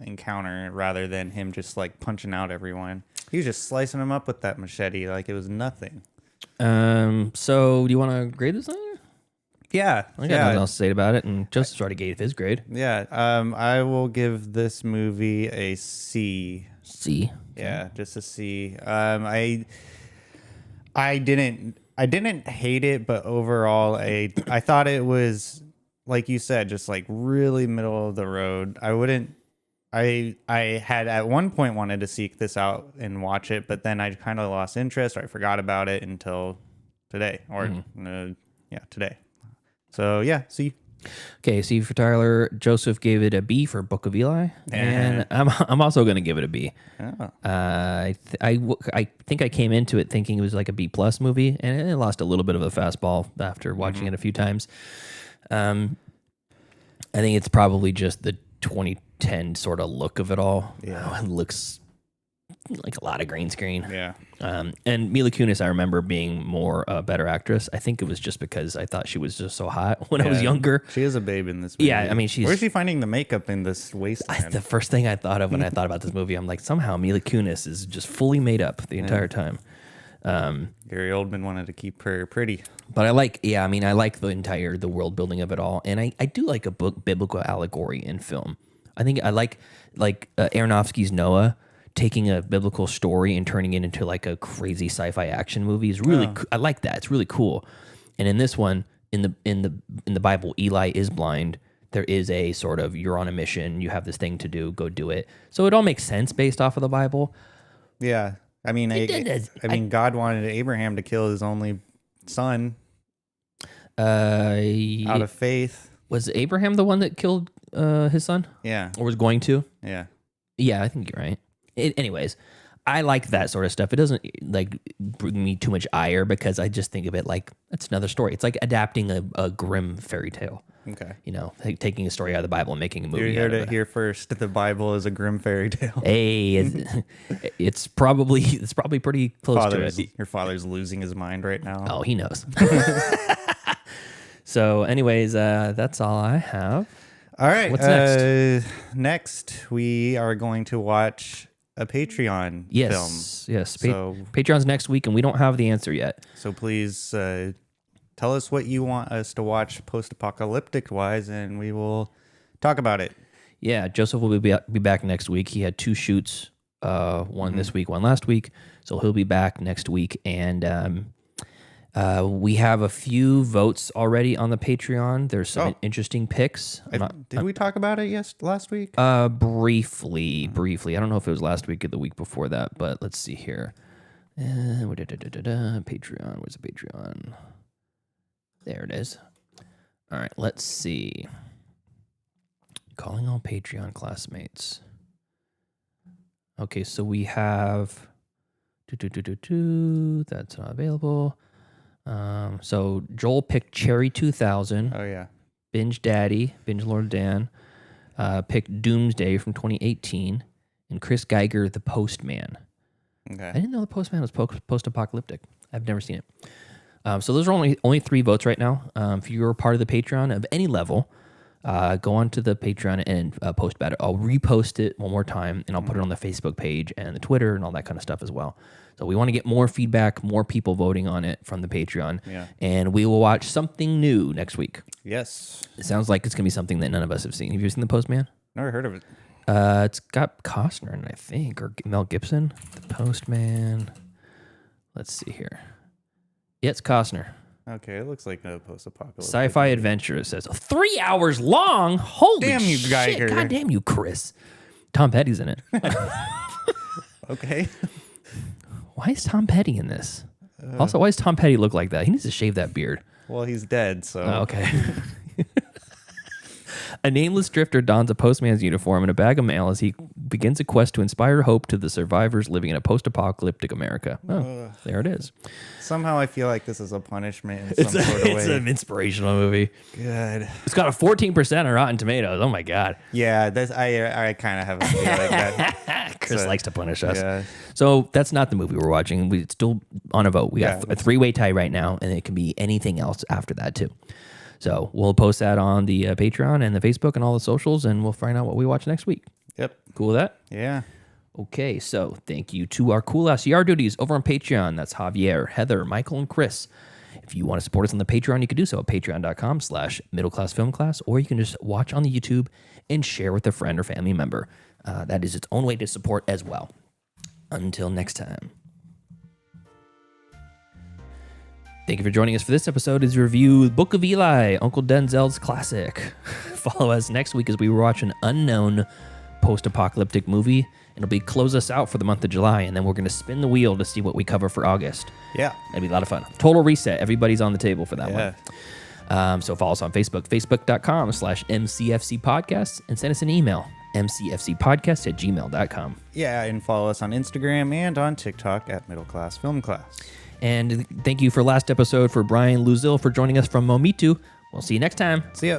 encounter rather than him just like punching out everyone. He was just slicing them up with that machete like it was nothing. So do you want to grade this thing? Yeah. I got nothing else to say about it, and Joseph's already gave his grade. Yeah. I will give this movie a C. C. Yeah, just a C. I didn't hate it, but overall, I thought it was, like you said, just like really middle of the road. I had at one point wanted to seek this out and watch it, but then I kind of lost interest, or I forgot about it until today, or today. So yeah, C. Okay, C for Tyler. Joseph gave it a B for Book of Eli, and I'm also going to give it a B. Oh. I think I came into it thinking it was like a B plus movie, and it lost a little bit of a fastball after watching it a few times. I think it's probably just the 2010 sort of look of it all. Yeah, it looks like a lot of green screen. Yeah. And Mila Kunis, I remember being more a better actress. I think it was just because I thought she was just so hot when I was younger. She is a babe in this movie. Yeah, I mean, where's she finding the makeup in this wasteland? The first thing I thought of when I thought about this movie, I'm like, somehow Mila Kunis is just fully made up the entire time. Gary Oldman wanted to keep her pretty. But I like the world building of it all. And I do like a biblical allegory in film. I think I like Aronofsky's Noah, taking a biblical story and turning it into like a crazy sci-fi action movie is really I like that. It's really cool. And in this one, in the Bible, Eli is blind. There is a sort of, you're on a mission, you have this thing to do, go do it. So it all makes sense based off of the Bible. Yeah. I mean, God wanted Abraham to kill his only son out of faith. Was Abraham the one that killed his son? Yeah. Or was going to? Yeah. Yeah, I think you're right. Anyways, I like that sort of stuff. It doesn't like bring me too much ire because I just think of it like it's another story. It's like adapting a grim fairy tale. Okay. You know, taking a story out of the Bible and making a movie. You're here to hear first. The Bible is a grim fairy tale. Hey, it's probably pretty close to it. Your father's losing his mind right now. Oh, he knows. So, anyways, that's all I have. All right. What's next? Next, we are going to watch a Patreon film. Yes. Patreon's next week, and we don't have the answer yet. So please tell us what you want us to watch post-apocalyptic wise, and we will talk about it. Yeah, Joseph will be back next week. He had 2 shoots, one this week, one last week. So he'll be back next week, and we have a few votes already on the Patreon. There's some interesting picks. Did we talk about it last week? Briefly. I don't know if it was last week or the week before that, but let's see here. Patreon. Where's the Patreon? There it is. All right, let's see. Calling all Patreon classmates. Okay, so we have... That's not available. So Joel picked Cherry 2000. Oh yeah. Binge Lord Dan, picked Doomsday from 2018, and Chris Geiger, The Postman. Okay. I didn't know The Postman was post-apocalyptic. I've never seen it. So those are only 3 votes right now. If you're a part of the Patreon of any level, go on to the Patreon and post about it. I'll repost it one more time, and I'll put it on the Facebook page and the Twitter and all that kind of stuff as well. So we want to get more feedback, more people voting on it from the Patreon. Yeah. And we will watch something new next week. Yes. It sounds like it's going to be something that none of us have seen. Have you seen The Postman? Never heard of it. It's got Costner in it, I think, or Mel Gibson. The Postman. Let's see here. Yeah, it's Costner. Okay, it looks like a post-apocalyptic. Sci-fi adventure, it says. 3 hours long? Holy damn you, shit. Geiger. God damn you, Chris. Tom Petty's in it. Okay. Why is Tom Petty in this? Also, why does Tom Petty look like that? He needs to shave that beard. Well, he's dead, so. Oh, okay. A nameless drifter dons a postman's uniform and a bag of mail as he begins a quest to inspire hope to the survivors living in a post-apocalyptic America. Oh, there it is. Somehow I feel like this is a punishment in some sort of way. It's an inspirational movie. Good. It's got a 14% on Rotten Tomatoes. Oh my God. Yeah, I kind of have a feel like that. Chris likes to punish us. Yeah. So that's not the movie we're watching. It's still on a vote. We got a 3-way tie right now, and it can be anything else after that too. So we'll post that on the Patreon and the Facebook and all the socials, and we'll find out what we watch next week. Yep. Cool with that? Yeah. Okay, so thank you to our cool SCR duties over on Patreon. That's Javier, Heather, Michael, and Chris. If you want to support us on the Patreon, you can do so at patreon.com/middleclassfilmclass, or you can just watch on the YouTube and share with a friend or family member. That is its own way to support as well. Until next time. Thank you for joining us for this episode as we review Book of Eli, Uncle Denzel's classic. Follow us next week as we watch an unknown post-apocalyptic movie. It'll be close us out for the month of July, and then we're going to spin the wheel to see what we cover for August. Yeah. That'd be a lot of fun. Total reset. Everybody's on the table for that one. So follow us on Facebook, facebook.com/MCFC podcasts, and send us an email, mcfcpodcast@gmail.com. Yeah, and follow us on Instagram and on TikTok at Middle Class Film Class. And thank you for last episode for Bryan Louzil for joining us from Mometu. We'll see you next time. See ya.